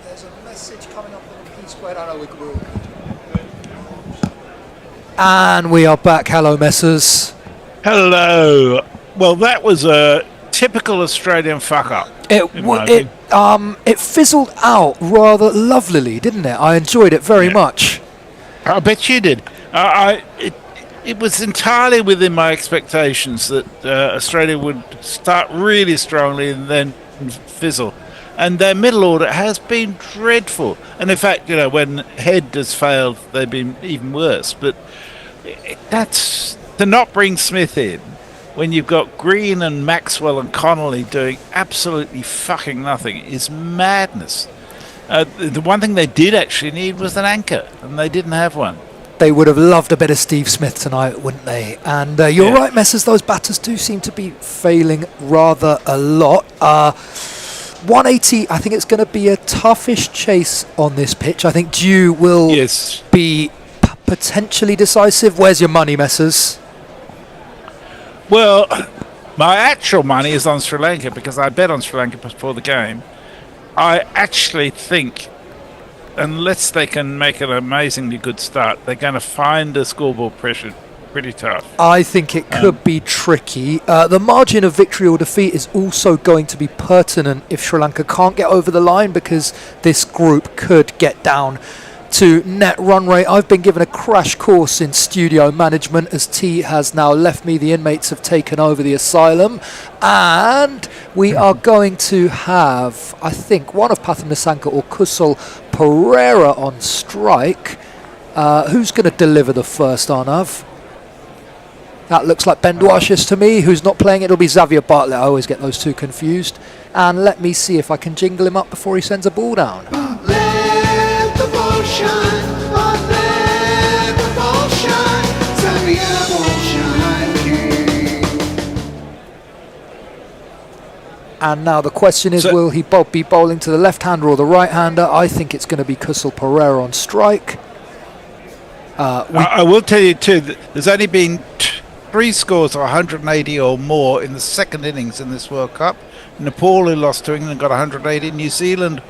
Speaker 2: There's a message coming up on the P squared. I know we're good. And we are back. Hello, Messers.
Speaker 3: Hello. Well, that was a typical Australian fuck up.
Speaker 2: It fizzled out rather lovelily, didn't it? I enjoyed it very much.
Speaker 3: I bet you did. It was entirely within my expectations that Australia would start really strongly and then fizzle. And their middle order has been dreadful. And in fact, you know, when Head has failed, they've been even worse. But that's to not bring Smith in when you've got Green and Maxwell and Connolly doing absolutely fucking nothing is madness. The one thing they did actually need was an anchor, and they didn't have one.
Speaker 2: They would have loved a bit of Steve Smith tonight, wouldn't they? And you're right, Messers, those batters do seem to be failing rather a lot. 180, I think it's going to be a toughish chase on this pitch. I think Dew will be potentially decisive. Where's your money, Messers?
Speaker 3: Well, my actual money is on Sri Lanka because I bet on Sri Lanka before the game. I actually think, unless they can make an amazingly good start, they're going to find the scoreboard pressure pretty tough.
Speaker 2: I think it could be tricky. The margin of victory or defeat is also going to be pertinent if Sri Lanka can't get over the line, because this group could get down to net run rate. I've been given a crash course in studio management as T has now left me. The inmates have taken over the asylum, and we are going to have, I think, one of Pathirana or Kusal Pereira on strike. Who's going to deliver the first, Arnav? That looks like Ben Dwashis to me. Who's not playing? It'll be Xavier Bartlett. I always get those two confused. And let me see if I can jingle him up before he sends a ball down.
Speaker 7: Let the ball shine, oh, let the ball shine, Xavier ball shine, King.
Speaker 2: And now the question is, will he be bowling to the left-hander or the right-hander? I think it's going to be Kusal Pereira on strike.
Speaker 3: I will tell you too that there's only been 3 scores of 180 or more in the second innings in this World Cup. Nepal, who lost to England, got 180. New Zealand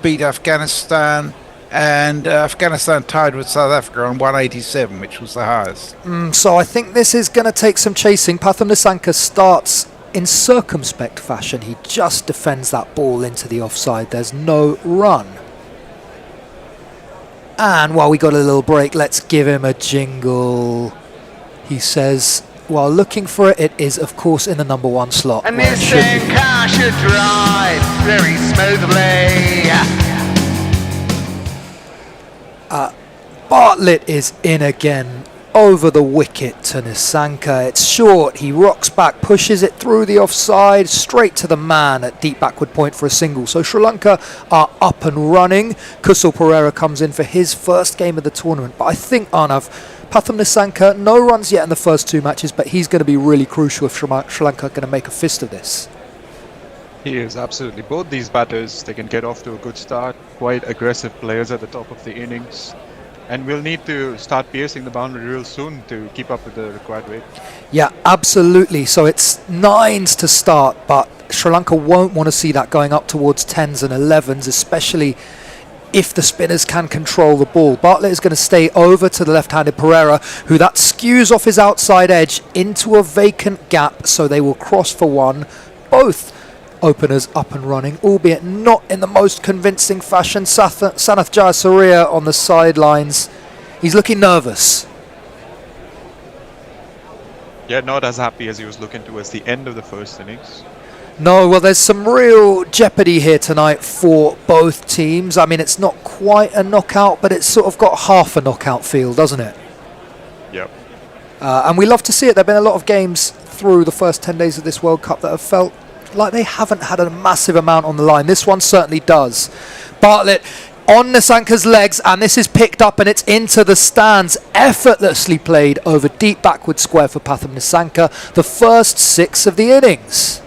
Speaker 3: beat Afghanistan, and Afghanistan tied with South Africa on 187, which was the highest.
Speaker 2: So I think this is going to take some chasing. Pathirana starts in circumspect fashion. He just defends that ball into the offside. There's no run. And while we got a little break, let's give him a jingle. He says, while looking for it, it is, of course, in the number 1 slot.
Speaker 6: And this same car should drive very smoothly.
Speaker 2: Bartlett is in again over the wicket to Nissanka. It's short. He rocks back, pushes it through the offside, straight to the man at deep backward point for a single. So Sri Lanka are up and running. Kusal Pereira comes in for his first game of the tournament. But I think, Arnav, Pathirana, no runs yet in the first 2 matches, but he's going to be really crucial if Sri Lanka are going to make a fist of this.
Speaker 11: He is, absolutely. Both these batters, they can get off to a good start. Quite aggressive players at the top of the innings. And we'll need to start piercing the boundary real soon to keep up with the required weight.
Speaker 2: Yeah, absolutely. So it's 9s to start, but Sri Lanka won't want to see that going up towards 10s and 11s, especially if the spinners can control the ball. Bartlett is going to stay over to the left-handed Pereira, who that skews off his outside edge into a vacant gap, so they will cross for one. Both openers up and running, albeit not in the most convincing fashion. Sanath Jayasuriya on the sidelines. He's looking nervous.
Speaker 11: Yeah, not as happy as he was looking towards the end of the first innings.
Speaker 2: No, well, there's some real jeopardy here tonight for both teams. I mean, it's not quite a knockout, but it's sort of got half a knockout feel, doesn't it?
Speaker 11: Yep.
Speaker 2: And we love to see it. There have been a lot of games through the first 10 days of this World Cup that have felt like they haven't had a massive amount on the line. This one certainly does. Bartlett on Nisanka's legs, and this is picked up and it's into the stands. Effortlessly played over deep backward square for Patham Nisanka. The first 6 of the innings.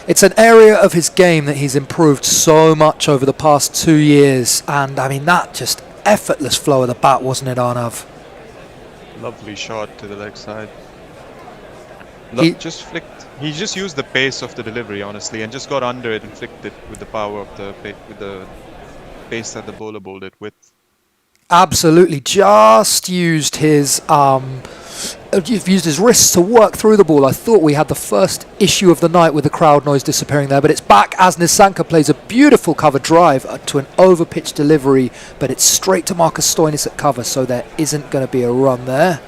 Speaker 2: It's an area of his game that he's improved so much over the past 2 years, and I mean, that just effortless flow of the bat, wasn't it, Arnav?
Speaker 11: Lovely shot to the leg side.
Speaker 2: He
Speaker 11: just flicked. He just used the pace of the delivery, honestly, and just got under it and flicked it with the power of the pace that the bowler bowled it with.
Speaker 2: Absolutely, just used his wrists to work through the ball. I thought we had the first issue of the night with the crowd noise disappearing there, but it's back as Nisanka plays a beautiful cover drive to an over-pitched delivery, but it's straight to Marcus Stoinis at cover, so there isn't going to be a run there.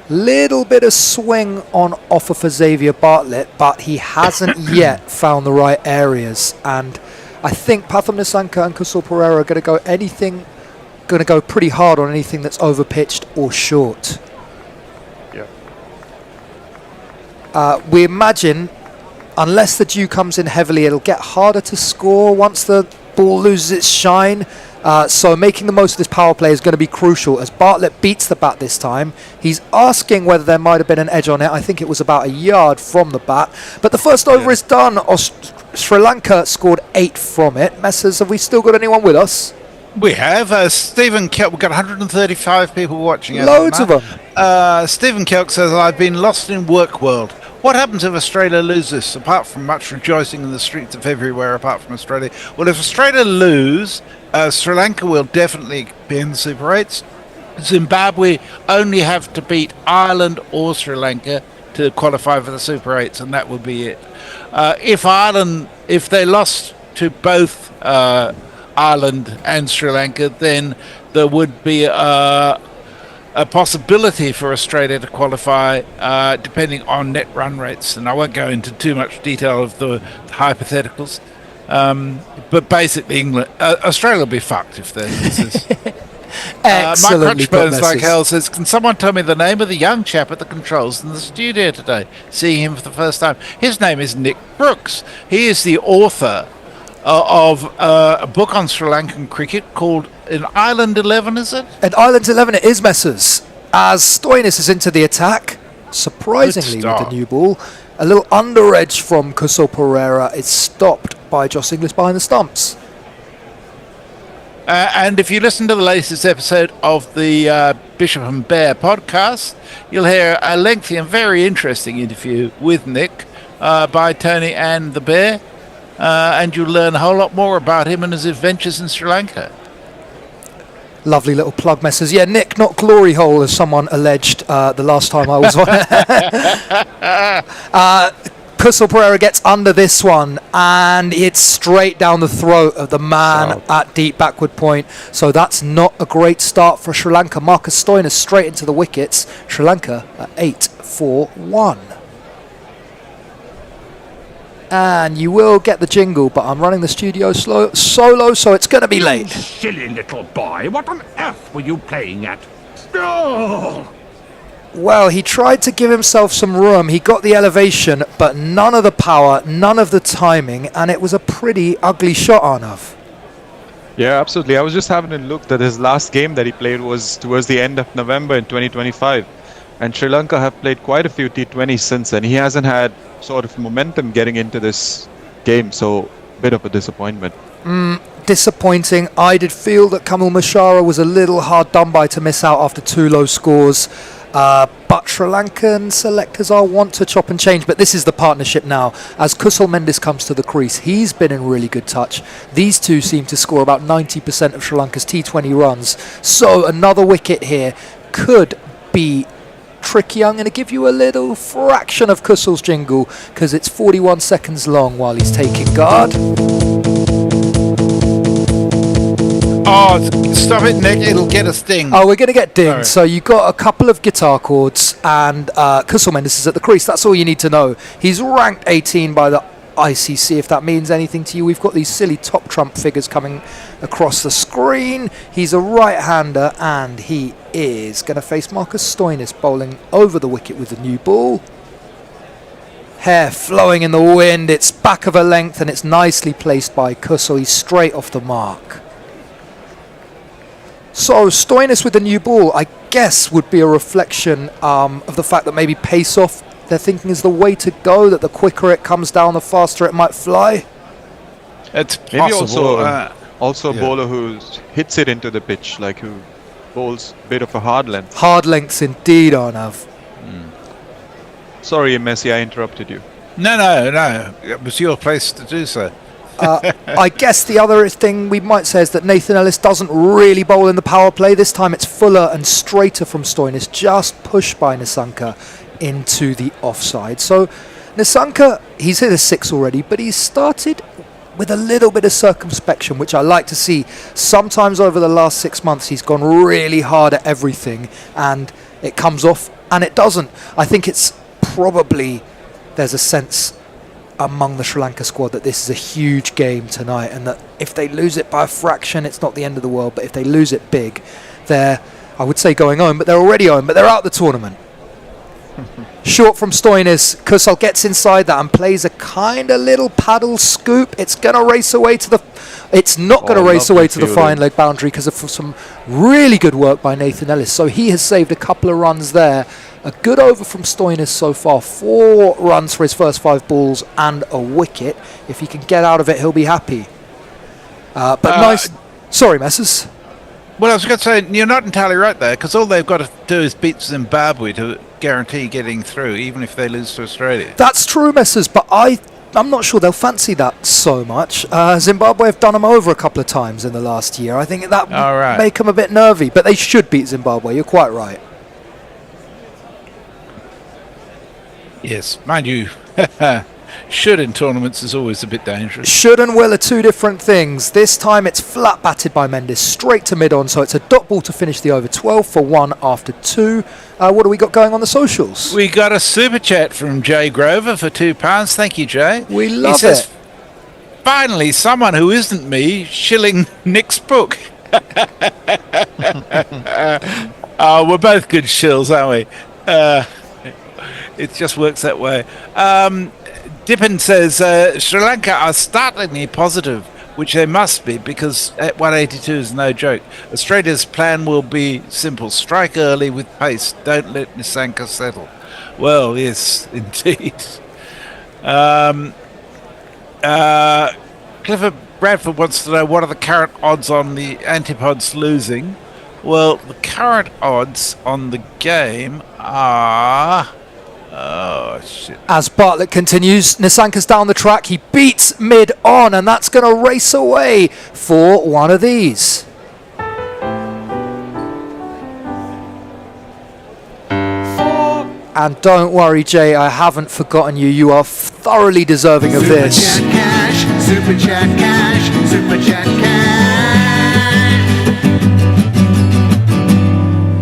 Speaker 2: Little bit of swing on offer for Xavier Bartlett, but he hasn't yet found the right areas, and I think Patham Nisanka and Kusal Pereira are going to go pretty hard on anything that's over-pitched or short.
Speaker 11: Yeah.
Speaker 2: We imagine, unless the dew comes in heavily, it'll get harder to score once the ball loses its shine. So making the most of this power play is going to be crucial as Bartlett beats the bat this time. He's asking whether there might have been an edge on it. I think it was about a yard from the bat. But the first over is done. Sri Lanka scored 8 from it. Messers, have we still got anyone with us?
Speaker 3: We have Stephen Kelk. We've got 135 people watching.
Speaker 2: Loads of them.
Speaker 3: Stephen Kelk says, I've been lost in work world. What happens if Australia loses, apart from much rejoicing in the streets of everywhere apart from Australia? Well, if Australia lose, Sri Lanka will definitely be in the Super 8s. Zimbabwe only have to beat Ireland or Sri Lanka to qualify for the Super 8s, and that will be it. If they lost to both Ireland and Sri Lanka, then there would be a possibility for Australia to qualify depending on net run rates, and I won't go into too much detail of the hypotheticals, but basically Australia will be fucked if they lose. Mike Crutchburns like hell says, can someone tell me the name of the young chap at the controls in the studio today, seeing him for the first time? His name is Nick Brooks. He is the author of a book on Sri Lankan cricket called An Island 11, is it?
Speaker 2: An Island 11 it is, Messers. As Stoinis is into the attack, surprisingly with the new ball. A little under edge from Kusal Pereira. It's stopped by Joss Inglis behind the stumps.
Speaker 3: And if you listen to the latest episode of the Bishop and Bear podcast, you'll hear a lengthy and very interesting interview with Nick by Tony and the Bear. And you'll learn a whole lot more about him and his adventures in Sri Lanka.
Speaker 2: Lovely little plug, Messers. Yeah, Nick, not glory hole, as someone alleged the last time I was on. Kusal Pereira gets under this one, and it's straight down the throat of the man at deep backward point. So that's not a great start for Sri Lanka. Marcus Stoinis straight into the wickets. Sri Lanka at 8-4-1. And you will get the jingle, but I'm running the studio solo, so it's going to be late.
Speaker 13: You silly little boy, what on earth were you playing at? Oh!
Speaker 2: Well, he tried to give himself some room. He got the elevation, but none of the power, none of the timing, and it was a pretty ugly shot, Arnav.
Speaker 11: Yeah, absolutely. I was just having a look that his last game that he played was towards the end of November in 2025. And Sri Lanka have played quite a few T20s since then. He hasn't had sort of momentum getting into this game. So bit of a disappointment.
Speaker 2: Disappointing. I did feel that Kamal Mashara was a little hard done by to miss out after 2 low scores. But Sri Lankan selectors are want to chop and change. But this is the partnership now. As Kusal Mendis comes to the crease, he's been in really good touch. These two seem to score about 90% of Sri Lanka's T20 runs. So another wicket here could be tricky. I'm going to give you a little fraction of Kusal's jingle because it's 41 seconds long while he's taking guard.
Speaker 3: Oh, stop it, Nick. It'll get us dinged.
Speaker 2: Oh, we're going to get dinged.
Speaker 3: Sorry.
Speaker 2: So you got a couple of guitar chords and Kusal Mendis is at the crease. That's all you need to know. He's ranked 18 by the ICC, if that means anything to you. We've got these silly top trump figures coming across the screen. He's a right-hander and he is going to face Marcus Stoinis bowling over the wicket with the new ball. Hair flowing in the wind. It's back of a length and it's nicely placed by Kusal. He's straight off the mark. So Stoinis with the new ball, I guess, would be a reflection of the fact that maybe pace off, they're thinking, is the way to go, that the quicker it comes down, the faster it might fly.
Speaker 3: It's
Speaker 11: Maybe
Speaker 3: possible.
Speaker 11: also a bowler who hits it into the pitch, like who bowls a bit of a hard length.
Speaker 2: Hard lengths indeed, Arnav.
Speaker 11: Sorry, Messi, I interrupted you.
Speaker 3: No. It was your place to do so.
Speaker 2: I guess the other thing we might say is that Nathan Ellis doesn't really bowl in the power play. This time it's fuller and straighter from Stoinis, just pushed by Nissanka into the offside. So Nissanka, he's hit a 6 already, but he's started with a little bit of circumspection, which I like to see. Sometimes over the last 6 months he's gone really hard at everything and it comes off and it doesn't. I think it's probably, there's a sense among the Sri Lanka squad that this is a huge game tonight and that if they lose it by a fraction, it's not the end of the world, but if they lose it big, they're, I would say going home, but they're already home, but they're out of the tournament. Short from Stoinis, Kusal gets inside that and plays a kind of little paddle scoop. It's going to race away to the... It's not going to race away to the fine leg boundary because of some really good work by Nathan Ellis. So he has saved a couple of runs there. A good over from Stoinis so far. 4 runs for his first 5 balls and a wicket. If he can get out of it, he'll be happy. But nice... Sorry, Messers.
Speaker 3: Well, I was going to say, you're not entirely right there, because all they've got to do is beat Zimbabwe to guarantee getting through, even if they lose to Australia.
Speaker 2: That's true, Messers, but I'm not sure they'll fancy that so much. Zimbabwe have done them over a couple of times in the last year. I think that would make them a bit nervy, but they should beat Zimbabwe. You're quite right.
Speaker 3: Yes, mind you, should in tournaments is always a bit dangerous.
Speaker 2: Should and will are 2 different things. This time it's flat batted by Mendis, straight to mid-on, so it's a dot ball to finish the over. 12 for 1 after 2. What do we got going on the socials?
Speaker 3: We got a super chat from Jay Grover for £2. Thank you, Jay.
Speaker 2: We love
Speaker 3: he says, finally, someone who isn't me shilling Nick's book. Oh, we're both good shills, aren't we? It just works that way. Dippin says Sri Lanka are startlingly positive, which they must be because at 182 is no joke. Australia's plan will be simple: strike early with pace. Don't let Nissanka settle. Well, yes, indeed. Clifford Bradford wants to know what are the current odds on the Antipods losing. Well, the current odds on the game are... Oh, shit.
Speaker 2: As Bartlett continues, Nissanka's down the track. He beats mid-on, and that's going to race away for one of these. And don't worry, Jay, I haven't forgotten you. You are thoroughly deserving of this.
Speaker 7: Super chat cash, super chat cash, super chat cash.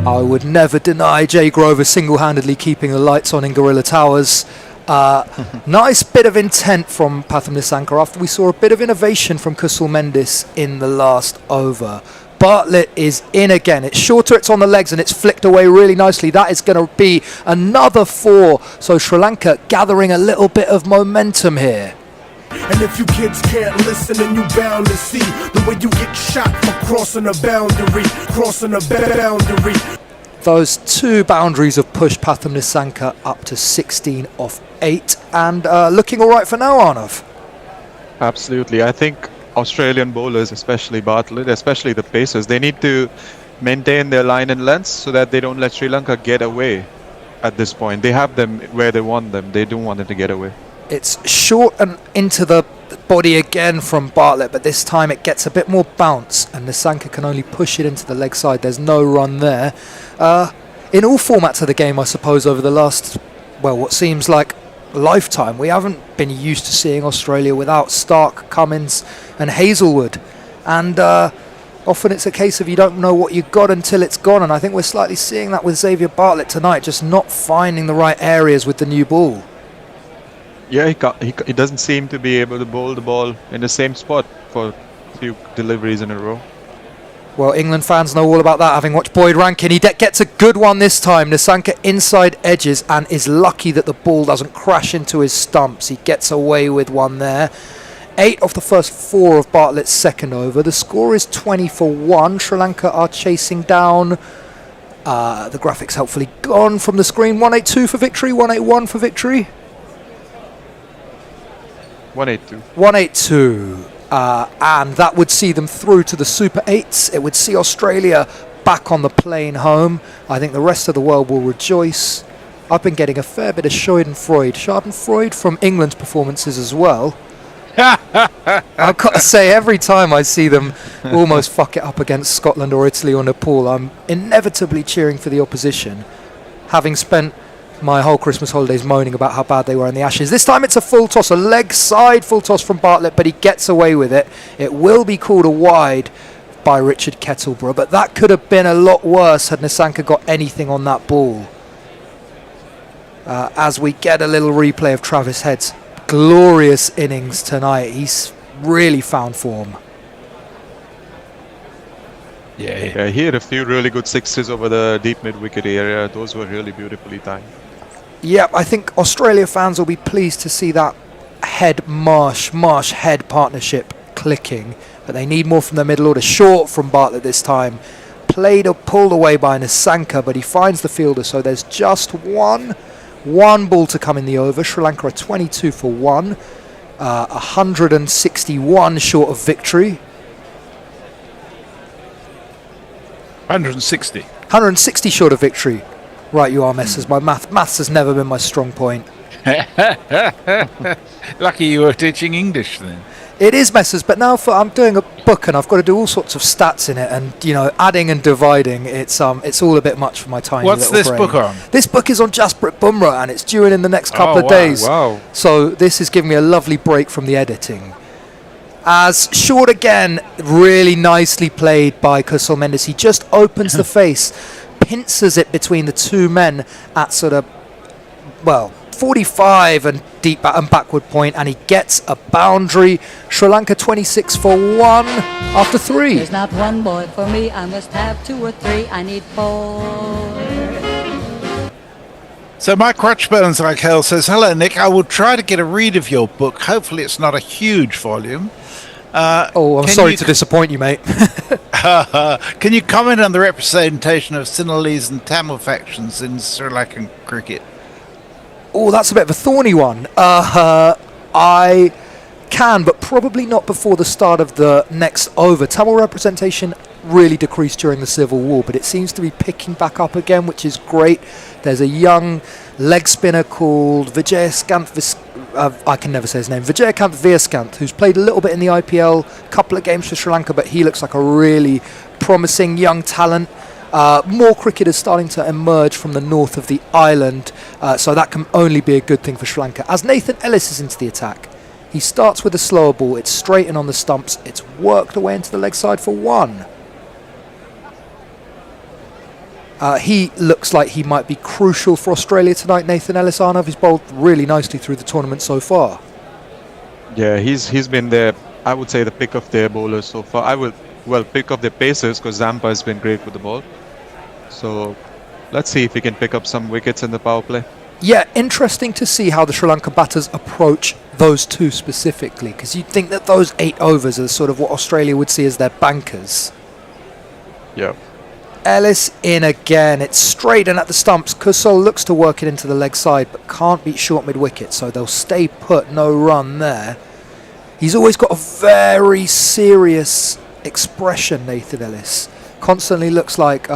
Speaker 2: I would never deny Jay Grover single-handedly keeping the lights on in Gorilla Towers. Nice bit of intent from Patham Nissanka after we saw a bit of innovation from Kusal Mendis in the last over. Bartlett is in again. It's shorter, it's on the legs, and it's flicked away really nicely. That is going to be another 4. So Sri Lanka gathering a little bit of momentum here.
Speaker 9: And if you kids can't listen, then you bound to see the way you get shot for crossing a boundary, crossing a boundary.
Speaker 2: Those 2 boundaries have pushed Patham Nissanka up to 16 off 8 and looking all right for now, Arnav.
Speaker 11: Absolutely. I think Australian bowlers, especially Bartlett, especially the pacers, they need to maintain their line and length so that they don't let Sri Lanka get away at this point. They have them where they want them. They don't want them to get away.
Speaker 2: It's short and into the body again from Bartlett, but this time it gets a bit more bounce and Nissanka can only push it into the leg side. There's no run there. In all formats of the game, I suppose, over the last, well, what seems like a lifetime, we haven't been used to seeing Australia without Stark, Cummins and Hazelwood. And often it's a case of you don't know what you got until it's gone, and I think we're slightly seeing that with Xavier Bartlett tonight, just not finding the right areas with the new ball.
Speaker 11: Yeah, he doesn't seem to be able to bowl the ball in the same spot for a few deliveries in a row.
Speaker 2: Well, England fans know all about that, having watched Boyd Rankin. He gets a good one this time. Nissanka inside edges and is lucky that the ball doesn't crash into his stumps. He gets away with one there. 8 off the first 4 of Bartlett's second over. The score is 20 for 1. Sri Lanka are chasing down. The graphics helpfully gone from the screen. 182 for victory, 181 for victory.
Speaker 11: 182.
Speaker 2: 182. And that would see them through to the Super 8s. It would see Australia back on the plane home. I think the rest of the world will rejoice. I've been getting a fair bit of Schadenfreude from England's performances as well. I've got to say, every time I see them almost fuck it up against Scotland or Italy or Nepal, I'm inevitably cheering for the opposition, having spent my whole Christmas holidays moaning about how bad they were in the Ashes. This time it's a full toss, a leg side full toss from Bartlett, but he gets away with it. It will be called a wide by Richard Kettleborough, but that could have been a lot worse had Nissanka got anything on that ball. As we get a little replay of Travis Head's glorious innings tonight. He's really found form.
Speaker 11: Yeah, he had a few really good sixes over the deep mid-wicket area. Those were really beautifully timed.
Speaker 2: Yeah, I think Australia fans will be pleased to see that Marsh-Head partnership clicking, but they need more from the middle order. Short from Bartlett this time. Played or pulled away by Nissanka, but he finds the fielder, so there's just one ball to come in the over. Sri Lanka are 22 for 1, 161 short of victory.
Speaker 3: 160
Speaker 2: short of victory. Right, you are, Messers. My maths has never been my strong point.
Speaker 3: Lucky you were teaching English then.
Speaker 2: It is, Messers, but now I'm doing a book and I've got to do all sorts of stats in it, and adding and dividing. It's all a bit much for my tiny
Speaker 3: What's
Speaker 2: little
Speaker 3: this
Speaker 2: brain.
Speaker 3: book on?
Speaker 2: This book is on Jasprit Bumrah, and it's due in the next couple of days.
Speaker 11: Wow.
Speaker 2: So this is giving me a lovely break from the editing. As short again, really nicely played by Kusal Mendes. He just opens the face, pincers it between the two men at sort of, 45 and deep and backward point, and he gets a boundary. Sri Lanka 26 for 1 after 3.
Speaker 8: There's not one boy for me, I must have 2 or 3, I need 4.
Speaker 3: So Mike Crutchbones like hell says, hello Nick, I will try to get a read of your book. Hopefully it's not a huge volume.
Speaker 2: I'm sorry to disappoint you, mate.
Speaker 3: Can you comment on the representation of Sinhalese and Tamil factions in Sri Lankan cricket?
Speaker 2: Oh, that's a bit of a thorny one. I can, but probably not before the start of the next over. Tamil representation really decreased during the Civil War, but it seems to be picking back up again, which is great. There's a young leg spinner called Vijayaskanth, I can never say his name, Vijayakant Veerskanth, who's played a little bit in the IPL, a couple of games for Sri Lanka, but he looks like a really promising young talent. More cricketers starting to emerge from the north of the island, so that can only be a good thing for Sri Lanka. As Nathan Ellis is into the attack, he starts with a slower ball, it's straight in on the stumps, it's worked away into the leg side for 1. He looks like he might be crucial for Australia tonight, Nathan Ellis. Arnav, he's bowled really nicely through the tournament so far.
Speaker 11: Yeah, he's been I would say the pick of their bowlers so far. Pick of their pacers, because Zampa has been great with the ball. So let's see if he can pick up some wickets in the power play.
Speaker 2: Yeah, interesting to see how the Sri Lanka batters approach those two specifically, because you'd think that those 8 overs are sort of what Australia would see as their bankers.
Speaker 11: Yeah.
Speaker 2: Ellis in again. It's straight in at the stumps. Kusal looks to work it into the leg side, but can't beat short mid-wicket, so they'll stay put. No run there. He's always got a very serious expression, Nathan Ellis. Constantly looks like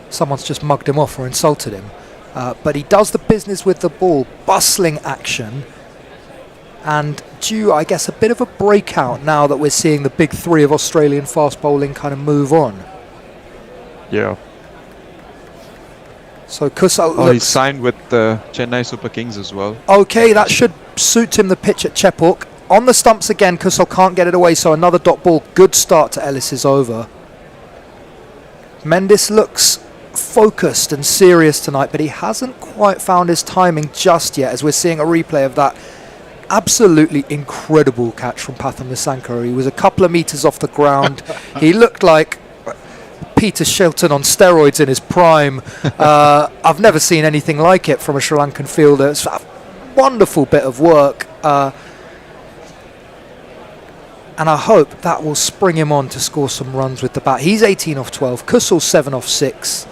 Speaker 2: someone's just mugged him off or insulted him. But he does the business with the ball, bustling action. And due, I guess, a bit of a breakout now that we're seeing the big three of Australian fast bowling kind of move on.
Speaker 11: Yeah.
Speaker 2: So Kusal
Speaker 11: Oh, he's signed with the Chennai Super Kings as well.
Speaker 2: Okay, that should suit him, the pitch at Chepauk. On the stumps again, Kusal can't get it away, so another dot ball. Good start to Ellis's over. Mendes looks focused and serious tonight, but he hasn't quite found his timing just yet, as we're seeing a replay of that absolutely incredible catch from Pathirana. He was a couple of meters off the ground. He looked like Peter Shilton on steroids in his prime. I've never seen anything like it from a Sri Lankan fielder. It's a wonderful bit of work. And I hope that will spring him on to score some runs with the bat. He's 18 off 12. Kusal 7 off 6.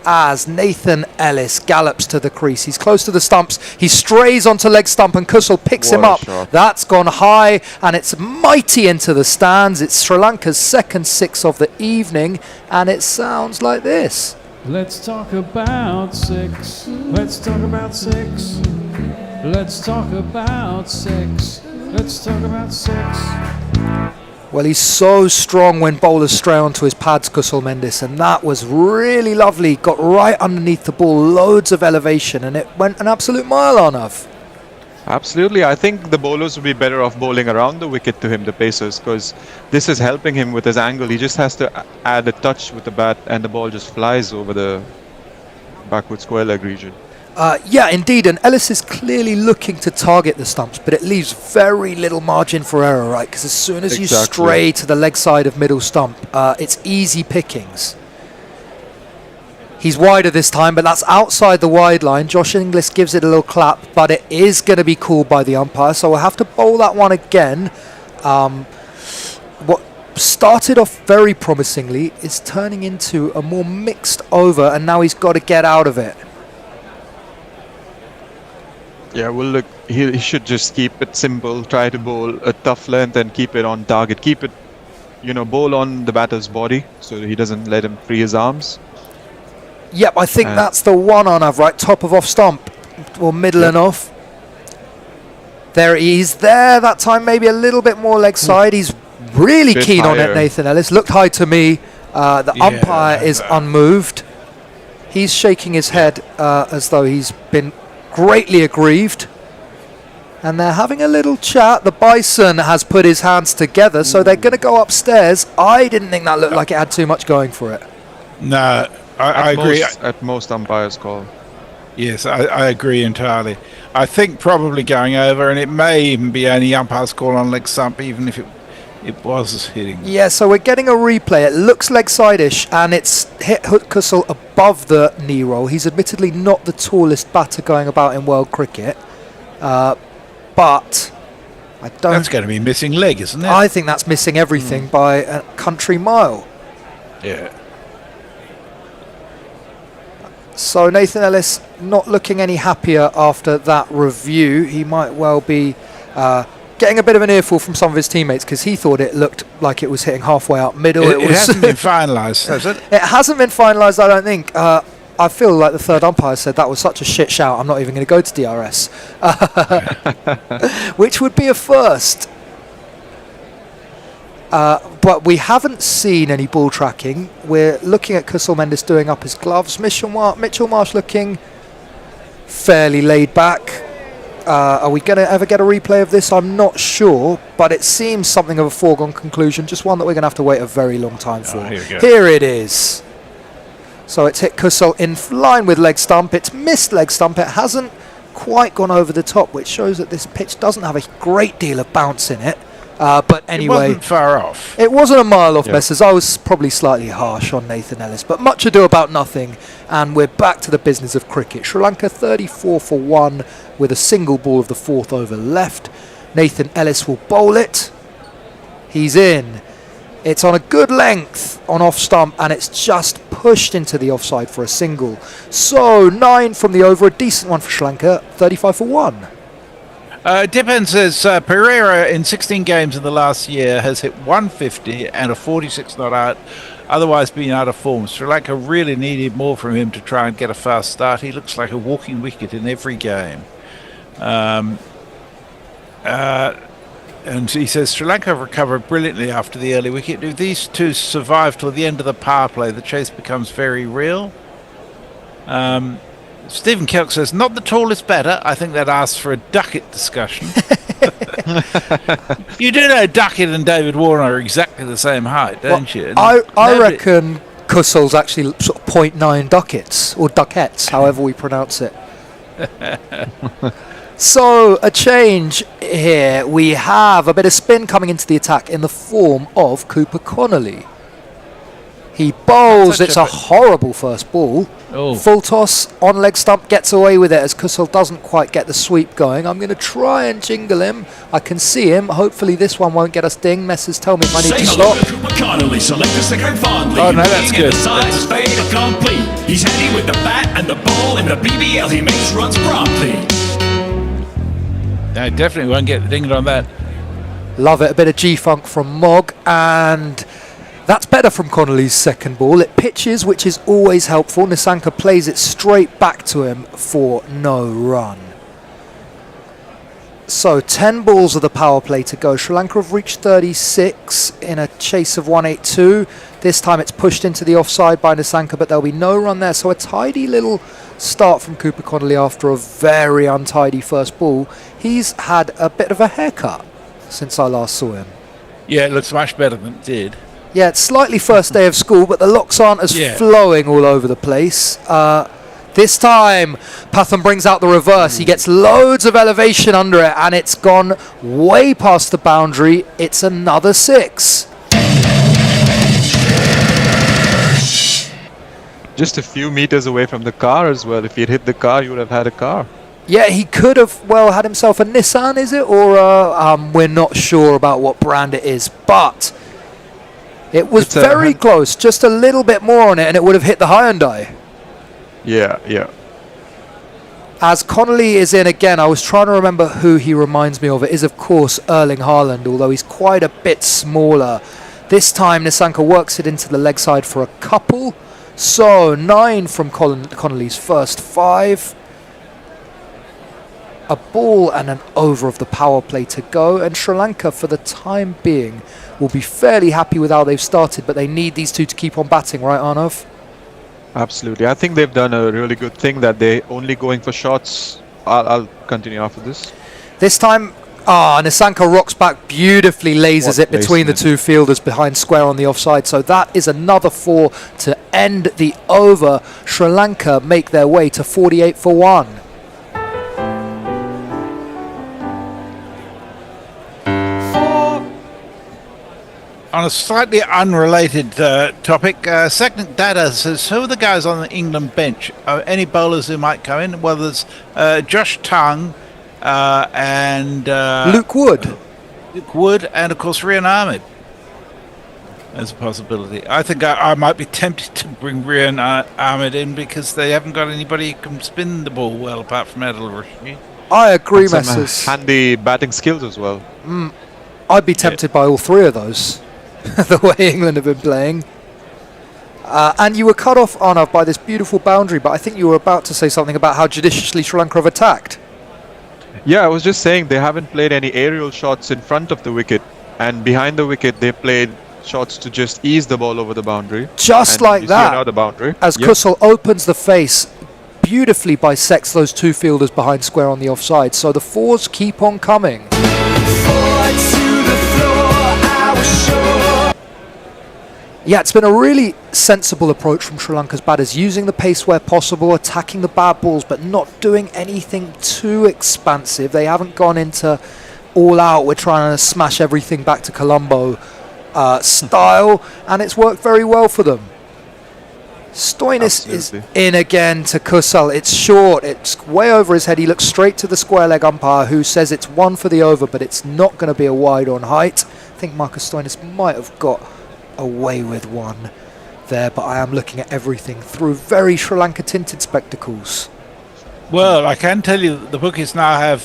Speaker 2: As Nathan Ellis gallops to the crease. He's close to the stumps. He strays onto leg stump and Kusal picks him up.
Speaker 11: Shot.
Speaker 2: That's gone high and it's mighty into the stands. It's Sri Lanka's second 6 of the evening and it sounds like this.
Speaker 1: Let's talk about 6. Let's talk about 6. Let's talk about 6. Let's talk about 6.
Speaker 2: Well, he's so strong when bowlers stray onto his pads, Kusal Mendes, and that was really lovely. Got right underneath the ball, loads of elevation, and it went an absolute mile, Arnav.
Speaker 11: Absolutely. I think the bowlers would be better off bowling around the wicket to him, the pacers, because this is helping him with his angle. He just has to add a touch with the bat, and the ball just flies over the backward square leg region.
Speaker 2: Yeah, indeed, and Ellis is clearly looking to target the stumps, but it leaves very little margin for error, right? Because as soon as you stray to the leg side of middle stump, it's easy pickings. He's wider this time, but that's outside the wide line. Josh Inglis gives it a little clap, but it is going to be called by the umpire, so we'll have to bowl that one again. What started off very promisingly is turning into a more mixed over, and now he's got to get out of it.
Speaker 11: Yeah, well, look, he should just keep it simple, try to bowl a tough length and keep it on target. Keep it, bowl on the batter's body so he doesn't let him free his arms.
Speaker 2: Yep, I think that's the one on of right, top of off stump, or middle and off. There he is there, that time maybe a little bit more leg side. He's really keen on it, Nathan Ellis. Looked high to me. The umpire is unmoved. He's shaking his head as though he's been greatly aggrieved, and they're having a little chat. The Bison has put his hands together, so they're going to go upstairs. I didn't think that looked like it had too much going for it.
Speaker 3: No, I agree.
Speaker 11: At most umpires call.
Speaker 3: Yes, I agree entirely. I think probably going over, and it may even be only umpire's call on leg stump, even if it was hitting.
Speaker 2: Yeah, so we're getting a replay. It looks leg side-ish, and it's hit Kusal above the knee roll. He's admittedly not the tallest batter going about in world cricket, but I don't.
Speaker 3: That's going to be missing leg, isn't it?
Speaker 2: I think that's missing everything by a country mile.
Speaker 3: Yeah.
Speaker 2: So Nathan Ellis not looking any happier after that review. He might well be getting a bit of an earful from some of his teammates because he thought it looked like it was hitting halfway up middle.
Speaker 3: It hasn't been finalised, has it?
Speaker 2: It hasn't been finalised, I don't think. I feel like the third umpire said that was such a shit shout, I'm not even going to go to DRS. Which would be a first. But we haven't seen any ball tracking. We're looking at Kusal Mendes doing up his gloves. Mitchell Marsh looking fairly laid back. Are we going to ever get a replay of this? I'm not sure, but it seems something of a foregone conclusion, just one that we're going to have to wait a very long time for. Here it is. So it's hit Kusal in line with leg stump. It's missed leg stump. It hasn't quite gone over the top, which shows that this pitch doesn't have a great deal of bounce in it. But anyway,
Speaker 3: it wasn't far off.
Speaker 2: It wasn't a mile off, Messers. I was probably slightly harsh on Nathan Ellis, but much ado about nothing, and we're back to the business of cricket. Sri Lanka 34 for 1 with a single ball of the fourth over left. Nathan Ellis will bowl it. He's in. It's on a good length on off stump, and it's just pushed into the offside for a single. So 9 from the over, a decent one for Sri Lanka, 35 for 1.
Speaker 3: Dippin says Pereira in 16 games in the last year has hit 150 and a 46 not out, otherwise being out of form. Sri Lanka really needed more from him to try and get a fast start. He looks like a walking wicket in every game. And he says Sri Lanka have recovered brilliantly after the early wicket. If these two survive till the end of the power play, the chase becomes very real. Stephen Kelk says, not the tallest batter. I think that asks for a Duckett discussion. You do know Duckett and David Warner are exactly the same height, don't you?
Speaker 2: I reckon Kussal's actually sort of 0.9 Duckets, or Duckettes, however we pronounce it. So, a change here. We have a bit of spin coming into the attack in the form of Cooper Connolly. He bowls, it's a horrible first ball.
Speaker 3: Oh.
Speaker 2: Full toss, on leg stump, gets away with it as Kussal doesn't quite get the sweep going. I'm going to try and jingle him. I can see him. Hopefully this one won't get us ding. Messers tell me if I need to stop.
Speaker 5: Connolly, select the second fondly.
Speaker 3: Oh no, that's good.
Speaker 5: Size fade complete. He's handy with the bat and the ball and the BBL. He makes runs promptly.
Speaker 3: I definitely won't get dinged on that.
Speaker 2: Love it. A bit of G-funk from Mogg, and that's better from Connolly's second ball. It pitches, which is always helpful. Nissanka plays it straight back to him for no run. So 10 balls of the power play to go. Sri Lanka have reached 36 in a chase of 182. This time it's pushed into the offside by Nissanka, but there'll be no run there. So a tidy little start from Cooper Connolly after a very untidy first ball. He's had a bit of a haircut since I last saw him.
Speaker 3: Yeah, it looks much better than it did.
Speaker 2: Yeah, it's slightly first day of school, but the locks aren't as flowing all over the place. This time, Patham brings out the reverse. He gets loads of elevation under it, and it's gone way past the boundary. It's another 6.
Speaker 11: Just a few meters away from the car as well. If he'd hit the car, you would have had a car.
Speaker 2: Yeah, he could have, well, had himself a Nissan, is it? Or we're not sure about what brand it is, but it was very close. Just a little bit more on it, and it would have hit the Hyundai.
Speaker 11: Yeah, yeah.
Speaker 2: As Connolly is in again, I was trying to remember who he reminds me of. It is, of course, Erling Haaland, although he's quite a bit smaller. This time, Nissanka works it into the leg side for a couple. So, 9 from Connolly's first 5. A ball and an over of the power play to go. And Sri Lanka, for the time being, will be fairly happy with how they've started, but they need these two to keep on batting, right, Arnav?
Speaker 11: Absolutely. I think they've done a really good thing that they're only going for shots. I'll continue after this.
Speaker 2: This time, Nissanka rocks back beautifully, lasers it between the two fielders behind square on the offside. So that is another 4 to end the over. Sri Lanka make their way to 48 for 1.
Speaker 3: On a slightly unrelated topic, Seknik Dada says, who are the guys on the England bench? Any bowlers who might come in? Well, there's Josh Tongue and
Speaker 2: Luke Wood.
Speaker 3: Luke Wood, and of course Rian Ahmed as a possibility. I think I might be tempted to bring Rian Ahmed in because they haven't got anybody who can spin the ball well apart from Adil Rashid.
Speaker 2: I agree,
Speaker 11: Some
Speaker 2: Messers.
Speaker 11: handy batting skills as well.
Speaker 2: I'd be tempted by all 3 of those. The way England have been playing. And you were cut off, Arnav, by this beautiful boundary, but I think you were about to say something about how judiciously Sri Lanka have attacked.
Speaker 11: Yeah, I was just saying they haven't played any aerial shots in front of the wicket, and behind the wicket they played shots to just ease the ball over the boundary.
Speaker 2: Just like that,
Speaker 11: now the boundary.
Speaker 2: as Kussal opens the face, beautifully bisects those two fielders behind square on the offside. So the 4s keep on coming. Yeah, it's been a really sensible approach from Sri Lanka's batters, using the pace where possible, attacking the bad balls, but not doing anything too expansive. They haven't gone into all out, we're trying to smash everything back to Colombo style, and it's worked very well for them. Stoinis is in again to Kussal. It's short, it's way over his head. He looks straight to the square leg umpire, who says it's 1 for the over, but it's not going to be a wide on height. I think Marcus Stoinis might have got away with 1 there, but I am looking at everything through very Sri Lanka tinted spectacles.
Speaker 3: Well, I can tell you that the bookies now have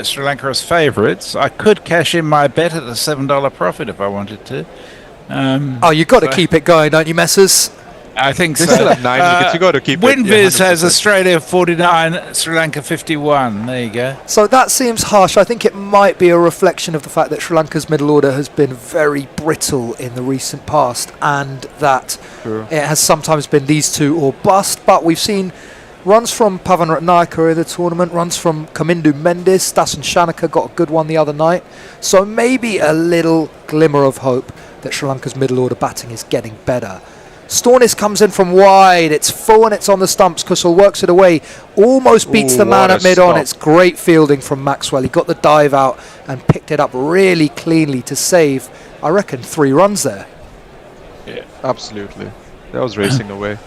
Speaker 3: Sri Lanka as favourites. I could cash in my bet at a $7 profit if I wanted to.
Speaker 2: You've got to keep it going, don't you, Messers?
Speaker 3: I think
Speaker 11: They
Speaker 3: so.
Speaker 11: still have 9 wickets. You got to keep it.
Speaker 3: WinViz
Speaker 11: Yeah,
Speaker 3: has
Speaker 11: 100%.
Speaker 3: Australia 49, Sri Lanka 51. There you go.
Speaker 2: So that seems harsh. I think it might be a reflection of the fact that Sri Lanka's middle order has been very brittle in the recent past, and that it has sometimes been these two or bust. But we've seen runs from Pathirana in the tournament, runs from Kamindu Mendis, Dasun Shanaka got a good one the other night. So maybe a little glimmer of hope that Sri Lanka's middle order batting is getting better. Stornis comes in from wide, it's full and it's on the stumps. Kusal works it away, almost beats the man
Speaker 11: what
Speaker 2: at
Speaker 11: a
Speaker 2: mid-on.
Speaker 11: stop.
Speaker 2: It's great fielding from Maxwell. He got the dive out and picked it up really cleanly to save, I reckon, 3 runs there.
Speaker 11: Yeah, absolutely. That was racing away.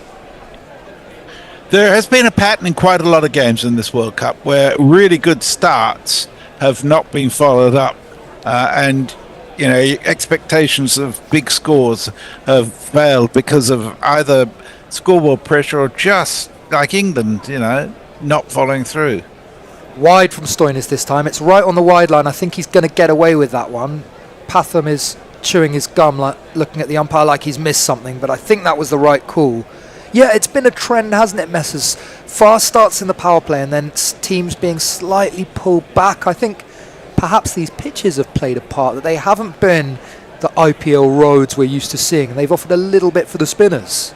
Speaker 3: There has been a pattern in quite a lot of games in this World Cup where really good starts have not been followed up, and you know, expectations of big scores have failed because of either scoreboard pressure or just like England, you know, not following through.
Speaker 2: Wide from Stoinis this time. It's right on the wide line. I think he's going to get away with that one. Patham is chewing his gum, like looking at the umpire like he's missed something, but I think that was the right call. Yeah, it's been a trend, hasn't it, Messers? Fast starts in the power play and then teams being slightly pulled back. I think perhaps these pitches have played a part, that they haven't been the IPL roads we're used to seeing. They've offered a little bit for the spinners.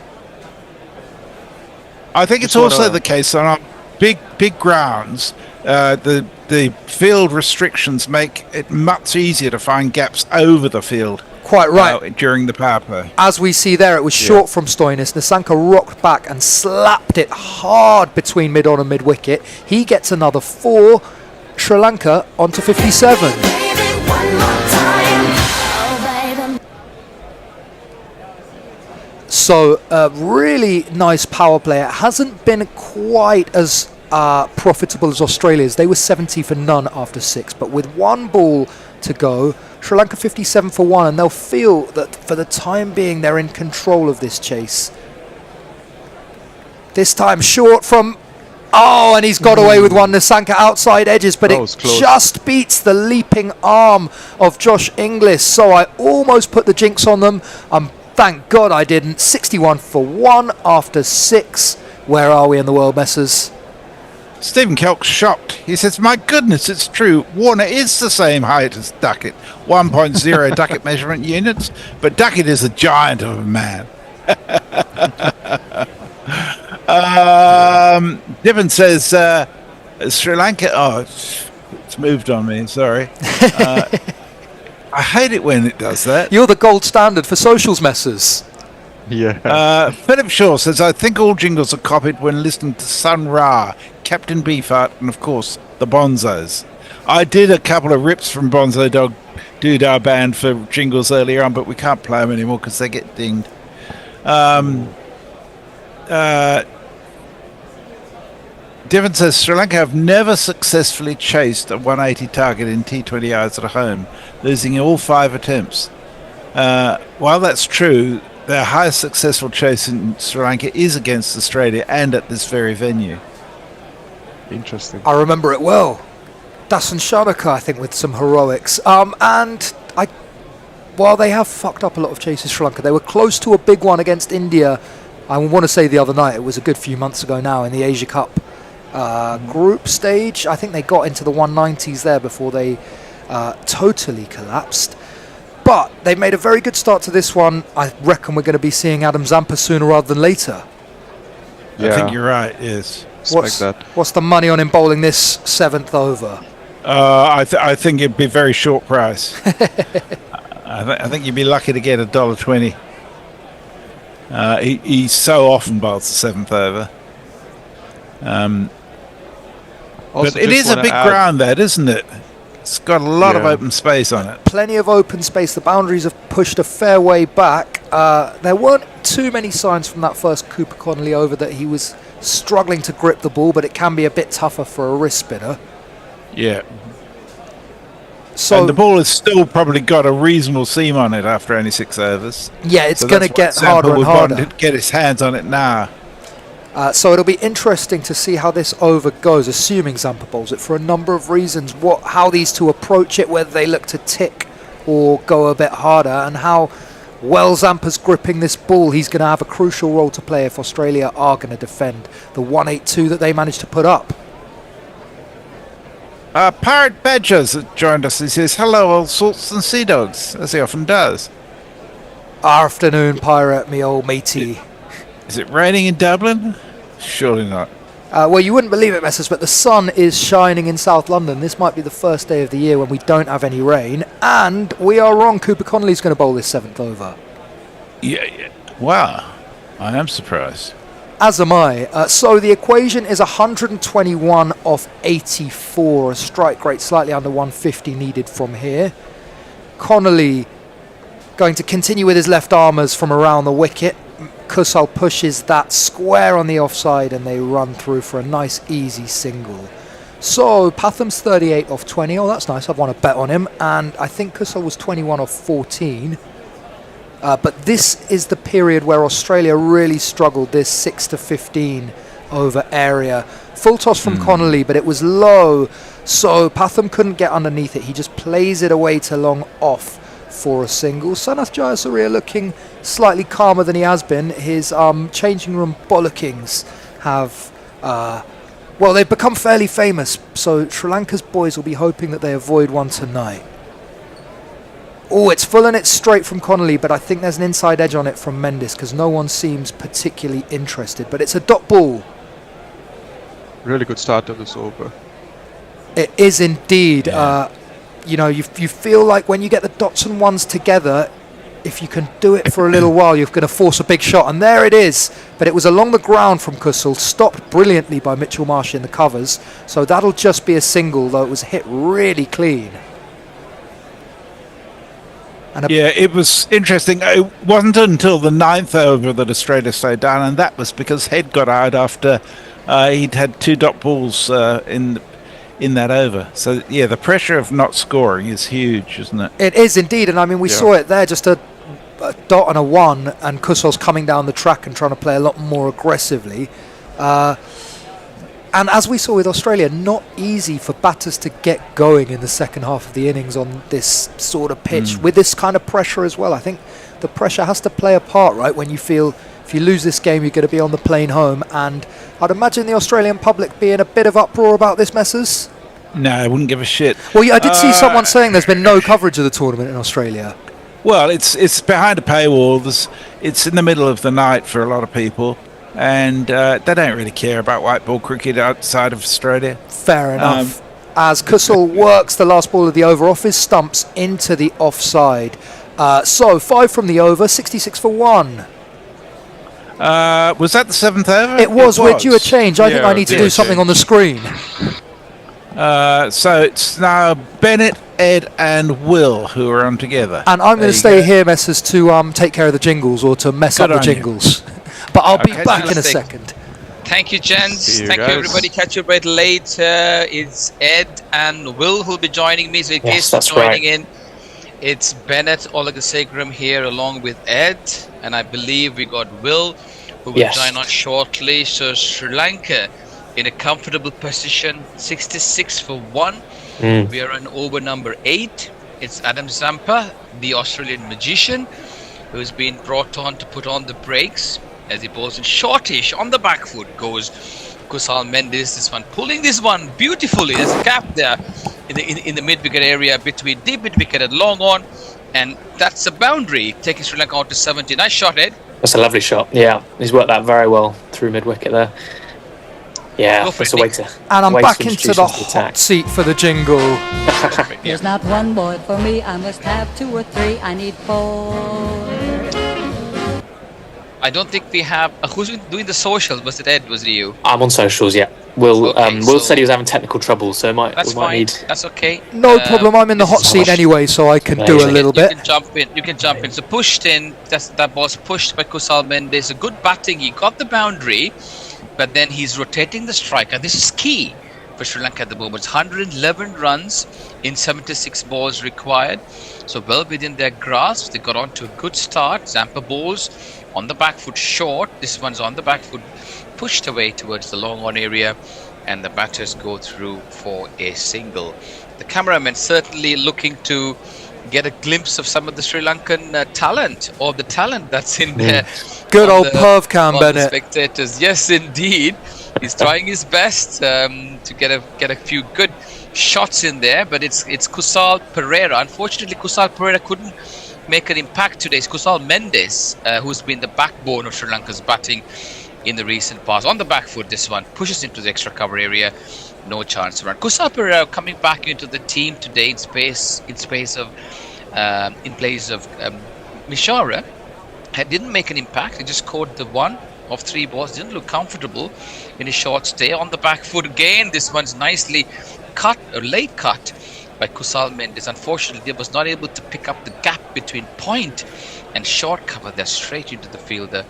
Speaker 3: I think it's also the case on our big grounds. The field restrictions make it much easier to find gaps over the field.
Speaker 2: Quite right.
Speaker 3: During the power play.
Speaker 2: As we see there, it was short from Stoinis. Nasanka rocked back and slapped it hard between mid-on and mid-wicket. He gets another 4. Sri Lanka onto 57. So a really nice power play. It hasn't been quite as profitable as Australia's. They were 70 for none after 6, but with 1 ball to go, Sri Lanka 57 for 1, and they'll feel that for the time being they're in control of this chase. This time short from... Oh, and he's got away with one. Nasanka outside edges, but it just beats the leaping arm of Josh Inglis. So I almost put the jinx on them. Thank God I didn't. 61 for 1 after 6. Where are we in the world, Messers?
Speaker 3: Stephen Kelk's shocked. He says, my goodness, it's true. Warner is the same height as Duckett. 1.0 Duckett measurement units. But Duckett is a giant of a man. Divin says Sri Lanka. Oh, it's moved on me. Sorry. I hate it when it does that.
Speaker 2: You're the gold standard for socials, Messers.
Speaker 11: Yeah.
Speaker 3: Philip Shaw says, I think all jingles are copied when listening to Sun Ra, Captain Beefheart, and of course the Bonzos. I did a couple of rips from Bonzo Dog Doodah Band for jingles earlier on, but we can't play them anymore because they get dinged. Devon says Sri Lanka have never successfully chased a 180 target in T20 hours at home, losing all 5 attempts. While that's true, their highest successful chase in Sri Lanka is against Australia and at this very venue.
Speaker 11: Interesting.
Speaker 2: I remember it well. Dasun Shanaka, I think, with some heroics. While they have fucked up a lot of chases, Sri Lanka, they were close to a big one against India. I want to say the other night, it was a good few months ago now in the Asia Cup group stage. I think they got into the 190s there before they totally collapsed. But they made a very good start to this one. I reckon we're going to be seeing Adam Zampa sooner rather than later.
Speaker 3: Yeah. I think you're right, yes.
Speaker 2: What's the money on him bowling this 7th over?
Speaker 3: I think it'd be very short price. I think you'd be lucky to get $1.20. He so often bowls the 7th over. But it is a big ground, that, isn't it? It's got a lot of open space on it.
Speaker 2: Plenty of open space. The boundaries have pushed a fair way back. There weren't too many signs from that first Cooper Connolly over that he was struggling to grip the ball, but it can be a bit tougher for a wrist spinner.
Speaker 3: Yeah.
Speaker 2: So
Speaker 3: and the ball has still probably got a reasonable seam on it after only 6 overs.
Speaker 2: Yeah, it's going to get harder and harder.
Speaker 3: To get his hands on it now.
Speaker 2: So it'll be interesting to see how this over goes, assuming Zampa bowls it, for a number of reasons. How these two approach it, whether they look to tick or go a bit harder, and how well Zampa's gripping this ball. He's going to have a crucial role to play if Australia are going to defend the 182 that they managed to put up.
Speaker 3: Pirate Badger's joined us. He says, hello, all sorts and sea dogs, as he often does.
Speaker 2: Afternoon, Pirate, me old matey.
Speaker 3: Is it raining in Dublin? Surely not.
Speaker 2: Well, you wouldn't believe it, Messers, but the sun is shining in South London. This might be the first day of the year when we don't have any rain. And we are wrong. Cooper Connolly's going to bowl this 7th over.
Speaker 3: Yeah. Wow. I am surprised.
Speaker 2: As am I. So the equation is 121 off 84. A strike rate slightly under 150 needed from here. Connolly going to continue with his left armers from around the wicket. Kusal pushes that square on the offside and they run through for a nice easy single. So Patham's 38 off 20. Oh, that's nice. I've won a bet on him. And I think Kusal was 21 off 14. But this is the period where Australia really struggled, this 6 to 15 over area. Full toss from Connolly, but it was low, so Patham couldn't get underneath it. He just plays it away to long off for a single. Sanath Jayasuriya looking slightly calmer than he has been. His changing room bollockings have, well, they've become fairly famous, so Sri Lanka's boys will be hoping that they avoid one tonight. Oh, it's full and it's straight from Connolly, but I think there's an inside edge on it from Mendes because no one seems particularly interested. But it's a dot ball.
Speaker 11: Really good start to this over.
Speaker 2: It is indeed.
Speaker 11: Yeah.
Speaker 2: You know, you feel like when you get the dots and ones together, if you can do it for a little while, you're going to force a big shot. And there it is. But it was along the ground from Kusal, stopped brilliantly by Mitchell Marsh in the covers. So that'll just be a single, though it was hit really clean.
Speaker 3: Yeah, it was interesting. It wasn't until the 9th over that Australia slowed down, and that was because Head got out after he'd had 2 dot balls in that over. So, yeah, the pressure of not scoring is huge, isn't it?
Speaker 2: It is indeed, and I mean, we saw it there, just a dot and a 1, and Kusal's coming down the track and trying to play a lot more aggressively. And as we saw with Australia, not easy for batters to get going in the second half of the innings on this sort of pitch with this kind of pressure as well. I think the pressure has to play a part, right? When you feel if you lose this game, you're going to be on the plane home. And I'd imagine the Australian public be in a bit of uproar about this, Messers.
Speaker 3: No, I wouldn't give a shit.
Speaker 2: Well, yeah, I did see someone saying there's been no coverage of the tournament in Australia.
Speaker 3: Well, it's behind a paywall. It's in the middle of the night for a lot of people. And they don't really care about white ball cricket outside of Australia.
Speaker 2: Fair enough. As Kusal works the last ball of the over off his stumps into the offside. So 5 from the over, 66 for 1.
Speaker 3: Was that the 7th over?
Speaker 2: It was. We're due a change. I think I need to do something on the screen.
Speaker 3: So it's now Bennett, Ed and Will who are on together.
Speaker 2: And I'm going to stay here, Messers, to take care of the jingles or to mess up the jingles. But I'll be back in a second.
Speaker 10: Thank you, gents.
Speaker 11: You
Speaker 10: Thank
Speaker 11: guys.
Speaker 10: you, everybody. Catch you a bit later. It's Ed and Will who'll be joining me. So in case you're joining in, it's Bennett Olagasegram here along with Ed. And I believe we got Will who will join on shortly. So Sri Lanka in a comfortable position, 66 for 1. We are on over number 8. It's Adam Zampa, the Australian magician, who's been brought on to put on the brakes. As he bowls in shortish on the back foot goes Kusal Mendes. This one pulling this one beautifully. There's a gap there in the mid-wicket area between deep mid-wicket and long on, and that's a boundary taking Sri Lanka out to 70. Nice shot, Ed.
Speaker 15: That's a lovely shot. Yeah, he's worked that very well through mid-wicket there. Yeah, that's a way to.
Speaker 2: And I'm back into the hot seat for the jingle.
Speaker 8: There's not one boy for me. I must have 2 or 3. I need 4.
Speaker 10: I don't think we have. Who's doing the socials? Was it Ed? Was it you?
Speaker 15: I'm on socials, yeah. Will said he was having technical trouble, so we might need.
Speaker 10: That's okay.
Speaker 2: No problem. I'm in the hot seat anyway, so I can do a little bit.
Speaker 10: You can jump in. You can jump in. So pushed in. That was pushed by Kusal Mendes. A good batting. He got the boundary, but then he's rotating the striker. This is key for Sri Lanka at the moment. 111 runs in 76 balls required. So well within their grasp. They got on to a good start. Zampa bowls on the back foot short. This one's on the back foot pushed away towards the long on area, and the batters go through for a single. The cameraman certainly looking to get a glimpse of some of the Sri Lankan talent, or the talent that's in there.
Speaker 2: Good old perv cam,
Speaker 10: on the
Speaker 2: Bennett.
Speaker 10: spectators. Yes, indeed. He's trying his best to get a few good shots in there, but it's Kusal Pereira. Unfortunately, Kusal Pereira couldn't make an impact today. It's Kusal Mendes who's been the backbone of Sri Lanka's batting in the recent past. On the back foot, this one pushes into the extra cover area. No chance to run. Kusal Pereira coming back into the team today in place of Mishara. Didn't make an impact. He just scored the 1 of 3 balls. Didn't look comfortable in his short stay. On the back foot again. This one's nicely cut, a late cut by Kusal Mendes. Unfortunately, he was not able to pick up the gap between point and short cover. They're straight into the fielder.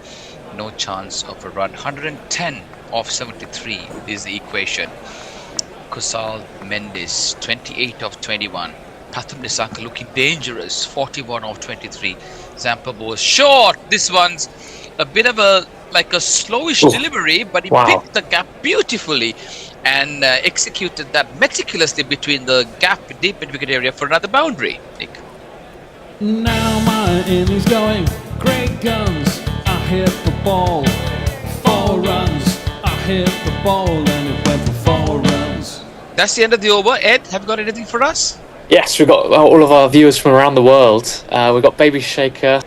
Speaker 10: No chance of a run. 110 off 73 is the equation. Kusal Mendes, 28 of 21. Pathum Nissanka looking dangerous, 41 off 23. Zampa Bose short. This one's a bit of a slowish delivery, but he picked the gap beautifully and executed that meticulously between the gap deep in wicket area for another boundary. Nick.
Speaker 1: Now my innings going, great guns. I hit the ball, 4 runs. I hit the ball and it went for 4 runs.
Speaker 10: That's the end of the over. Ed, have you got anything for us?
Speaker 15: Yes, we've got all of our viewers from around the world. We've got Baby Shaker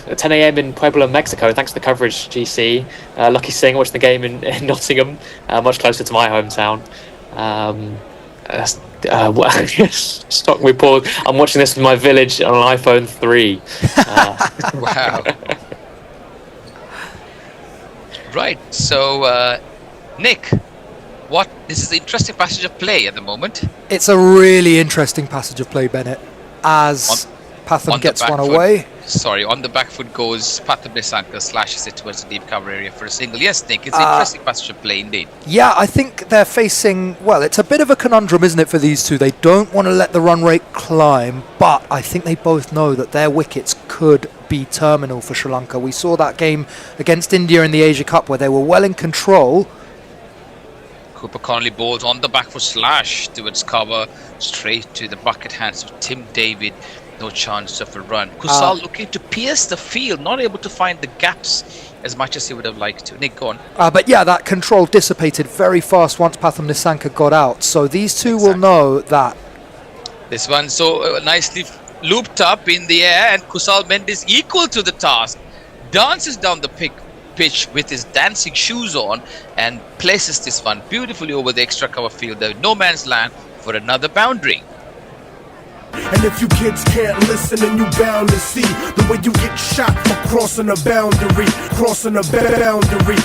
Speaker 15: at 10 a.m. in Puebla, Mexico. Thanks for the coverage, GC. Lucky Singh watching the game in Nottingham, much closer to my hometown. Stock report. I'm watching this in my village on an iPhone 3.
Speaker 10: Wow. Right, so Nick, this is the interesting passage of play at the moment.
Speaker 2: It's a really interesting passage of play, Bennett, as Pathum gets one away.
Speaker 10: Sorry, on the back foot goes Pathum Nissanka, slashes it towards the deep cover area for a single. Yes, Nick, it's an interesting passage of play indeed.
Speaker 2: Yeah, I think they're facing, well, it's a bit of a conundrum, isn't it, for these two? They don't want to let the run rate climb, but I think they both know that their wickets could be terminal for Sri Lanka. We saw that game against India in the Asia Cup where they were well in control.
Speaker 10: Cooper Connolly bowls on the back foot, slash towards cover, straight to the bucket hands of Tim David. No chance of a run. Kusal looking to pierce the field, not able to find the gaps as much as he would have liked to. Nick, go on.
Speaker 2: But yeah, that control dissipated very fast once Pathum Nissanka got out. So these two will know that.
Speaker 10: This one so nicely looped up in the air, and Kusal Mendes equal to the task. Dances down the pitch with his dancing shoes on and places this one beautifully over the extra cover fielder. No man's land for another boundary.
Speaker 9: And if you kids can't listen, then you bound to see the way you get shot for crossing a boundary, crossing a boundary.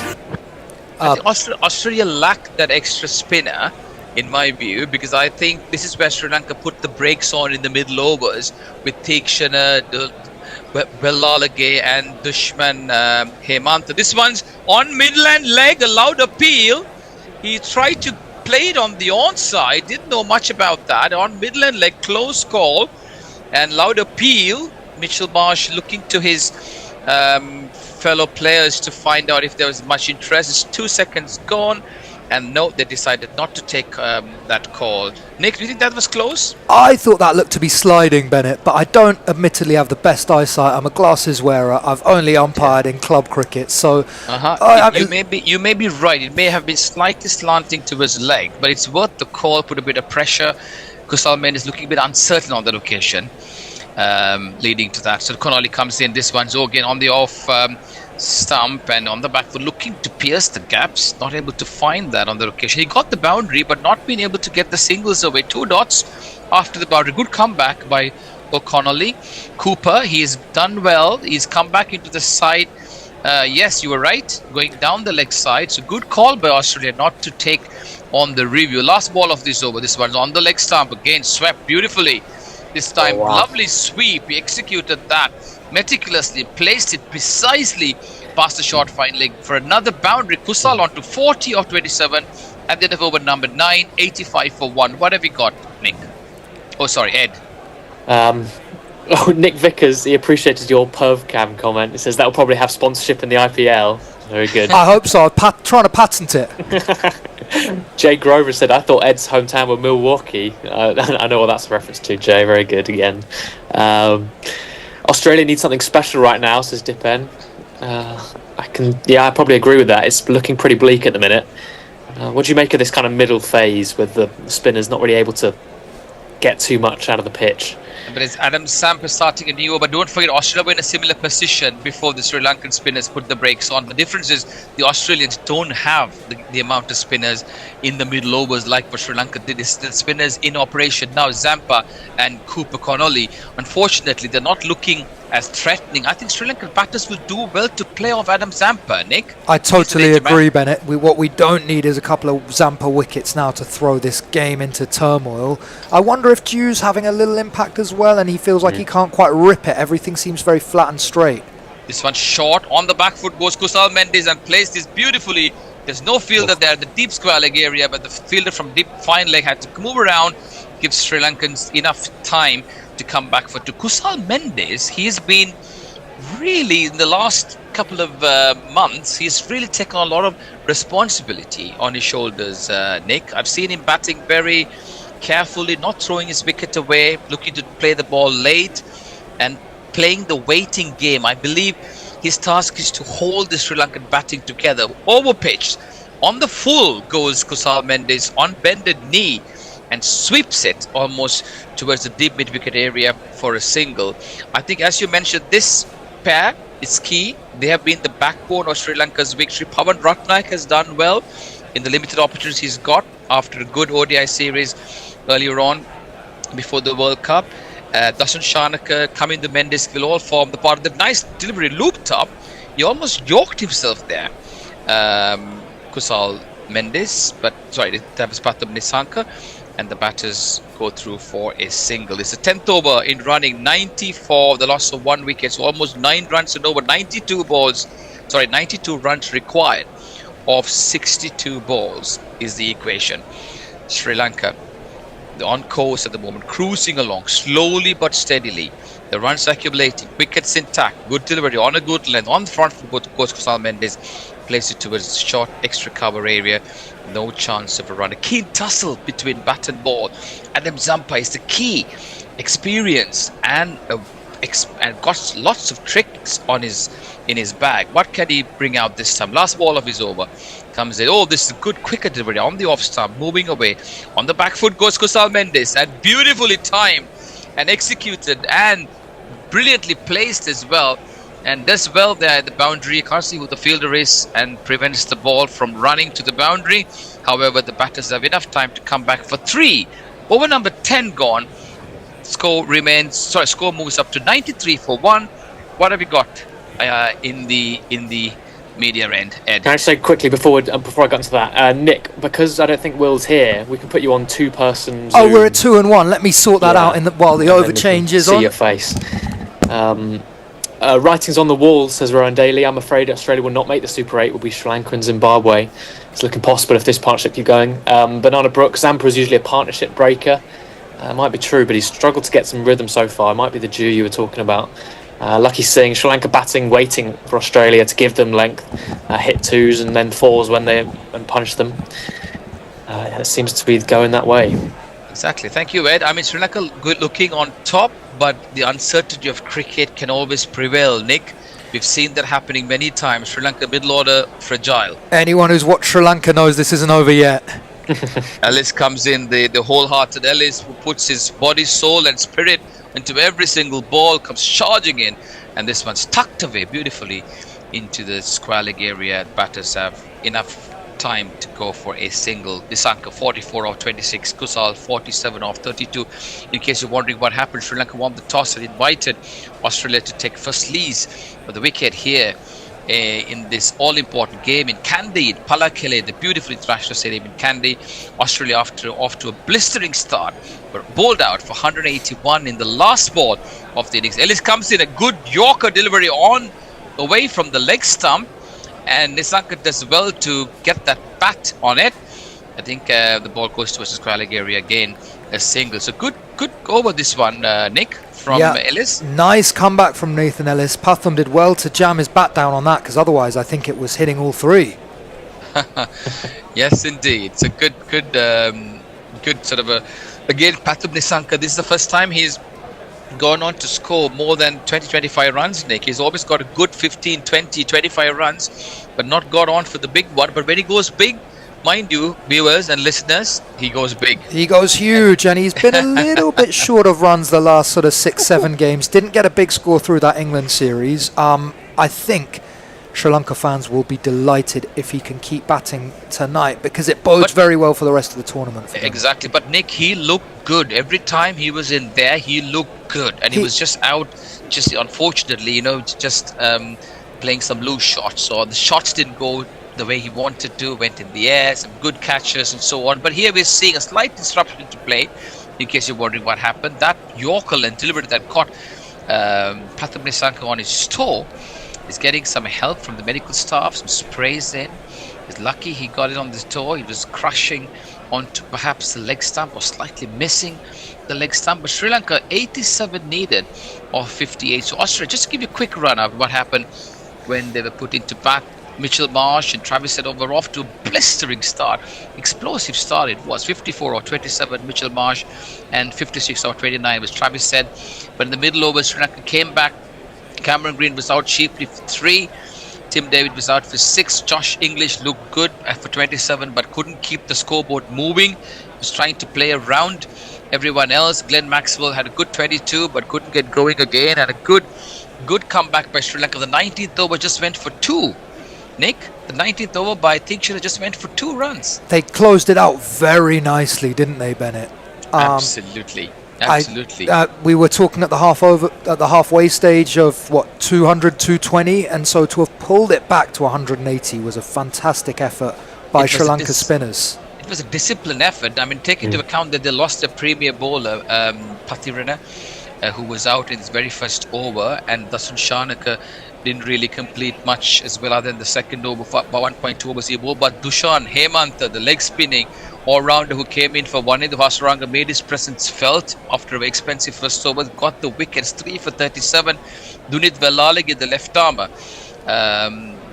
Speaker 10: I think Australia lacked that extra spinner, in my view, because I think this is where Sri Lanka put the brakes on in the middle overs with Theekshana, Pallekele and Dushman Hemanta. This one's on midland leg, allowed appeal. He tried to play it on the onside, didn't know much about that. On midland leg, close call and loud appeal. Mitchell Marsh looking to his fellow players to find out if there was much interest. It's 2 seconds gone. And no, they decided not to take that call. Nick, do you think that was close?
Speaker 2: I thought that looked to be sliding, Bennett, but I don't admittedly have the best eyesight. I'm a glasses wearer. I've only umpired in club cricket, so...
Speaker 10: You may be right. It may have been slightly slanting towards leg, but it's worth the call, put a bit of pressure. Kusal Mendes is looking a bit uncertain on the location, leading to that. So Connolly comes in. This one's again on the off... stump and on the back foot, looking to pierce the gaps, not able to find that on the location. He got the boundary but not being able to get the singles away. 2 dots after the boundary. Good comeback by O'Connolly. Cooper, he's done well. He's come back into the side. Yes, you were right, going down the leg side. So good call by Australia not to take on the review. Last ball of this over. This one's on the leg stump again, swept beautifully. This time, lovely sweep. He executed that meticulously, placed it precisely past the short fine leg for another boundary. Kusal on to 40 of 27 at the end of over number 9, 85 for 1. What have you got, Nick? Oh, sorry, Ed.
Speaker 15: Nick Vickers, he appreciated your perv cam comment. He says that'll probably have sponsorship in the IPL. Very good.
Speaker 2: I hope so. Trying to patent it.
Speaker 15: Jay Grover said, I thought Ed's hometown were Milwaukee. I know what that's a reference to, Jay. Very good again. Australia needs something special right now, says Dipen. I probably agree with that. It's looking pretty bleak at the minute. What do you make of this kind of middle phase with the spinners not really able to get too much out of the pitch?
Speaker 10: But it's Adam Sampa starting a new over. Don't forget, Australia were in a similar position before the Sri Lankan spinners put the brakes on. The difference is the Australians don't have the amount of spinners in the middle overs like what Sri Lanka did. It's the spinners in operation now, Zampa and Cooper Connolly. Unfortunately, they're not looking as threatening. I think Sri Lankan batters will do well to play off Adam Zampa, Nick.
Speaker 2: I totally agree, Bennett. What we don't need is a couple of Zampa wickets now to throw this game into turmoil. I wonder if Dew's having a little impact as well, and he feels like he can't quite rip it. Everything seems very flat and straight.
Speaker 10: This one short on the back foot goes Kusal Mendes and plays this beautifully. There's no fielder there, the deep square leg area, but the fielder from deep fine leg had to move around, gives Sri Lankans enough time to come back for two. Kusal Mendes, he's been really, in the last couple of months, he's really taken a lot of responsibility on his shoulders, Nick. I've seen him batting very carefully, not throwing his wicket away, looking to play the ball late and playing the waiting game. I believe his task is to hold the Sri Lankan batting together. Over pitch, on the full goes Kusal Mendes on bended knee and sweeps it almost towards the deep mid-wicket area for a single. I think, as you mentioned, this pair is key. They have been the backbone of Sri Lanka's victory. Pawan Ratnaik has done well in the limited opportunities he's got after a good ODI series earlier on before the World Cup. Dasan Shanaka, Kamindu Mendes will all form the part of the nice delivery, looped up. He almost yoked himself there, Kusal Mendes, but sorry, that was Patham Nisanka, and the batters go through for a single. It's the 10th over in running, 94, the loss of 1 wicket, so almost 9 runs and over 92 runs required of 62 balls is the equation. Sri Lanka on course at the moment, cruising along slowly but steadily. The runs accumulating, wickets intact, good delivery on a good length on the front foot. Of course, Kusal Mendes plays it towards the short extra cover area. No chance of a run. A keen tussle between bat and ball. Adam Zampa is the key. Experience and got lots of tricks in his bag. What can he bring out this time? Last ball of his over comes in. Oh, this is a good quicker delivery on the off stump, moving away. On the back foot goes Kusal Mendes, and beautifully timed and executed and brilliantly placed as well, and does well there at the boundary. You can't see who the fielder is and prevents the ball from running to the boundary. However, the batters have enough time to come back for 3. Over number 10 gone. Score moves up to 93 for 1. What have you got in the media end, Ed?
Speaker 15: Can I just say quickly before I got into that, Nick, because I don't think Will's here, we can put you on 2-person Zoom.
Speaker 2: Oh, we're at 2 and 1. Let me sort that out while the over change is on.
Speaker 15: See your face. Writings on the wall, says Rowan Daly. I'm afraid Australia will not make the Super 8. Will be Sri Lanka and Zimbabwe. It's looking possible if this partnership keeps going. Banana Brook, Zampa is usually a partnership breaker. Might be true, but he's struggled to get some rhythm so far. Might be the Jew you were talking about. Lucky Singh, Sri Lanka batting, waiting for Australia to give them length, hit 2s and then 4s and punish them. It seems to be going that way.
Speaker 10: Exactly. Thank you, Ed. I mean, Sri Lanka good looking on top, but the uncertainty of cricket can always prevail, Nick. We've seen that happening many times. Sri Lanka middle order fragile.
Speaker 2: Anyone who's watched Sri Lanka knows this isn't over yet.
Speaker 10: Ellis comes in, the wholehearted Ellis, who puts his body, soul and spirit into every single ball, comes charging in, and this one's tucked away beautifully into the square leg area. Batters have enough time to go for a single. Nisanka 44 off 26, Kusal 47 off 32. In case you're wondering what happened, Sri Lanka won the toss and invited Australia to take first lease for the wicket here in this all-important game in Kandy, in Pallekele, the beautiful international stadium in Kandy. Australia off to a blistering start, but bowled out for 181 in the last ball of the innings. Ellis comes in, a good Yorker delivery away from the leg stump, and Nisanka does well to get that bat on it. I think the ball goes towards the square leg area again, a single. So good over this one, Nick. from Ellis.
Speaker 2: Nice comeback from Nathan Ellis. Pathum did well to jam his bat down on that, because otherwise I think it was hitting all three.
Speaker 10: Yes, indeed. It's a good sort of a. Again, Pathum Nissanka, this is the first time he's gone on to score more than 20-25 runs, Nick. He's always got a good 15, 20, 25 runs, but not got on for the big one. But when he goes big, mind you, viewers and listeners, he goes big.
Speaker 2: He goes huge, and he's been a little bit short of runs the last sort of 6-7 games. Didn't get a big score through that England series. I think Sri Lanka fans will be delighted if he can keep batting tonight, because it bodes very well for the rest of the tournament.
Speaker 10: Exactly. But Nick, he looked good. Every time he was in there, he looked good. And he was just out, just unfortunately, just playing some loose shots. So the shots didn't go the way he wanted to, went in the air, some good catches and so on. But here we're seeing a slight disruption to play, in case you're wondering what happened. That Yorker length delivery that caught Pathum Nissanka on his toe is getting some help from the medical staff, some sprays in. He's lucky he got it on the toe. He was crushing onto perhaps the leg stump or slightly missing the leg stump. But Sri Lanka, 87 needed of 58. So Australia, just to give you a quick run of what happened when they were put into bat. Mitchell Marsh and Travis Head were off to a blistering start. Explosive start it was. 54 or 27 Mitchell Marsh and 56 or 29 was Travis Head. But in the middle over, Sri Lanka came back. Cameron Green was out cheaply for 3. Tim David was out for 6. Josh English looked good for 27 but couldn't keep the scoreboard moving. He was trying to play around everyone else. Glenn Maxwell had a good 22 but couldn't get going again. And a good comeback by Sri Lanka. The 19th over just went for 2. Nick, the 19th over by Thinkshire just went for 2 runs.
Speaker 2: They closed it out very nicely, didn't they, Bennett?
Speaker 10: Absolutely.
Speaker 2: We were talking at the halfway stage of 200, 220, and so to have pulled it back to 180 was a fantastic effort by Sri Lanka spinners.
Speaker 10: It was a disciplined effort. I mean, take into account that they lost their premier bowler, Pathirana, who was out in his very first over, and Dasun Shanaka didn't really complete much as well, other than the second over for 1.2 overs he bowled. But Dushan Hemantha, the leg spinning all-rounder who came in for one in the Hasaranga, made his presence felt after an expensive first over, got the wickets, 3 for 37. Dunit Velalagi, the left armer,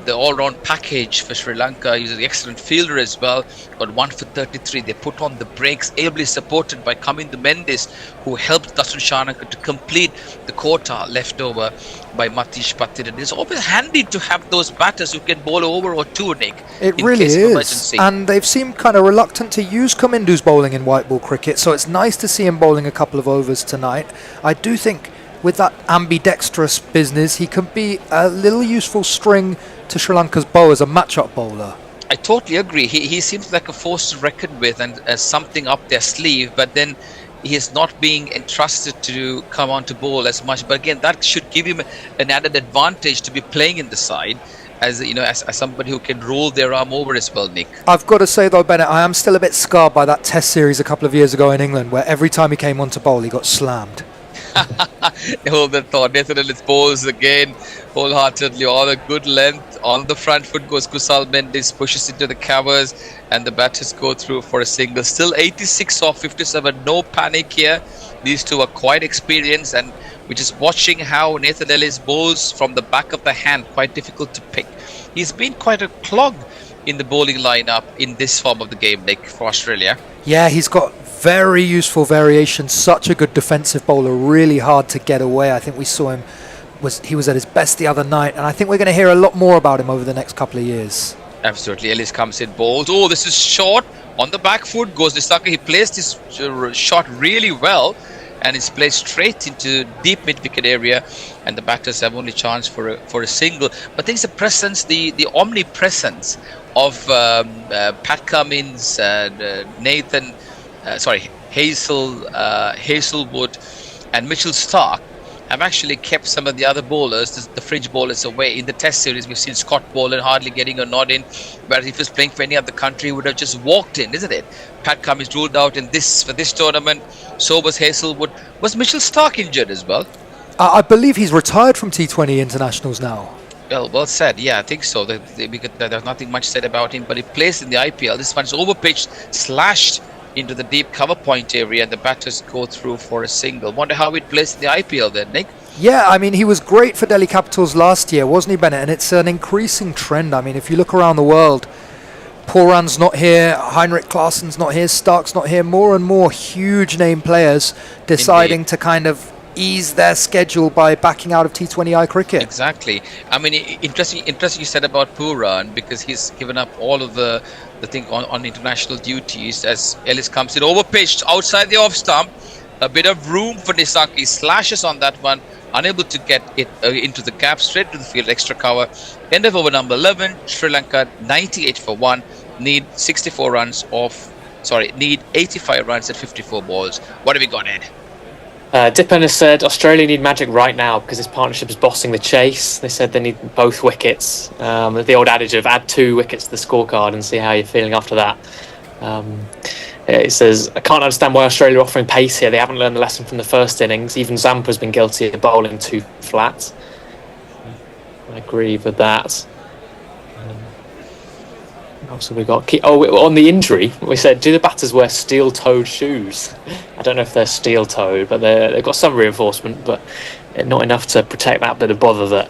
Speaker 10: the all-round package for Sri Lanka. He's an excellent fielder as well, got 1 for 33. They put on the brakes, ably supported by Kamindu Mendes, who helped Dasun Shanaka to complete the quota left over by Matish Pathirana. It's always handy to have those batters who can bowl over or 2, Nick.
Speaker 2: It really is. And they've seemed kind of reluctant to use Kamindu's bowling in white ball cricket, so it's nice to see him bowling a couple of overs tonight. I do think with that ambidextrous business, he can be a little useful string to Sri Lanka's bow as a match-up bowler.
Speaker 10: I totally agree. He seems like a force to reckon with and something up their sleeve, but then he is not being entrusted to come on to bowl as much. But again, that should give him an added advantage to be playing in the side as somebody who can roll their arm over as well, Nick.
Speaker 2: I've got to say though, Bennett, I am still a bit scarred by that test series a couple of years ago in England, where every time he came on to bowl, he got slammed.
Speaker 10: Hold that thought. Nathan Ellis bowls again wholeheartedly on a good length. On the front foot goes Kusal Mendes, pushes into the covers, and the batters go through for a single. Still 86 off 57. No panic here. These two are quite experienced, and we're just watching how Nathan Ellis bowls from the back of the hand. Quite difficult to pick. He's been quite a clog in the bowling lineup in this form of the game, Nick, for Australia.
Speaker 2: Yeah, he's got very useful variation. Such a good defensive bowler, really hard to get away. I think we saw him, he was at his best the other night, and I think we're going to hear a lot more about him over the next couple of years.
Speaker 10: Absolutely. Ellis comes in, bowls. Oh, this is short. On the back foot goes Nissanka. He placed his shot really well, and it's placed straight into deep mid-wicket area, and the batters have only chance for a single. But there's a presence, the omnipresence of Pat Cummins, Nathan, Hazelwood and Mitchell Stark have actually kept some of the other bowlers, the fringe bowlers, away. In the test series, we've seen Scott Boland hardly getting a nod in, whereas if he was playing for any other country, he would have just walked in, isn't it? Pat Cummins ruled out for this tournament. So was Hazelwood. Was Mitchell Stark injured as well?
Speaker 2: I believe he's retired from T20 internationals now.
Speaker 10: Well said. Yeah, I think so. There's nothing much said about him, but he plays in the IPL. This one's overpitched, slashed into the deep cover point area, and the batters go through for a single. Wonder how it plays in the IPL then, Nick?
Speaker 2: Yeah, I mean, he was great for Delhi Capitals last year, wasn't he, Bennett? And it's an increasing trend. I mean, if you look around the world, Pooran's not here, Heinrich Klaasen's not here, Stark's not here. More and more huge name players deciding to kind of ease their schedule by backing out of T20I cricket.
Speaker 10: Exactly. I mean, interesting you said about Pooran, because he's given up all of the thing on international duties as Ellis comes in, overpitched outside the off stump. A bit of room for Nissanka. He slashes on that one, unable to get it into the gap, straight to the field, extra cover. End of over number 11, Sri Lanka 98 for 1, need 85 runs at 54 balls. What have we got, Ed?
Speaker 15: Dipen has said Australia need magic right now because this partnership is bossing the chase. They said they need both wickets. The old adage of add 2 wickets to the scorecard and see how you're feeling after that. It says, I can't understand why Australia are offering pace here. They haven't learned the lesson from the first innings. Even Zampa's been guilty of bowling too flat. I agree with that. What else have we got? On the injury, we said, do the batters wear steel-toed shoes? I don't know if they're steel-toed, but they've got some reinforcement, but not enough to protect that bit of bother that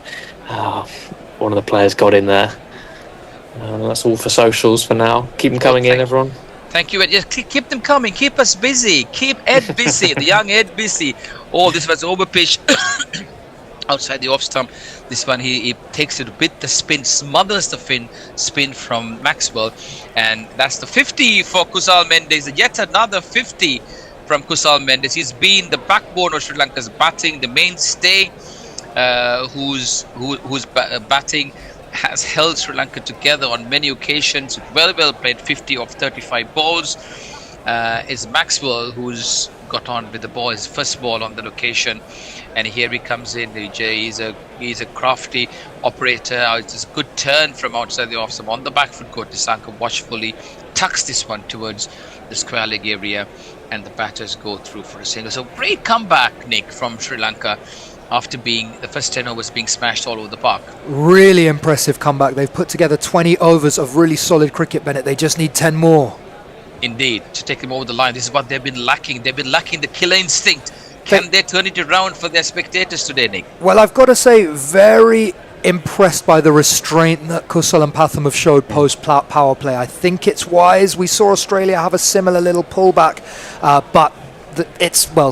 Speaker 15: one of the players got in there. That's all for socials for now. Keep them coming in, everyone.
Speaker 10: Thank you, Ed. Just keep them coming. Keep us busy. Keep Ed busy. The young Ed busy. Oh, this was overpitched outside the off stump. This one, he takes it with the spin, smothers the spin from Maxwell. And that's the 50 for Kusal Mendes. Yet another 50 from Kusal Mendes. He's been the backbone of Sri Lanka's batting, the mainstay whose batting has held Sri Lanka together on many occasions. Well played, 50 of 35 balls. Is Maxwell, who's got on with the ball, his first ball on the location, and here he comes in. He's a crafty operator. It's a good turn from outside the off stump on the back foot court. Nissanka watchfully tucks this one towards the square leg area, and the batters go through for a single. So great comeback, Nick, from Sri Lanka after being the first 10 overs being smashed all over the park.
Speaker 2: Really impressive comeback. They've put together 20 overs of really solid cricket, Bennett. They just need 10 more.
Speaker 10: Indeed, to take them over the line. This is what they've been lacking. They've been lacking the killer instinct. Can they turn it around for their spectators today, Nick?
Speaker 2: Well, I've got to say, very impressed by the restraint that Kusal and Pathum have showed post-power play. I think it's wise. We saw Australia have a similar little pullback, but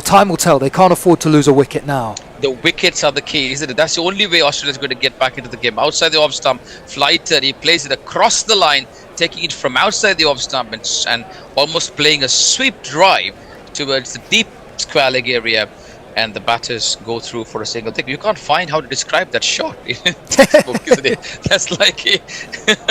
Speaker 2: time will tell. They can't afford to lose a wicket now.
Speaker 10: The wickets are the key, isn't it? That's the only way Australia's going to get back into the game. Outside the off stump, Flighter, he plays it across the line, taking it from outside the off stump and almost playing a sweep drive towards the deep square leg area, and the batters go through for a single. You can't find how to describe that shot in textbook, isn't it? That's like a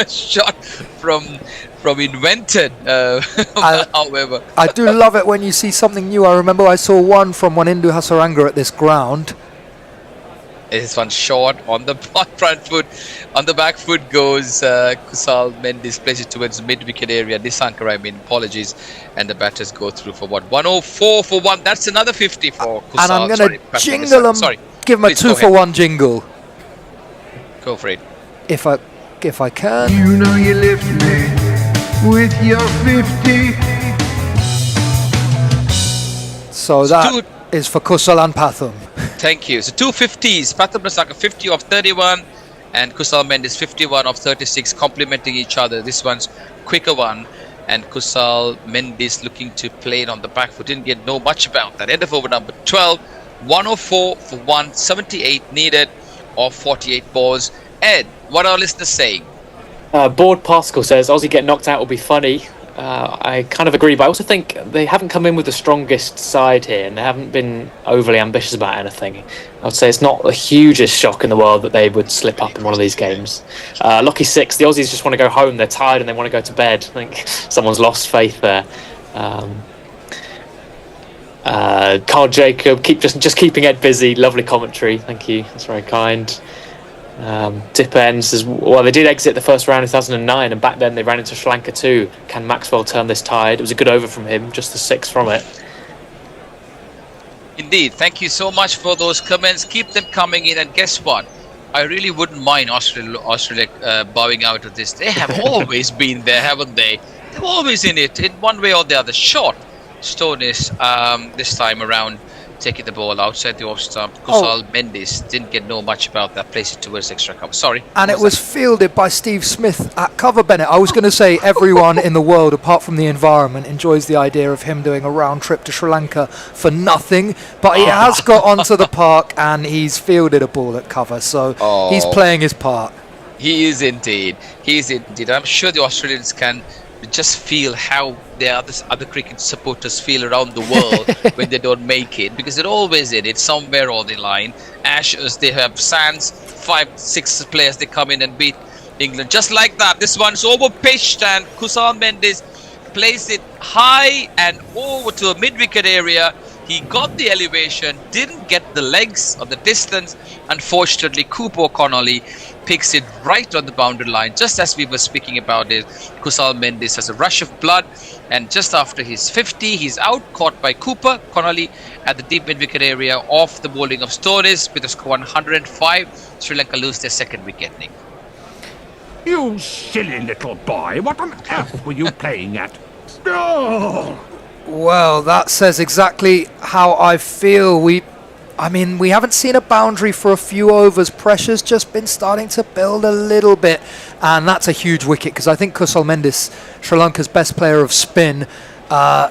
Speaker 10: shot from invented. However, I
Speaker 2: do love it when you see something new. I remember I saw one from Wanindu Hasaranga at this ground.
Speaker 10: This one short on the front foot. On the back foot goes Kusal Mendes, plays it towards the mid-wicket area. Nissanka, apologies. And the batters go through for what? 104 for 1. That's another 50 for Kusal.
Speaker 2: And I'm going to jingle them. Give them a 2-for-1 jingle.
Speaker 10: Go for it.
Speaker 2: If I can.
Speaker 7: You know you lift me with your 50.
Speaker 2: So that is for Kusal and Pathum.
Speaker 10: Thank you. So 2 50s. Pathum Nissanka 50 of 31 and Kusal Mendes 51 of 36, complementing each other. This one's quicker one, and Kusal Mendes looking to play it on the back foot. Didn't know much about that. End of over number 12. 104 for 1, 78 needed of 48 balls. Ed, what are our listeners saying?
Speaker 15: Board Pascal says Aussie get knocked out will be funny. I kind of agree, but I also think they haven't come in with the strongest side here, and they haven't been overly ambitious about anything. I would say it's not the hugest shock in the world that they would slip up in one of these games. Lucky 6, the Aussies just want to go home. They're tired and they want to go to bed. I think someone's lost faith there. Carl Jacob, just keeping Ed busy. Lovely commentary, thank you. That's very kind. Dipen says, well, they did exit the first round in 2009, and back then they ran into Sri Lanka too. Can Maxwell turn this tide? It was a good over from him, just the 6 from it.
Speaker 10: Indeed, thank you so much for those comments. Keep them coming in, and guess what? I really wouldn't mind Australia bowing out of this. They have always been there, haven't they? They're always in it, in one way or the other. Short. Stonis, this time around, taking the ball outside the off stump. Kusal Mendes didn't get know much about that, place it towards extra cover. Sorry.
Speaker 2: And it was fielded by Steve Smith at cover, Bennett. I was going to say everyone in the world, apart from the environment, enjoys the idea of him doing a round trip to Sri Lanka for nothing. But he has got onto the park and he's fielded a ball at cover. So he's playing his part.
Speaker 10: He is indeed. He is indeed. I'm sure the Australians can just feel how the other cricket supporters feel around the world when they don't make it, because they're always in it somewhere on the line. Ashes, they have Sands, 5-6 players, they come in and beat England just like that. This one's over pitched and Kusal Mendes plays it high and over to a mid-wicket area. He got the elevation, didn't get the legs or the distance. Unfortunately, Cooper Connolly picks it right on the boundary line, just as we were speaking about it. Kusal Mendes has a rush of blood, and just after his 50, he's out, caught by Cooper Connolly at the deep mid-wicket area off the bowling of Stonis with a score 105. Sri Lanka lose their second wicket, Nick.
Speaker 13: You silly little boy, what on earth were you playing at? Oh!
Speaker 2: Well, that says exactly how I feel. We haven't seen a boundary for a few overs. Pressure's just been starting to build a little bit. And that's a huge wicket, because I think Kusal Mendes, Sri Lanka's best player of spin.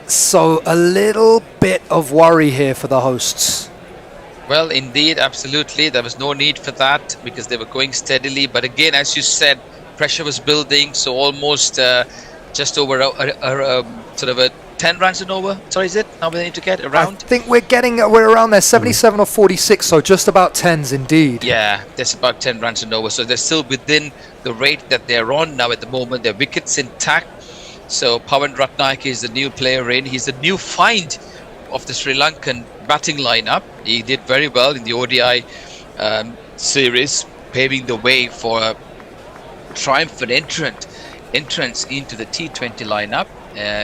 Speaker 2: So a little bit of worry here for the hosts.
Speaker 10: Well, indeed, absolutely. There was no need for that because they were going steadily. But again, as you said, pressure was building. So almost just over sort of a 10 runs and over. Sorry, is it? How many need to get around?
Speaker 2: I think we're around there, 77 or 46, so just about 10s indeed.
Speaker 10: Yeah, that's about 10 runs and over. So they're still within the rate that they're on now at the moment. Their wickets intact. So Pawan Ratnayake is the new player in. He's the new find of the Sri Lankan batting lineup. He did very well in the ODI series, paving the way for a triumphant entrance into the T20 lineup.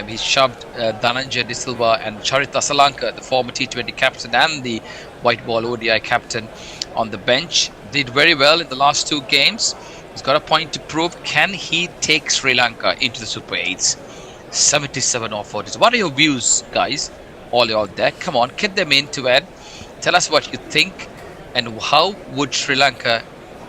Speaker 10: He shoved Dhananjay De Silva and Charith Asalanka, the former T20 captain and the white ball ODI captain, on the bench. Did very well in the last two games. He's got a point to prove. Can he take Sri Lanka into the Super 8s? 77 off 40s. What are your views, guys? All out there. Come on, get them in to Ed. Tell us what you think and how would Sri Lanka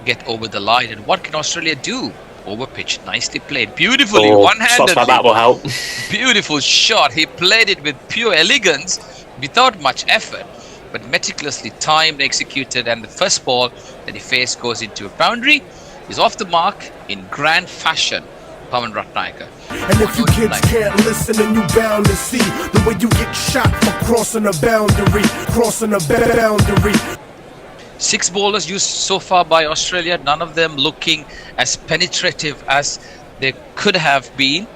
Speaker 10: get over the line and what can Australia do? Over pitch, nicely played, beautifully, one-handed.
Speaker 15: That will help.
Speaker 10: Beautiful shot. He played it with pure elegance, without much effort, but meticulously timed, executed, and the first ball that he faced goes into a boundary. He's off the mark in grand fashion. Pawan Ratnayake.
Speaker 9: And if you kids can't listen, then you bound to see the way you get shot for crossing a boundary, crossing a boundary.
Speaker 10: 6 bowlers used so far by Australia, none of them looking as penetrative as they could have been.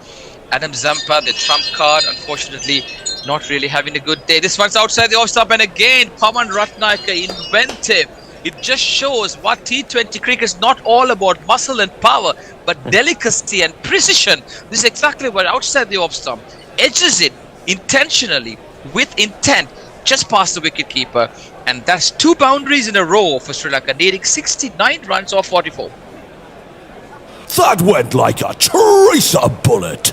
Speaker 10: Adam Zampa, the trump card, unfortunately not really having a good day. This one's outside the off-stump, and again, Pawan Ratnayake, inventive. It just shows what T20 cricket is not all about muscle and power, but delicacy and precision. This is exactly what outside the off-stump edges it intentionally, with intent, just past the wicket-keeper. And that's 2 boundaries in a row for Sri Lanka, needing 69 runs off 44.
Speaker 9: That went like a tracer bullet.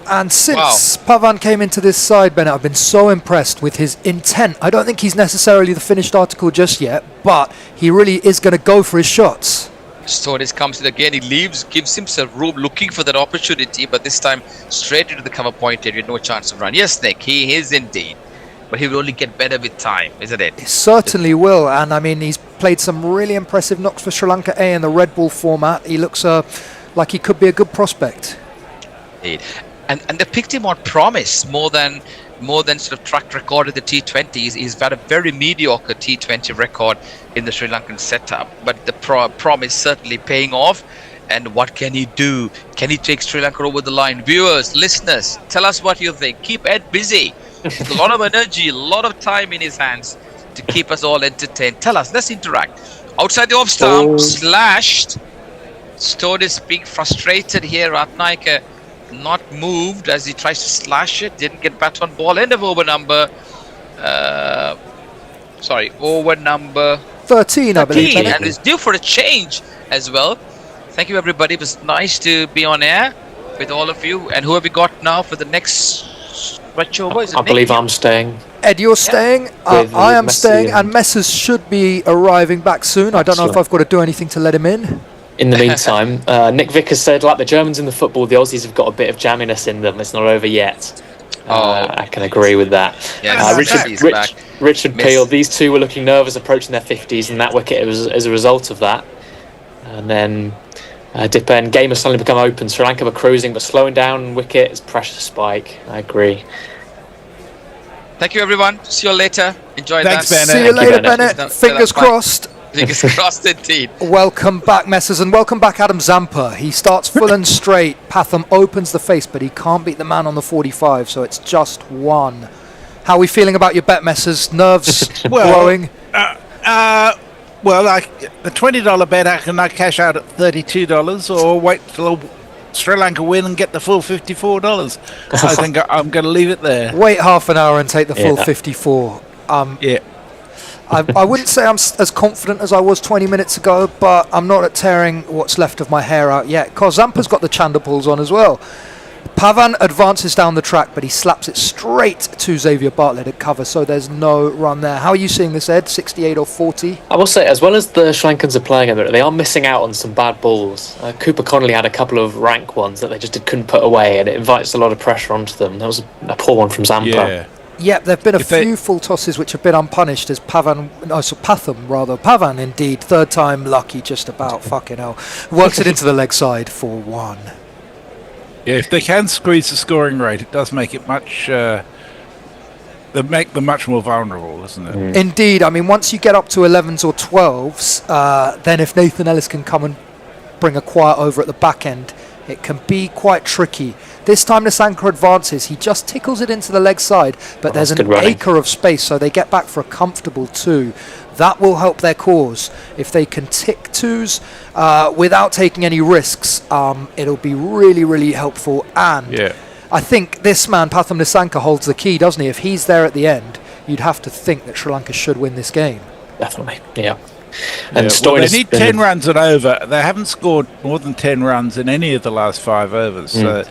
Speaker 2: And since Pavan came into this side, Bennett, I've been so impressed with his intent. I don't think he's necessarily the finished article just yet, but he really is going to go for his shots.
Speaker 10: Stonis comes in again, he leaves, gives himself room, looking for that opportunity, but this time straight into the cover point area, no chance of run. Yes, Nick, he is indeed. But he will only get better with time, isn't it?
Speaker 2: He certainly will. And I mean, he's played some really impressive knocks for Sri Lanka A in the red ball format. He looks like he could be a good prospect.
Speaker 10: Indeed. And they picked him on promise more than sort of track record of the T20s. He's had a very mediocre T20 record in the Sri Lankan setup. But the promise certainly paying off. And what can he do? Can he take Sri Lanka over the line? Viewers, listeners, tell us what you think. Keep Ed busy. With a lot of energy, a lot of time in his hands to keep us all entertained. Tell us, let's interact. Outside the off stump, slashed. Stonis being frustrated here. Ratnayake not moved as he tries to slash it. Didn't get bat on ball. End of over number. Over number
Speaker 2: 13, I believe.
Speaker 10: And it's due for a change as well. Thank you, everybody. It was nice to be on air. with all of you. And who have we got now for the next switchover? Is it
Speaker 15: I believe
Speaker 10: Nick?
Speaker 15: I'm staying.
Speaker 2: Ed, you're staying.
Speaker 15: With
Speaker 2: I am
Speaker 15: Messi
Speaker 2: staying, and Messers should be arriving back soon. I don't know if I've got to do anything to let him in.
Speaker 15: In the meantime, Nick Vickers said, like the Germans in the football, the Aussies have got a bit of jamminess in them. It's not over yet. I can agree with that.
Speaker 10: Yes,
Speaker 15: Richard Peel, these two were looking nervous approaching their 50s, and that wicket was as a result of that. And then Dipper and game has suddenly become open. Sri Lanka were cruising, but slowing down wicket is pressure spike. I agree.
Speaker 10: Thank you, everyone. See you later. Enjoy
Speaker 3: Thanks,
Speaker 10: that.
Speaker 3: Bennett.
Speaker 2: See you later, Bennett. Fingers crossed.
Speaker 10: Fingers crossed indeed.
Speaker 2: Welcome back, Messers, and welcome back, Adam Zampa. He starts full and straight. Pathum opens the face, but he can't beat the man on the 45, so it's just one. How are we feeling about your bet, Messers? Nerves growing?
Speaker 3: Well, the $20 bet, I cash out at $32 or wait till Sri Lanka win and get the full $54. I think I'm going to leave it there.
Speaker 2: Wait half an hour and take the full 54. I wouldn't say I'm as confident as I was 20 minutes ago, but I'm not at tearing what's left of my hair out yet. Because Zampa's got the Chanderpools on as well. Pavan advances down the track, but he slaps it straight to Xavier Bartlett at cover, so there's no run there. How are you seeing this, Ed? 68 or 40?
Speaker 15: I will say, as well as the Sri Lankans are playing a bit, they are missing out on some bad balls. Cooper Connolly had a couple of rank ones that they just couldn't put away, and it invites a lot of pressure onto them. That was a poor one from Zampa.
Speaker 2: Yep, there have been a few full tosses which have been unpunished as Pathum, indeed. Third time lucky, just about, fucking hell. Works it into the leg side for one.
Speaker 3: Yeah, if they can squeeze the scoring rate, it does make it much... they make them much more vulnerable, doesn't it?
Speaker 2: Indeed, I mean, once you get up to 11s or 12s, then if Nathan Ellis can come and bring a quiet over at the back end, it can be quite tricky. This time Nissanka advances. He just tickles it into the leg side, but there's an acre of space, so they get back for a comfortable 2. That will help their cause. If they can tick 2s without taking any risks, it'll be really, really helpful. And I think this man, Pathum Nissanka, holds the key, doesn't he? If he's there at the end, you'd have to think that Sri Lanka should win this game.
Speaker 15: Definitely, yeah. And
Speaker 3: they need 10 runs and over. They haven't scored more than 10 runs in any of the last 5 overs. So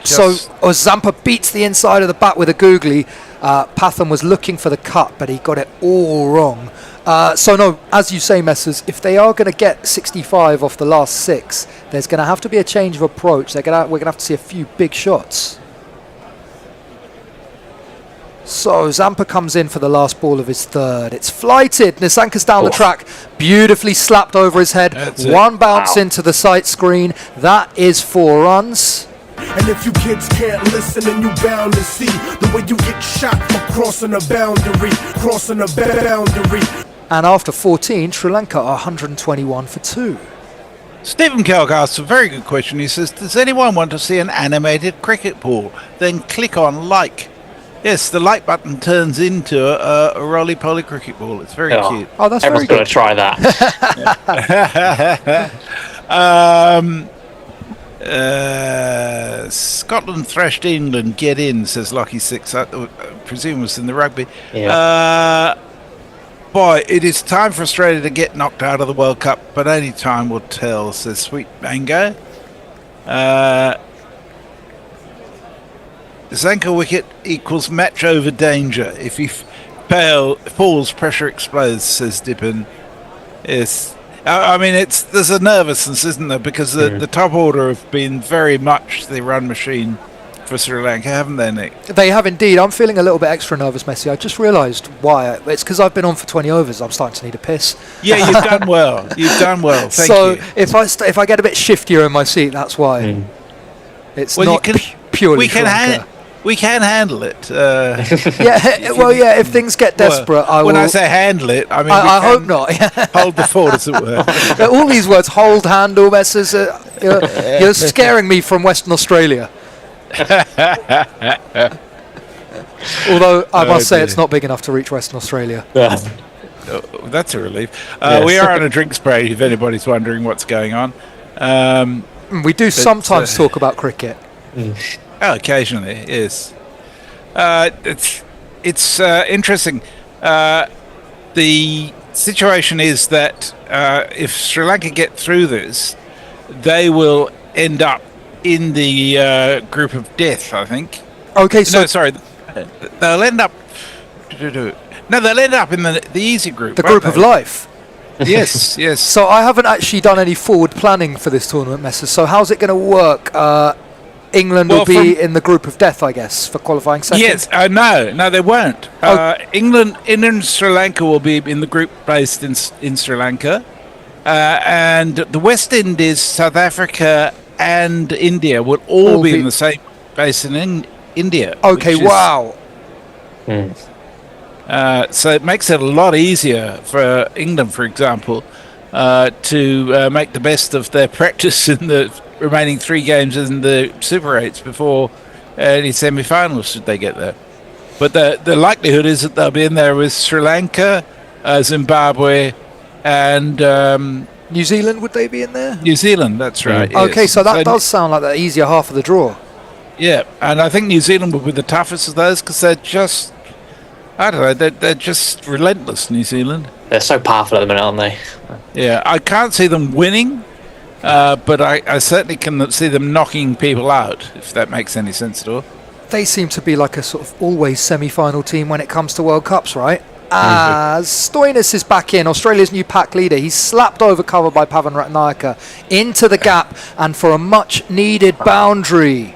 Speaker 2: so Zampa beats the inside of the bat with a googly. Pathum was looking for the cut, but he got it all wrong. So no, as you say, Messers, if they are going to get 65 off the last 6, there's going to have to be a change of approach. We're going to have to see a few big shots. So Zampa comes in for the last ball of his third. It's flighted. Nissanka's down the track. Beautifully slapped over his head. One bounce into the sight screen. That is 4 runs.
Speaker 9: And if you kids can't listen, then you bound to see the way you get shot for crossing a boundary,
Speaker 2: And after 14, Sri Lanka are 121 for 2.
Speaker 3: Stephen Kelk asks a very good question. He says, does anyone want to see an animated cricket ball? Then click on like. Yes, the like button turns into a roly-poly cricket ball. It's very cute.
Speaker 2: Oh, that's
Speaker 15: Everyone's
Speaker 2: very
Speaker 15: got to try that.
Speaker 3: Scotland thrashed England. Get in, says Lucky Six. I presume it was in the rugby. Boy, it is time for Australia to get knocked out of the World Cup, but only time will tell, says Sweet Mango. Zanka wicket equals match over danger. If he falls, pressure explodes, says Dippin. Yes. I mean, there's a nervousness, isn't there? Because the top order have been very much the run machine for Sri Lanka, haven't they, Nick?
Speaker 2: They have indeed. I'm feeling a little bit extra nervous, Messi. I just realised why. It's because I've been on for 20 overs. I'm starting to need a piss.
Speaker 3: Yeah, you've done well. You've done well. Thank you.
Speaker 2: So if I get a bit shiftier in my seat, that's why. It's not purely Sri Lanka.
Speaker 3: We can handle it.
Speaker 2: If things get desperate, I will.
Speaker 3: When I say handle it, I mean
Speaker 2: I hope not.
Speaker 3: Hold the fort, as it were.
Speaker 2: All these words: hold, handle, Messers. You're scaring me from Western Australia. Although I must say, it's not big enough to reach Western Australia.
Speaker 3: That's a relief. We are on a drinks break. If anybody's wondering what's going on,
Speaker 2: we do sometimes talk about cricket.
Speaker 3: Oh, occasionally, yes. It's interesting. The situation is that if Sri Lanka get through this, they will end up in the group of death, I think.
Speaker 2: Okay, so
Speaker 3: no, sorry, they'll end up. No, they'll end up in the easy group.
Speaker 2: the group of life.
Speaker 3: Yes, yes.
Speaker 2: So I haven't actually done any forward planning for this tournament, Messers. So how's it going to work? England will be in the group of death, I guess, for qualifying second.
Speaker 3: Yes, no, they won't. England and Sri Lanka will be in the group based in Sri Lanka, and the West Indies, South Africa, and India will all be in the same base in India.
Speaker 2: Okay, wow.
Speaker 3: So it makes it a lot easier for England, for example, to make the best of their practice in the remaining 3 games in the Super 8s before any semi-finals should they get there. But the likelihood is that they'll be in there with Sri Lanka, Zimbabwe, and
Speaker 2: New Zealand. Would they be in there?
Speaker 3: New Zealand, that's right. Yes.
Speaker 2: Okay, so that does sound like the easier half of the draw.
Speaker 3: Yeah, and I think New Zealand will be the toughest of those because they're just, I don't know, they're just relentless, New Zealand.
Speaker 15: They're so powerful at the minute, aren't they?
Speaker 3: Yeah, I can't see them winning, but I certainly can see them knocking people out, if that makes any sense at all.
Speaker 2: They seem to be like a sort of always semi-final team when it comes to World Cups, right? As Stoinis is back in, Australia's new pack leader. He's slapped over cover by Pathirana into the gap and for a much needed boundary.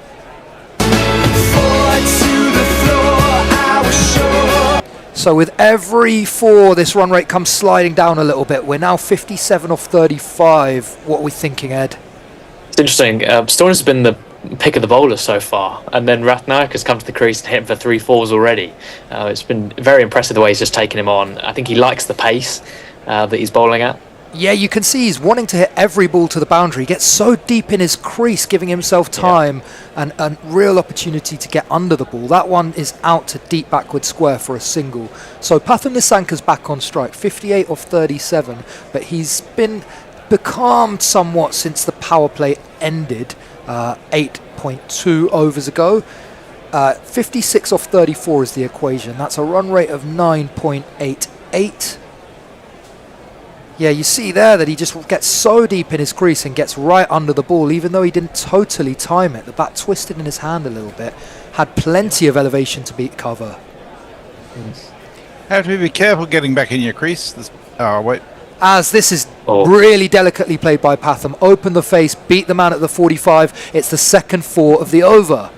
Speaker 2: So with every 4, this run rate comes sliding down a little bit. We're now 57 off 35. What are we thinking, Ed?
Speaker 15: It's interesting. Stoinis has been the pick of the bowlers so far, and then Ratnaik has come to the crease and hit him for 3 4s already. It's been very impressive the way he's just taken him on. I think he likes the pace that he's bowling at.
Speaker 2: Yeah, you can see he's wanting to hit every ball to the boundary. He gets so deep in his crease, giving himself time and a real opportunity to get under the ball. That one is out to deep backward square for a single. So Pathum Nissanka's back on strike, 58 off 37, but he's been becalmed somewhat since the power play ended 8.2 overs ago. 56 off 34 is the equation. That's a run rate of 9.88. Yeah, you see there that he just gets so deep in his crease and gets right under the ball, even though he didn't totally time it. The bat twisted in his hand a little bit. Had plenty of elevation to beat cover.
Speaker 3: Have to be careful getting back in your crease. Wait.
Speaker 2: As this is really delicately played by Pathum. Open the face, beat the man at the 45. It's the second 4 of the over.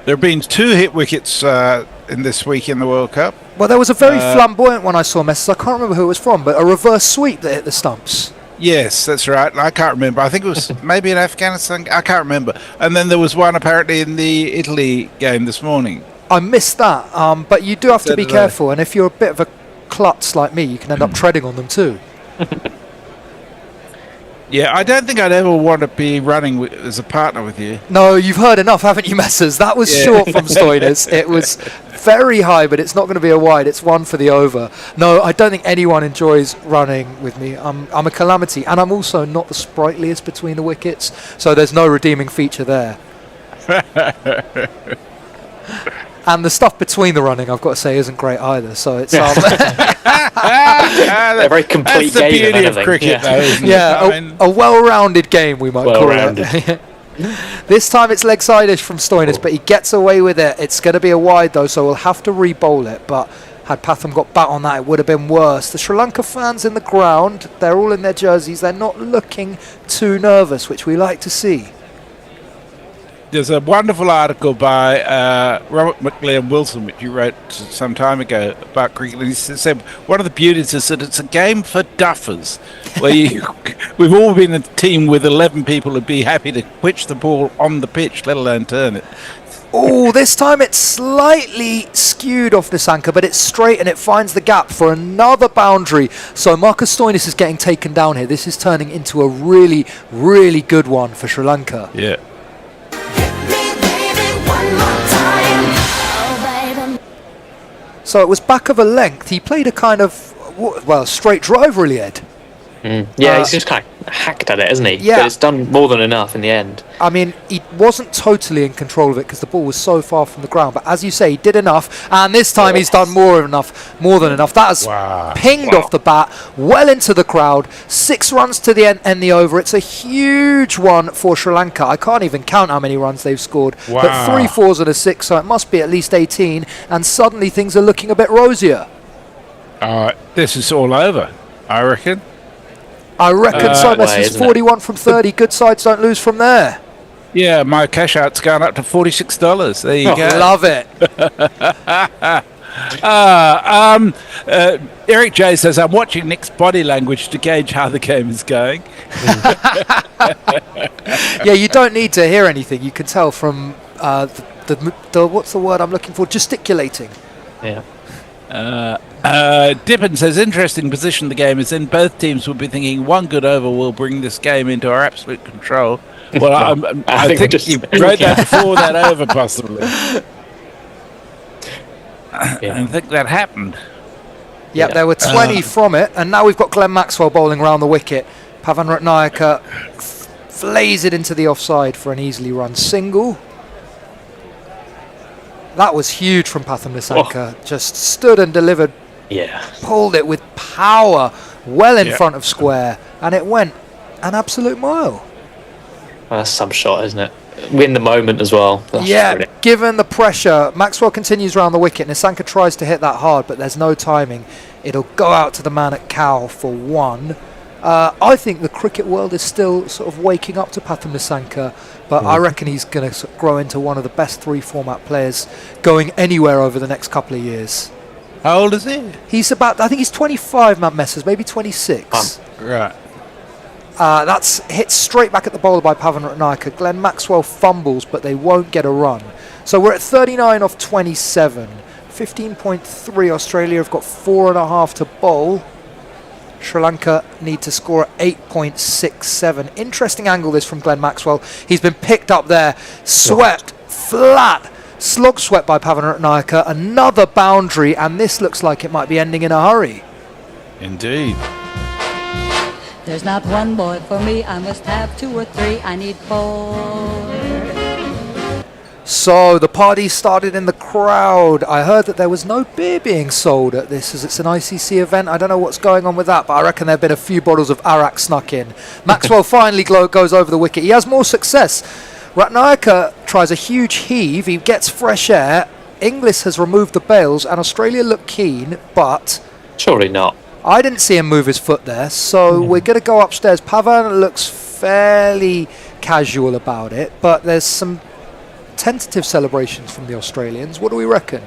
Speaker 3: There have been 2 hit wickets in this week in the World Cup.
Speaker 2: Well, there was a very flamboyant one I saw, Messers. I can't remember who it was from, but a reverse sweep that hit the stumps.
Speaker 3: Yes, that's right. I can't remember. I think it was maybe in Afghanistan. I can't remember. And then there was one apparently in the Italy game this morning.
Speaker 2: I missed that, but you do have to be careful. And if you're a bit of a klutz like me, you can end up treading on them too.
Speaker 3: Yeah, I don't think I'd ever want to be running as a partner with you.
Speaker 2: No, you've heard enough, haven't you, Messers? That was short from Stoinis. It was very high, but it's not going to be a wide. It's 1 for the over. No, I don't think anyone enjoys running with me. I'm a calamity, and I'm also not the sprightliest between the wickets, so there's no redeeming feature there. And the stuff between the running, I've got to say, isn't great either. So it's
Speaker 15: a very complete
Speaker 3: that's
Speaker 15: game.
Speaker 3: The beauty of cricket, though, isn't it?
Speaker 2: A well-rounded game, we might call it. This time it's leg side-ish from Stoinis, but he gets away with it. It's going to be a wide, though, so we'll have to re-bowl it. But had Pathum got bat on that, it would have been worse. The Sri Lanka fans in the ground, they're all in their jerseys. They're not looking too nervous, which we like to see.
Speaker 3: There's a wonderful article by Robert McLean Wilson, which you wrote some time ago about cricket. And he said one of the beauties is that it's a game for duffers, where we've all been a team with 11 people who'd be happy to pitch the ball on the pitch, let alone turn it.
Speaker 2: Oh, this time it's slightly skewed off Nissanka, but it's straight and it finds the gap for another boundary. So Marcus Stoinis is getting taken down here. This is turning into a really, really good one for Sri Lanka.
Speaker 3: Yeah.
Speaker 2: So it was back of a length. He played a kind of, well, straight drive really, Ed.
Speaker 15: Yeah, he's just kind of hacked at it, hasn't he?
Speaker 2: Yeah.
Speaker 15: But it's done more than enough in the end.
Speaker 2: I mean, he wasn't totally in control of it because the ball was so far from the ground. But as you say, he did enough, and this time he's done more than enough. That has pinged off the bat, well into the crowd. 6 runs to the end the over. It's a huge one for Sri Lanka. I can't even count how many runs they've scored.
Speaker 3: Wow.
Speaker 2: But 3 4s and a 6, so it must be at least 18. And suddenly things are looking a bit rosier.
Speaker 3: This is all over, I reckon.
Speaker 2: I reckon so. Messi's 41 from 30. Good sides don't lose from there.
Speaker 3: Yeah, my cash out's gone up to $46. There you go.
Speaker 2: Love it.
Speaker 3: Eric J says, I'm watching Nick's body language to gauge how the game is going.
Speaker 2: Yeah, you don't need to hear anything. You can tell from the what's the word I'm looking for? Gesticulating.
Speaker 15: Yeah.
Speaker 3: Dippin says, interesting position the game is in. Both teams will be thinking one good over will bring this game into our absolute control. Well, I think you wrote that before that over, possibly. I think that happened.
Speaker 2: Yep, there were 20 from it, and now we've got Glenn Maxwell bowling round the wicket. Pavan Ratnayaka flays it into the offside for an easily run single. That was huge from Pathirana. Just stood and delivered.
Speaker 15: Yeah.
Speaker 2: Pulled it with power well in front of square, and it went an absolute mile.
Speaker 15: Well, that's some shot, isn't it? Win the moment as well. That's brilliant.
Speaker 2: Given the pressure, Maxwell continues round the wicket. Nisanka tries to hit that hard, but there's no timing. It'll go out to the man at cow for 1. I think the cricket world is still sort of waking up to Pathum Nisanka, but I reckon he's going to grow into one of the best 3-format players going anywhere over the next couple of years.
Speaker 3: How old is he?
Speaker 2: He's about, I think he's 25, Matt Messers, maybe 26.
Speaker 3: Right.
Speaker 2: That's hit straight back at the bowler by Pavan Ratnayaka. Glenn Maxwell fumbles, but they won't get a run. So we're at 39 off 27. 15.3. Australia have got 4.5 to bowl. Sri Lanka need to score at 8.67. Interesting angle this from Glenn Maxwell. He's been picked up there, swept, flat, slog swept by Pavan Ratnayaka. Another boundary, and this looks like it might be ending in a hurry.
Speaker 3: Indeed.
Speaker 8: There's not one boy for me, I must have 2 or 3, I need 4.
Speaker 2: So the party started in the crowd. I heard that there was no beer being sold at this as it's an ICC event. I don't know what's going on with that, but I reckon there have been a few bottles of Arak snuck in. Maxwell finally goes over the wicket. He has more success. Ratnayaka tries a huge heave. He gets fresh air. Inglis has removed the bails and Australia look keen, but...
Speaker 15: Surely not.
Speaker 2: I didn't see him move his foot there, so we're going to go upstairs. Pavan looks fairly casual about it, but there's some tentative celebrations from the Australians. What do we reckon?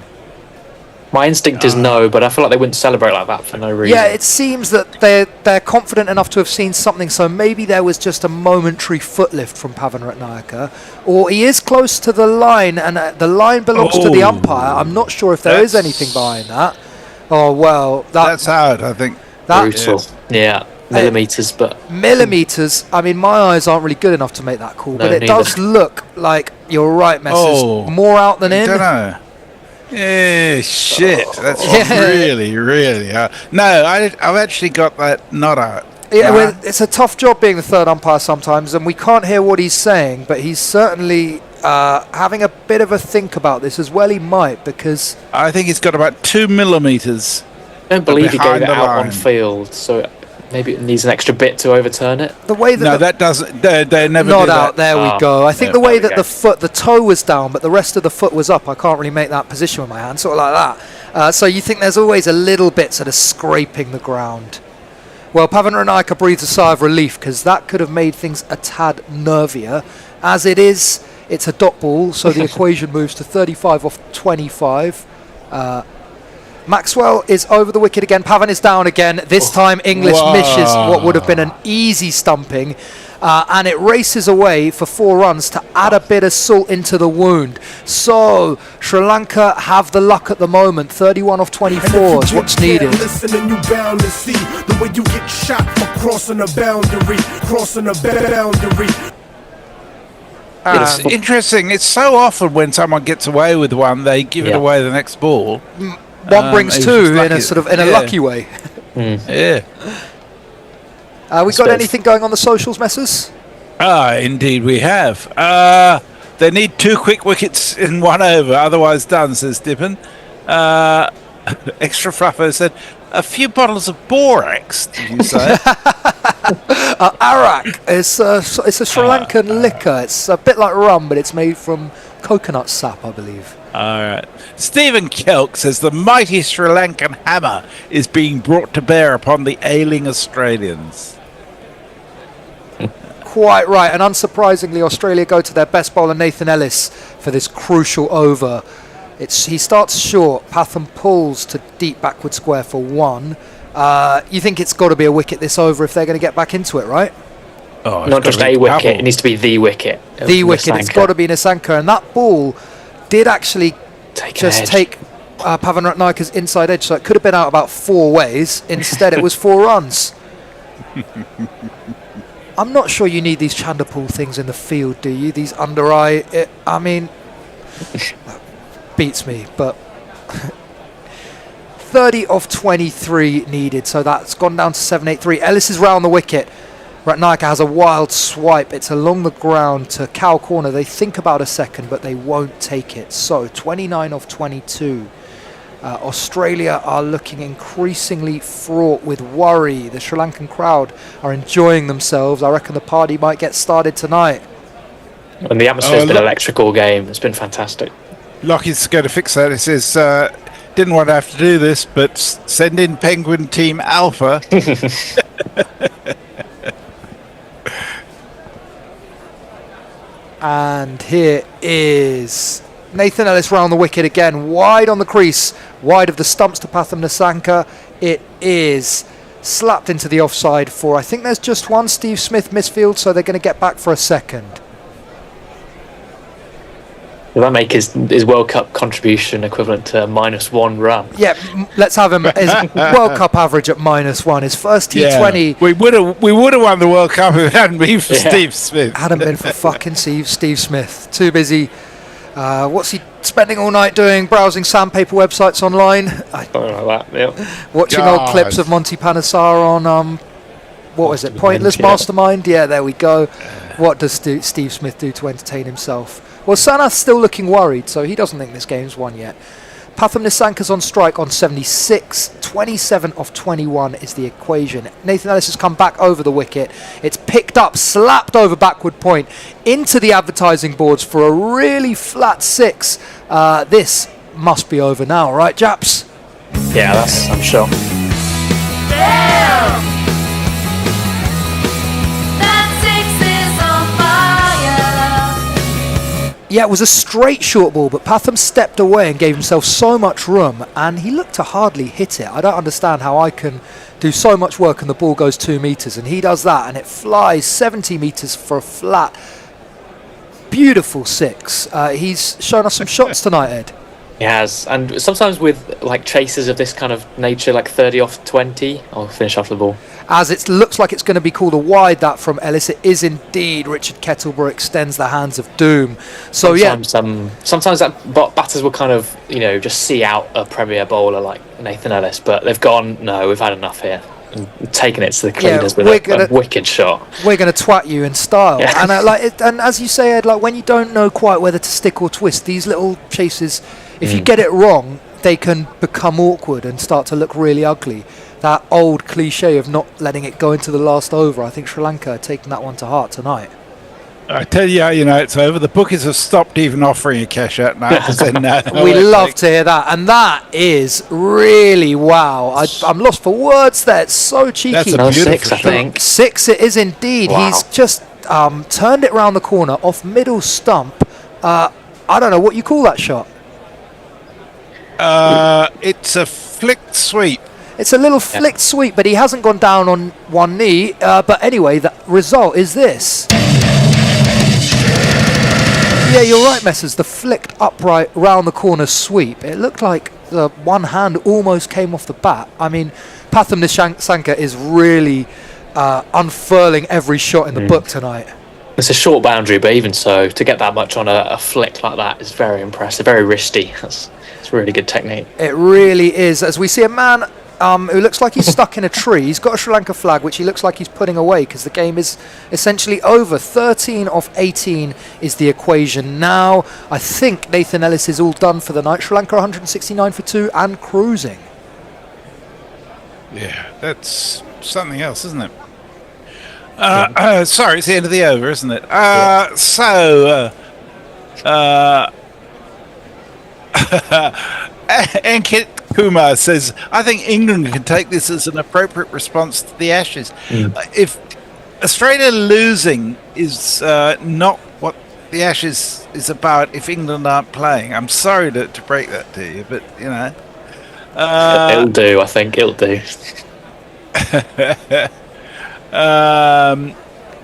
Speaker 15: My instinct is no, but I feel like they wouldn't celebrate like that for no reason.
Speaker 2: Yeah, it seems that they're confident enough to have seen something, so maybe there was just a momentary foot lift from Pavan Ratnayaka, or he is close to the line, and the line belongs to the umpire. I'm not sure if there is anything behind that. Oh, well.
Speaker 3: That's out, I think.
Speaker 15: Brutal. Yeah, millimetres, but...
Speaker 2: Millimetres. I mean, my eyes aren't really good enough to make that call,
Speaker 15: No,
Speaker 2: but it
Speaker 15: neither.
Speaker 2: does look like, you're right, Messers,
Speaker 3: Oh.
Speaker 2: more out than in.
Speaker 3: I don't know. Yeah, shit. That's really, really hard. No, I've actually got that not out.
Speaker 2: Yeah, well, it's a tough job being the third umpire sometimes, and we can't hear what he's saying, but he's certainly having a bit of a think about this as well. He might, because
Speaker 3: I think he's got about 2 millimetres.
Speaker 15: I don't believe he gave
Speaker 3: behind
Speaker 15: it
Speaker 3: the
Speaker 15: out on
Speaker 3: line.
Speaker 15: field, so maybe it needs an extra bit to overturn it.
Speaker 2: the way that
Speaker 3: No, that doesn't. They never
Speaker 2: not
Speaker 3: do
Speaker 2: out.
Speaker 3: that.
Speaker 2: There we
Speaker 15: Oh,
Speaker 2: go. I think
Speaker 15: yeah,
Speaker 2: the way
Speaker 15: there we
Speaker 2: that the toe was down, but the rest of the foot was up. I can't really make that position with my hand, sort of like that. So you think there's always a little bit sort of scraping the ground. Well, Pavan Ratnayaka breathes a sigh of relief because that could have made things a tad nervier. As it is, it's a dot ball, so the equation moves to 35 off 25. Maxwell is over the wicket again. Pavan is down again. This time English misses what would have been an easy stumping. And it races away for 4 runs to add a bit of salt into the wound. So Sri Lanka have the luck at the moment. 31 off 24 is what's needed.
Speaker 9: Listen and you bound to see the way you get shot for crossing a boundary, crossing a boundary.
Speaker 3: It's interesting. It's so often when someone gets away with one, they give it away the next ball.
Speaker 2: One brings
Speaker 3: it was
Speaker 2: 2
Speaker 3: just
Speaker 2: in a
Speaker 3: lucky.
Speaker 2: sort of in a lucky way.
Speaker 3: Yeah.
Speaker 2: We got anything going on the socials, Messers?
Speaker 3: Indeed we have. They need 2 quick wickets in 1 over, otherwise done, says Dippin. Extra Fluffo said, a few bottles of borax, did you say?
Speaker 2: Arak. It's a Sri Lankan liquor. It's a bit like rum, but it's made from coconut sap, I believe.
Speaker 3: All right. Stephen Kelk says the mighty Sri Lankan hammer is being brought to bear upon the ailing Australians.
Speaker 2: Quite right, and unsurprisingly, Australia go to their best bowler Nathan Ellis for this crucial over. He starts short. Pathum pulls to deep backward square for 1. You think it's got to be a wicket this over if they're going to get back into it, right?
Speaker 3: Oh,
Speaker 15: not just a wicket; it needs to be the wicket.
Speaker 2: The wicket. It's got to be Nissanka, and that ball did actually take Pathirana's inside edge, so it could have been out about 4 ways. Instead, it was 4 runs. I'm not sure you need these Chanderpool things in the field, do you? These under-eye... I mean... beats me, but... 30 of 23 needed, so that's gone down to 783. Ellis is round the wicket. Ratnayaka has a wild swipe. It's along the ground to cow corner. They think about a second, but they won't take it. So, 29 of 22. Australia are looking increasingly fraught with worry. The Sri Lankan crowd are enjoying themselves. I reckon the party might get started tonight.
Speaker 15: And the atmosphere's been electric all game. It's been fantastic.
Speaker 3: Lockie's going to fix that. It says, didn't want to have to do this, but send in Penguin Team Alpha.
Speaker 2: And here is Nathan Ellis round the wicket again, wide on the crease, wide of the stumps to Pathum Nissanka. It is slapped into the offside for, I think there's just one Steve Smith misfield, so they're going to get back for a second.
Speaker 15: Will that make his World Cup contribution equivalent to -1 run?
Speaker 2: Yeah, let's have him his World Cup average at -1. His first T20.
Speaker 3: Yeah. We would have won the World Cup if it hadn't been for Steve Smith.
Speaker 2: Hadn't been for fucking Steve Smith. Too busy. What's he spending all night doing? Browsing sandpaper websites online.
Speaker 15: Something like that. Yep.
Speaker 2: Watching old clips of Monty Panesar on what was it? Pointless Mastermind. Yeah, there we go. What does Steve Smith do to entertain himself? Well, Sanath's still looking worried, so he doesn't think this game's won yet. Pathum Nissanka's on strike on 76. 27 of 21 is the equation. Nathan Ellis has come back over the wicket. It's picked up, slapped over backward point into the advertising boards for a really flat 6. This must be over now, right, Japs?
Speaker 15: Yeah, I'm sure.
Speaker 12: Damn! That 6 is on fire.
Speaker 2: Yeah, it was a straight short ball, but Pathum stepped away and gave himself so much room, and he looked to hardly hit it. I don't understand how I can do so much work and the ball goes 2 metres, and he does that, and it flies 70 metres for a flat, beautiful 6. He's shown us some shots tonight, Ed.
Speaker 15: He has, and sometimes with like chases of this kind of nature, like 30 off 20, I'll finish after the ball.
Speaker 2: As it looks like it's going to be called a wide, that from Ellis. It is indeed. Richard Kettleborough extends the hands of doom. So
Speaker 15: sometimes that batters will kind of just see out a premier bowler like Nathan Ellis, but they've gone, no, we've had enough here, and taken it to the cleaners with a wicked shot. We're
Speaker 2: going to twat you in style. Yeah. And as you say, Ed, like when you don't know quite whether to stick or twist, these little chases, if you get it wrong, they can become awkward and start to look really ugly. That old cliche of not letting it go into the last over. I think Sri Lanka are taking that one to heart tonight.
Speaker 3: I tell you, it's over. The bookies have stopped even offering a cash out now.
Speaker 2: We love to hear that, and that is really wow. I'm lost for words there. It's so cheeky.
Speaker 3: That's a beautiful
Speaker 15: 6, I think.
Speaker 2: 6 it is indeed. Wow. He's just turned it round the corner off middle stump. I don't know what you call that shot.
Speaker 3: It's a flicked sweep.
Speaker 2: It's a little flicked sweep, but he hasn't gone down on one knee. But anyway, the result is this. Yeah, you're right, Messers. The flicked upright round the corner sweep. It looked like the one hand almost came off the bat. I mean, Pathum Nissanka is really unfurling every shot in the book tonight.
Speaker 15: It's a short boundary, but even so, to get that much on a flick like that is very impressive, very wristy. It's really good technique.
Speaker 2: It really is. As we see a man who looks like he's stuck in a tree. He's got a Sri Lanka flag, which he looks like he's putting away because the game is essentially over. 13 of 18 is the equation now. I think Nathan Ellis is all done for the night. Sri Lanka 169 for 2 and cruising.
Speaker 3: Yeah, that's something else, isn't it? Sorry, it's the end of the over, isn't it? Ankit Kumar says, I think England can take this as an appropriate response to the Ashes. If Australia losing is not what the Ashes is about, if England aren't playing, I'm sorry to break that to you, but, you know.
Speaker 15: It'll do, I think. It'll do.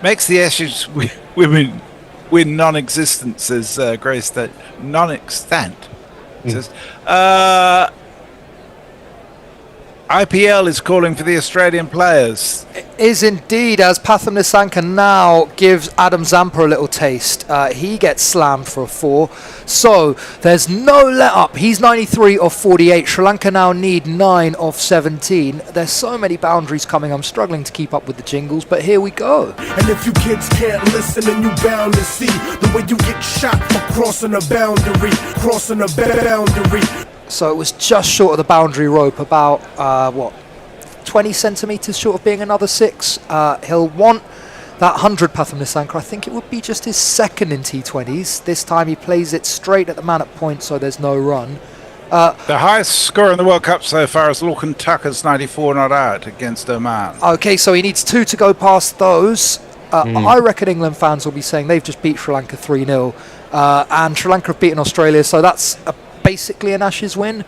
Speaker 3: Makes the Ashes women win non-existent, says Grace State. Non-extant. Says, IPL is calling for the Australian players.
Speaker 2: It is indeed, as Pathum Nissanka now gives Adam Zampa a little taste. He gets slammed for a 4. So there's no let up. He's 93 of 48. Sri Lanka now need 9 of 17. There's so many boundaries coming. I'm struggling to keep up with the jingles, but here we go.
Speaker 9: And if you kids can't listen, then you bound to see the way you get shot for crossing a boundary, crossing a boundary.
Speaker 2: So it was just short of the boundary rope, about 20 centimetres short of being another 6. He'll want that 100, Pathum Nissanka. I think it would be just his second in T20s. This time he plays it straight at the man at point, so there's no run.
Speaker 3: The highest score in the World Cup so far is Lorcan Tucker's 94 not out against Oman.
Speaker 2: Okay, so he needs 2 to go past those. I reckon England fans will be saying they've just beat Sri Lanka 3-0. And Sri Lanka have beaten Australia, so that's basically an Ashes win.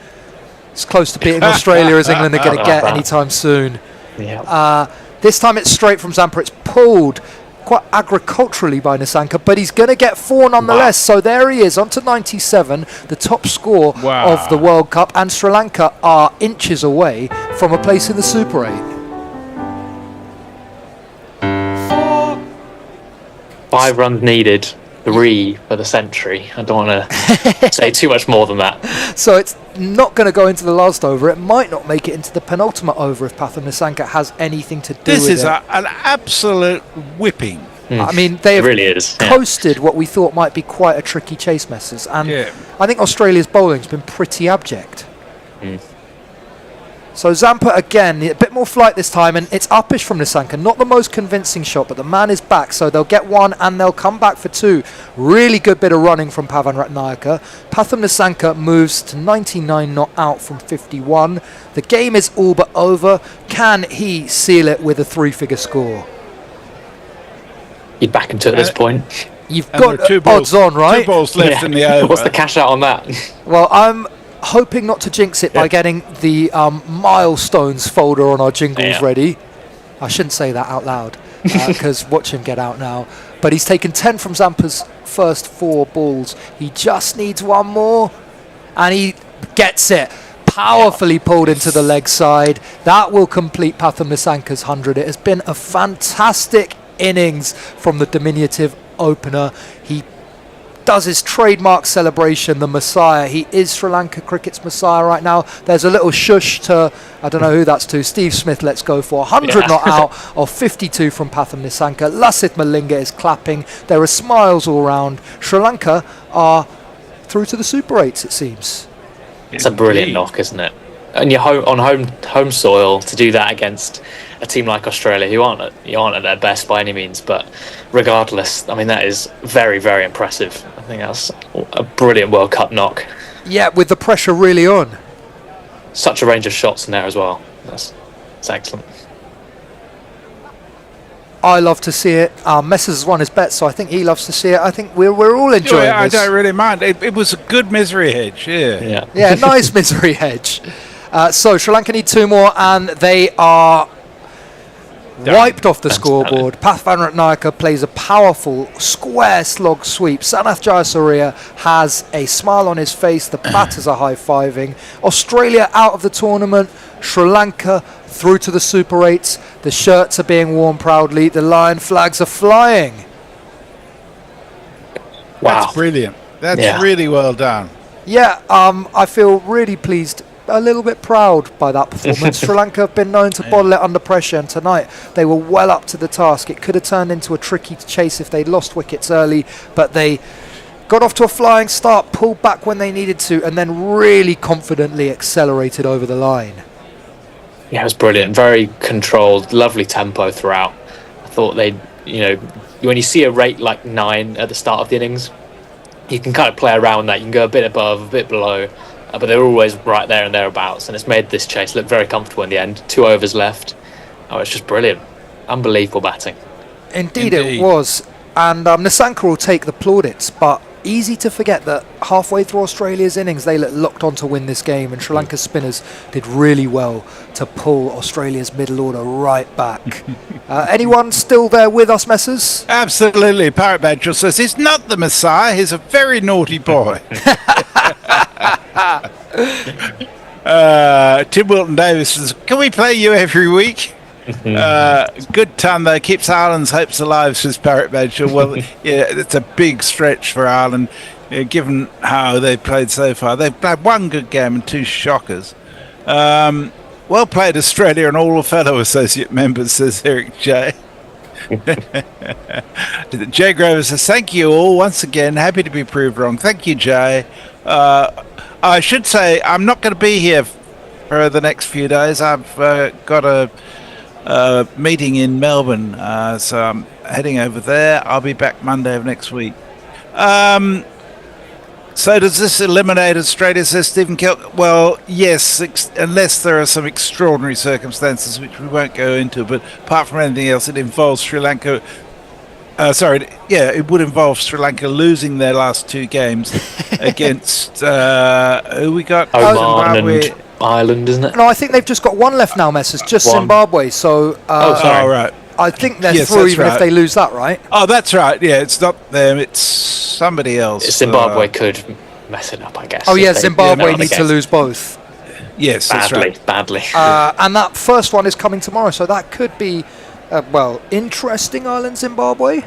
Speaker 2: It's close to beating Australia as England are going to get anytime soon. This time it's straight from Zampa. It's pulled quite agriculturally by Nissanka, but he's going to get 4 nonetheless. So there he is, on to 97, the top score of the World Cup, and Sri Lanka are inches away from a place in the Super 8.
Speaker 15: 5 runs needed. 3 for the century. I don't want to say too much more than that.
Speaker 2: So it's not going to go into the last over. It might not make it into the penultimate over if Pathum Nissanka has anything to do with it.
Speaker 3: This is an absolute whipping.
Speaker 2: I mean, they have
Speaker 15: really is,
Speaker 2: coasted what we thought might be quite a tricky chase messes. And I think Australia's bowling's been pretty abject. So Zampa again, a bit more flight this time, and it's uppish from Nissanka. Not the most convincing shot, but the man is back, so they'll get 1 and they'll come back for 2. Really good bit of running from Pavan Ratnayaka. Pathum Nissanka moves to 99 not out from 51. The game is all but over. Can he seal it with a 3-figure score?
Speaker 15: He'd back into it at this point.
Speaker 2: You've got
Speaker 3: 2 balls,
Speaker 2: odds on, right?
Speaker 3: 2 balls left in the over.
Speaker 15: What's the cash out on that?
Speaker 2: Well, I'm hoping not to jinx it by getting the milestones folder on our jingles ready. I shouldn't say that out loud because watch him get out now. But he's taken 10 from Zampa's first 4 balls. He just needs 1 more and he gets it. Powerfully pulled into the leg side. That will complete Pathum Nissanka's 100. It has been a fantastic innings from the diminutive opener. He does his trademark celebration, the Messiah. He is Sri Lanka cricket's Messiah right now. There's a little shush to, I don't know who that's to, Steve Smith, let's go for 100 not out of 52 from Pathum Nissanka. Lasith Malinga is clapping. There are smiles all around. Sri Lanka are through to the Super 8s, it seems.
Speaker 15: It's a brilliant knock, isn't it? And you're on home soil to do that against a team like Australia, who aren't at their best by any means, but regardless, I mean, that is very, very impressive. I think that's a brilliant World Cup knock.
Speaker 2: Yeah, with the pressure really on.
Speaker 15: Such a range of shots in there as well. That's excellent.
Speaker 2: I love to see it. Messers has won his bet, so I think he loves to see it. I think we're all enjoying this.
Speaker 3: I don't really mind. It was a good misery hedge,
Speaker 2: Yeah, nice misery hedge. So Sri Lanka need 2 more, and they are wiped off the scoreboard. Pathvan Ratnayaka plays a powerful square slog sweep. Sanath Jayasuriya has a smile on his face. The batters are high-fiving. Australia out of the tournament. Sri Lanka through to the Super 8s. The shirts are being worn proudly. The lion flags are flying.
Speaker 3: Wow. That's brilliant. That's really well done.
Speaker 2: Yeah, I feel really pleased a little bit proud by that performance. Sri Lanka have been known to bottle it under pressure, and tonight they were well up to the task. It could have turned into a tricky chase if they'd lost wickets early, but they got off to a flying start, pulled back when they needed to, and then really confidently accelerated over the line.
Speaker 15: Yeah, it was brilliant. Very controlled, lovely tempo throughout. I thought they'd, when you see a rate like 9 at the start of the innings, you can kind of play around that. You can go a bit above, a bit below, but they're always right there and thereabouts, and it's made this chase look very comfortable in the end. 2 overs left. Oh, it's just brilliant. Unbelievable batting.
Speaker 2: Indeed. It was. And Nissanka will take the plaudits, but easy to forget that halfway through Australia's innings they looked locked on to win this game, and Sri Lanka's spinners did really well to pull Australia's middle order right back. Anyone still there with us, Messrs?
Speaker 3: Absolutely. Pirate Badger says he's not the Messiah, he's a very naughty boy. Tim Wilton Davis says, can we play you every week? Good ton though, keeps Ireland's hopes alive, says Parrot Badger. Well, yeah, it's a big stretch for Ireland, given how they've played so far. They've played 1 good game and 2 shockers. Well played, Australia and all the fellow associate members, says Eric J. Jay Grover says, thank you all once again, happy to be proved wrong. Thank you, Jay. I should say I'm not going to be here for the next few days. I've got a meeting in Melbourne, so I'm heading over there. I'll be back Monday of next week. So does this eliminate Australia, says Stephen Kelk? Well, yes, unless there are some extraordinary circumstances which we won't go into, but apart from anything else, it involves Sri Lanka. It would involve Sri Lanka losing their last 2 games against who we got?
Speaker 15: Oman and Ireland, isn't it?
Speaker 2: No, I think they've just got 1 left now, Messrs. Just
Speaker 15: One.
Speaker 2: Zimbabwe. So,
Speaker 3: right.
Speaker 2: I think they're through even if they lose that, right?
Speaker 3: Oh, that's right. Yeah, it's not them. It's somebody else.
Speaker 15: Zimbabwe could mess it up, I guess.
Speaker 2: Oh, yeah, Zimbabwe need to lose both.
Speaker 3: Yes, that's right.
Speaker 15: Badly.
Speaker 2: And that first one is coming tomorrow, so that could be, interesting, Ireland-Zimbabwe.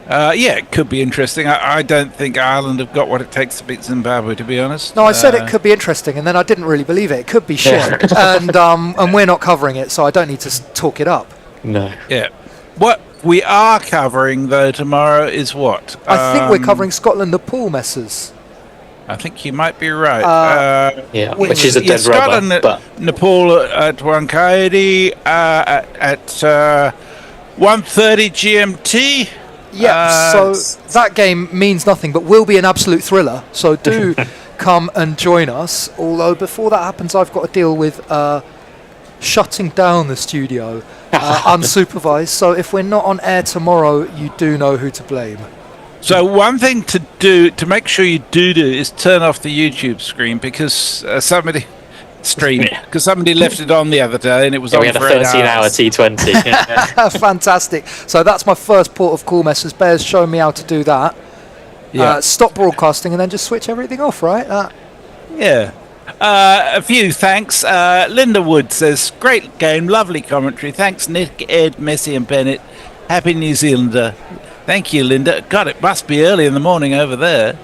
Speaker 3: It could be interesting. I don't think Ireland have got what it takes to beat Zimbabwe, to be honest.
Speaker 2: No, I said it could be interesting, and then I didn't really believe it. It could be shit, and we're not covering it, so I don't need to talk it up.
Speaker 15: No.
Speaker 3: Yeah. What we are covering, though, tomorrow is what?
Speaker 2: I think we're covering Scotland-Nepal, Messrs.
Speaker 3: I think you might be right.
Speaker 15: Which is a dead rubber.
Speaker 3: Scotland, Nepal at Wankhede at 1:30 GMT.
Speaker 2: Yeah, so that game means nothing, but will be an absolute thriller. So do come and join us. Although before that happens, I've got to deal with shutting down the studio unsupervised. So if we're not on air tomorrow, you do know who to blame.
Speaker 3: So one thing to do, to make sure you do is turn off the YouTube screen, because somebody left it on the other day and it was on
Speaker 15: we had a
Speaker 3: for 8
Speaker 15: 13-hour
Speaker 3: hours.
Speaker 15: T20.
Speaker 2: Fantastic. So that's my first port of call, Messrs. Bear's showing me how to do that. Stop broadcasting and then just switch everything off, right?
Speaker 3: Yeah. A few thanks. Linda Wood says, great game, lovely commentary. Thanks, Nick, Ed, Messi and Bennett. Happy New Zealander. Thank you, Linda. God, it must be early in the morning over there.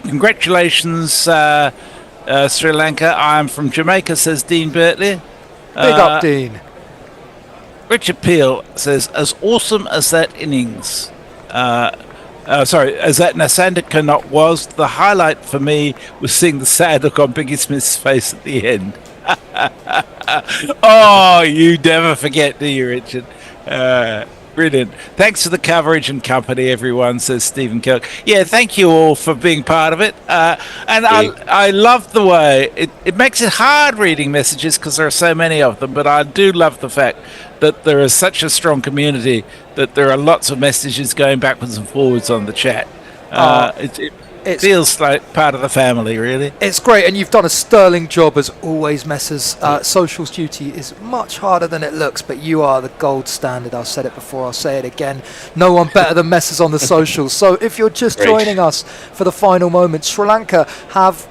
Speaker 3: Congratulations, Sri Lanka. I'm from Jamaica, says Dean Bertley.
Speaker 2: Big up, Dean.
Speaker 3: Richard Peel says, as awesome as that innings, as that Nasandika knot was, the highlight for me was seeing the sad look on Biggie Smith's face at the end. Oh, you never forget, do you, Richard? Brilliant. Thanks for the coverage and company, everyone, says Stephen Kirk. Yeah, thank you all for being part of it. And I love the way it makes it hard reading messages because there are so many of them, but I do love the fact that there is such a strong community that there are lots of messages going backwards and forwards on the chat. It feels like part of the family, really.
Speaker 2: It's great, and you've done a sterling job as always, Messrs. Socials duty is much harder than it looks, but you are the gold standard. I've said it before, I'll say it again. No one better than Messrs. On the socials. So if you're just joining us for the final moments, Sri Lanka have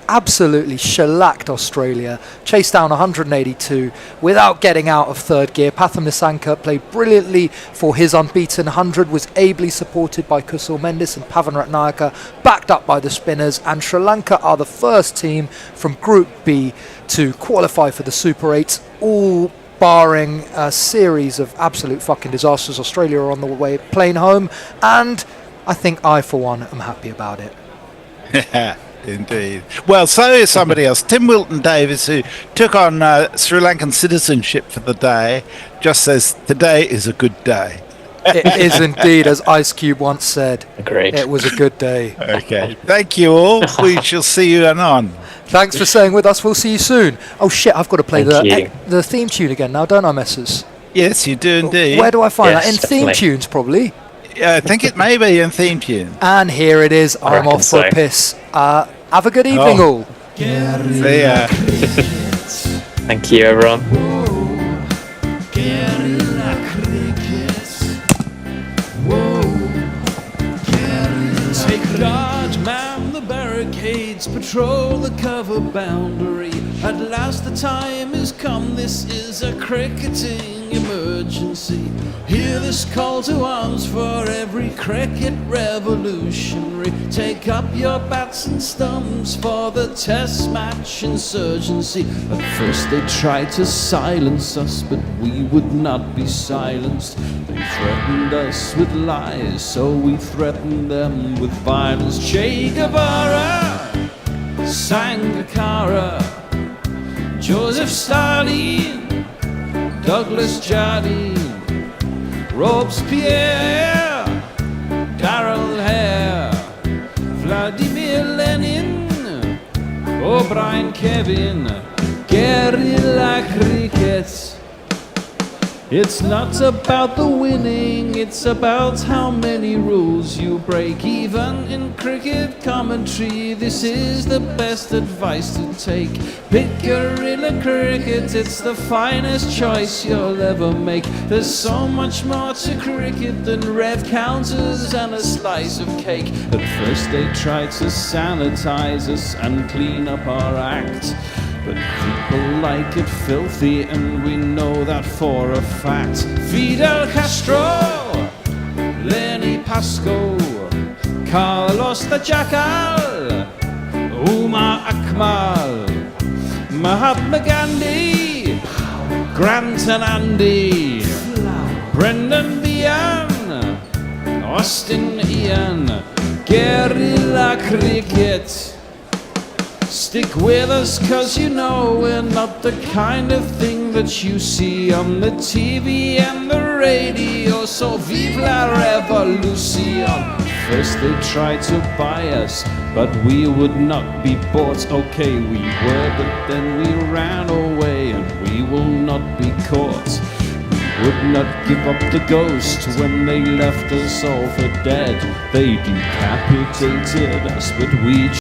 Speaker 2: absolutely shellacked Australia, chased down 182 without getting out of third gear. Pathirana played brilliantly for his unbeaten 100, was ably supported by Kusal Mendis and Pathirana, backed up by the spinners, and Sri Lanka are the first team from Group B to qualify for the Super 8s, all barring a series of absolute fucking disasters. Australia are on the way plane home, and I think I, for one, am happy about it.
Speaker 3: Indeed. Well, so is somebody else. Tim Wilton Davis, who took on Sri Lankan citizenship for the day, just says, today is a good day.
Speaker 2: It is indeed, as Ice Cube once said.
Speaker 15: Agreed.
Speaker 2: It was a good day.
Speaker 3: Okay. Thank you all. We shall see you anon.
Speaker 2: Thanks for staying with us. We'll see you soon. Oh shit, I've got to play the theme tune again now, don't I, Messrs?
Speaker 3: Yes, you do indeed.
Speaker 2: Where do I find that? In theme tunes, probably.
Speaker 3: I think it may be in theme tune.
Speaker 2: And here it is. I'm off for a piss. Have a good evening, all.
Speaker 3: See ya.
Speaker 15: Thank you, everyone.
Speaker 1: Take guard, man the barricades, patrol the cover boundary. At last the time is come, this is a cricketing emergency. Hear this call to arms for every cricket revolutionary. Take up your bats and stumps for the test match insurgency. At first they tried to silence us, but we would not be silenced. They threatened us with lies, so we threatened them with violence. Che Guevara, Sangakkara, Joseph Stalin, Douglas Jardine, Robespierre, Darrell Hare, Vladimir Lenin, O'Brien Kevin, guerrilla cricket. It's not about the winning, it's about how many rules you break. Even in cricket commentary, this is the best advice to take. Pick guerrilla cricket, it's the finest choice you'll ever make. There's so much more to cricket than red counters and a slice of cake. At first they tried to sanitize us and clean up our act, but people like it filthy, and we know that for a fact. Fidel Castro, Lenny Pascoe, Carlos the Jackal, Umar Akmal, Mahatma Gandhi, Grant and Andy, Brendan Behan, Austin Ian, guerrilla cricket. Stick with us, cause you know we're not the kind of thing that you see on the TV and the radio. So vive la revolution. First they tried to buy us, but we would not be bought. Okay, we were, but then we ran away, and we will not be caught. We would not give up the ghost when they left us all for dead. They decapitated us, but we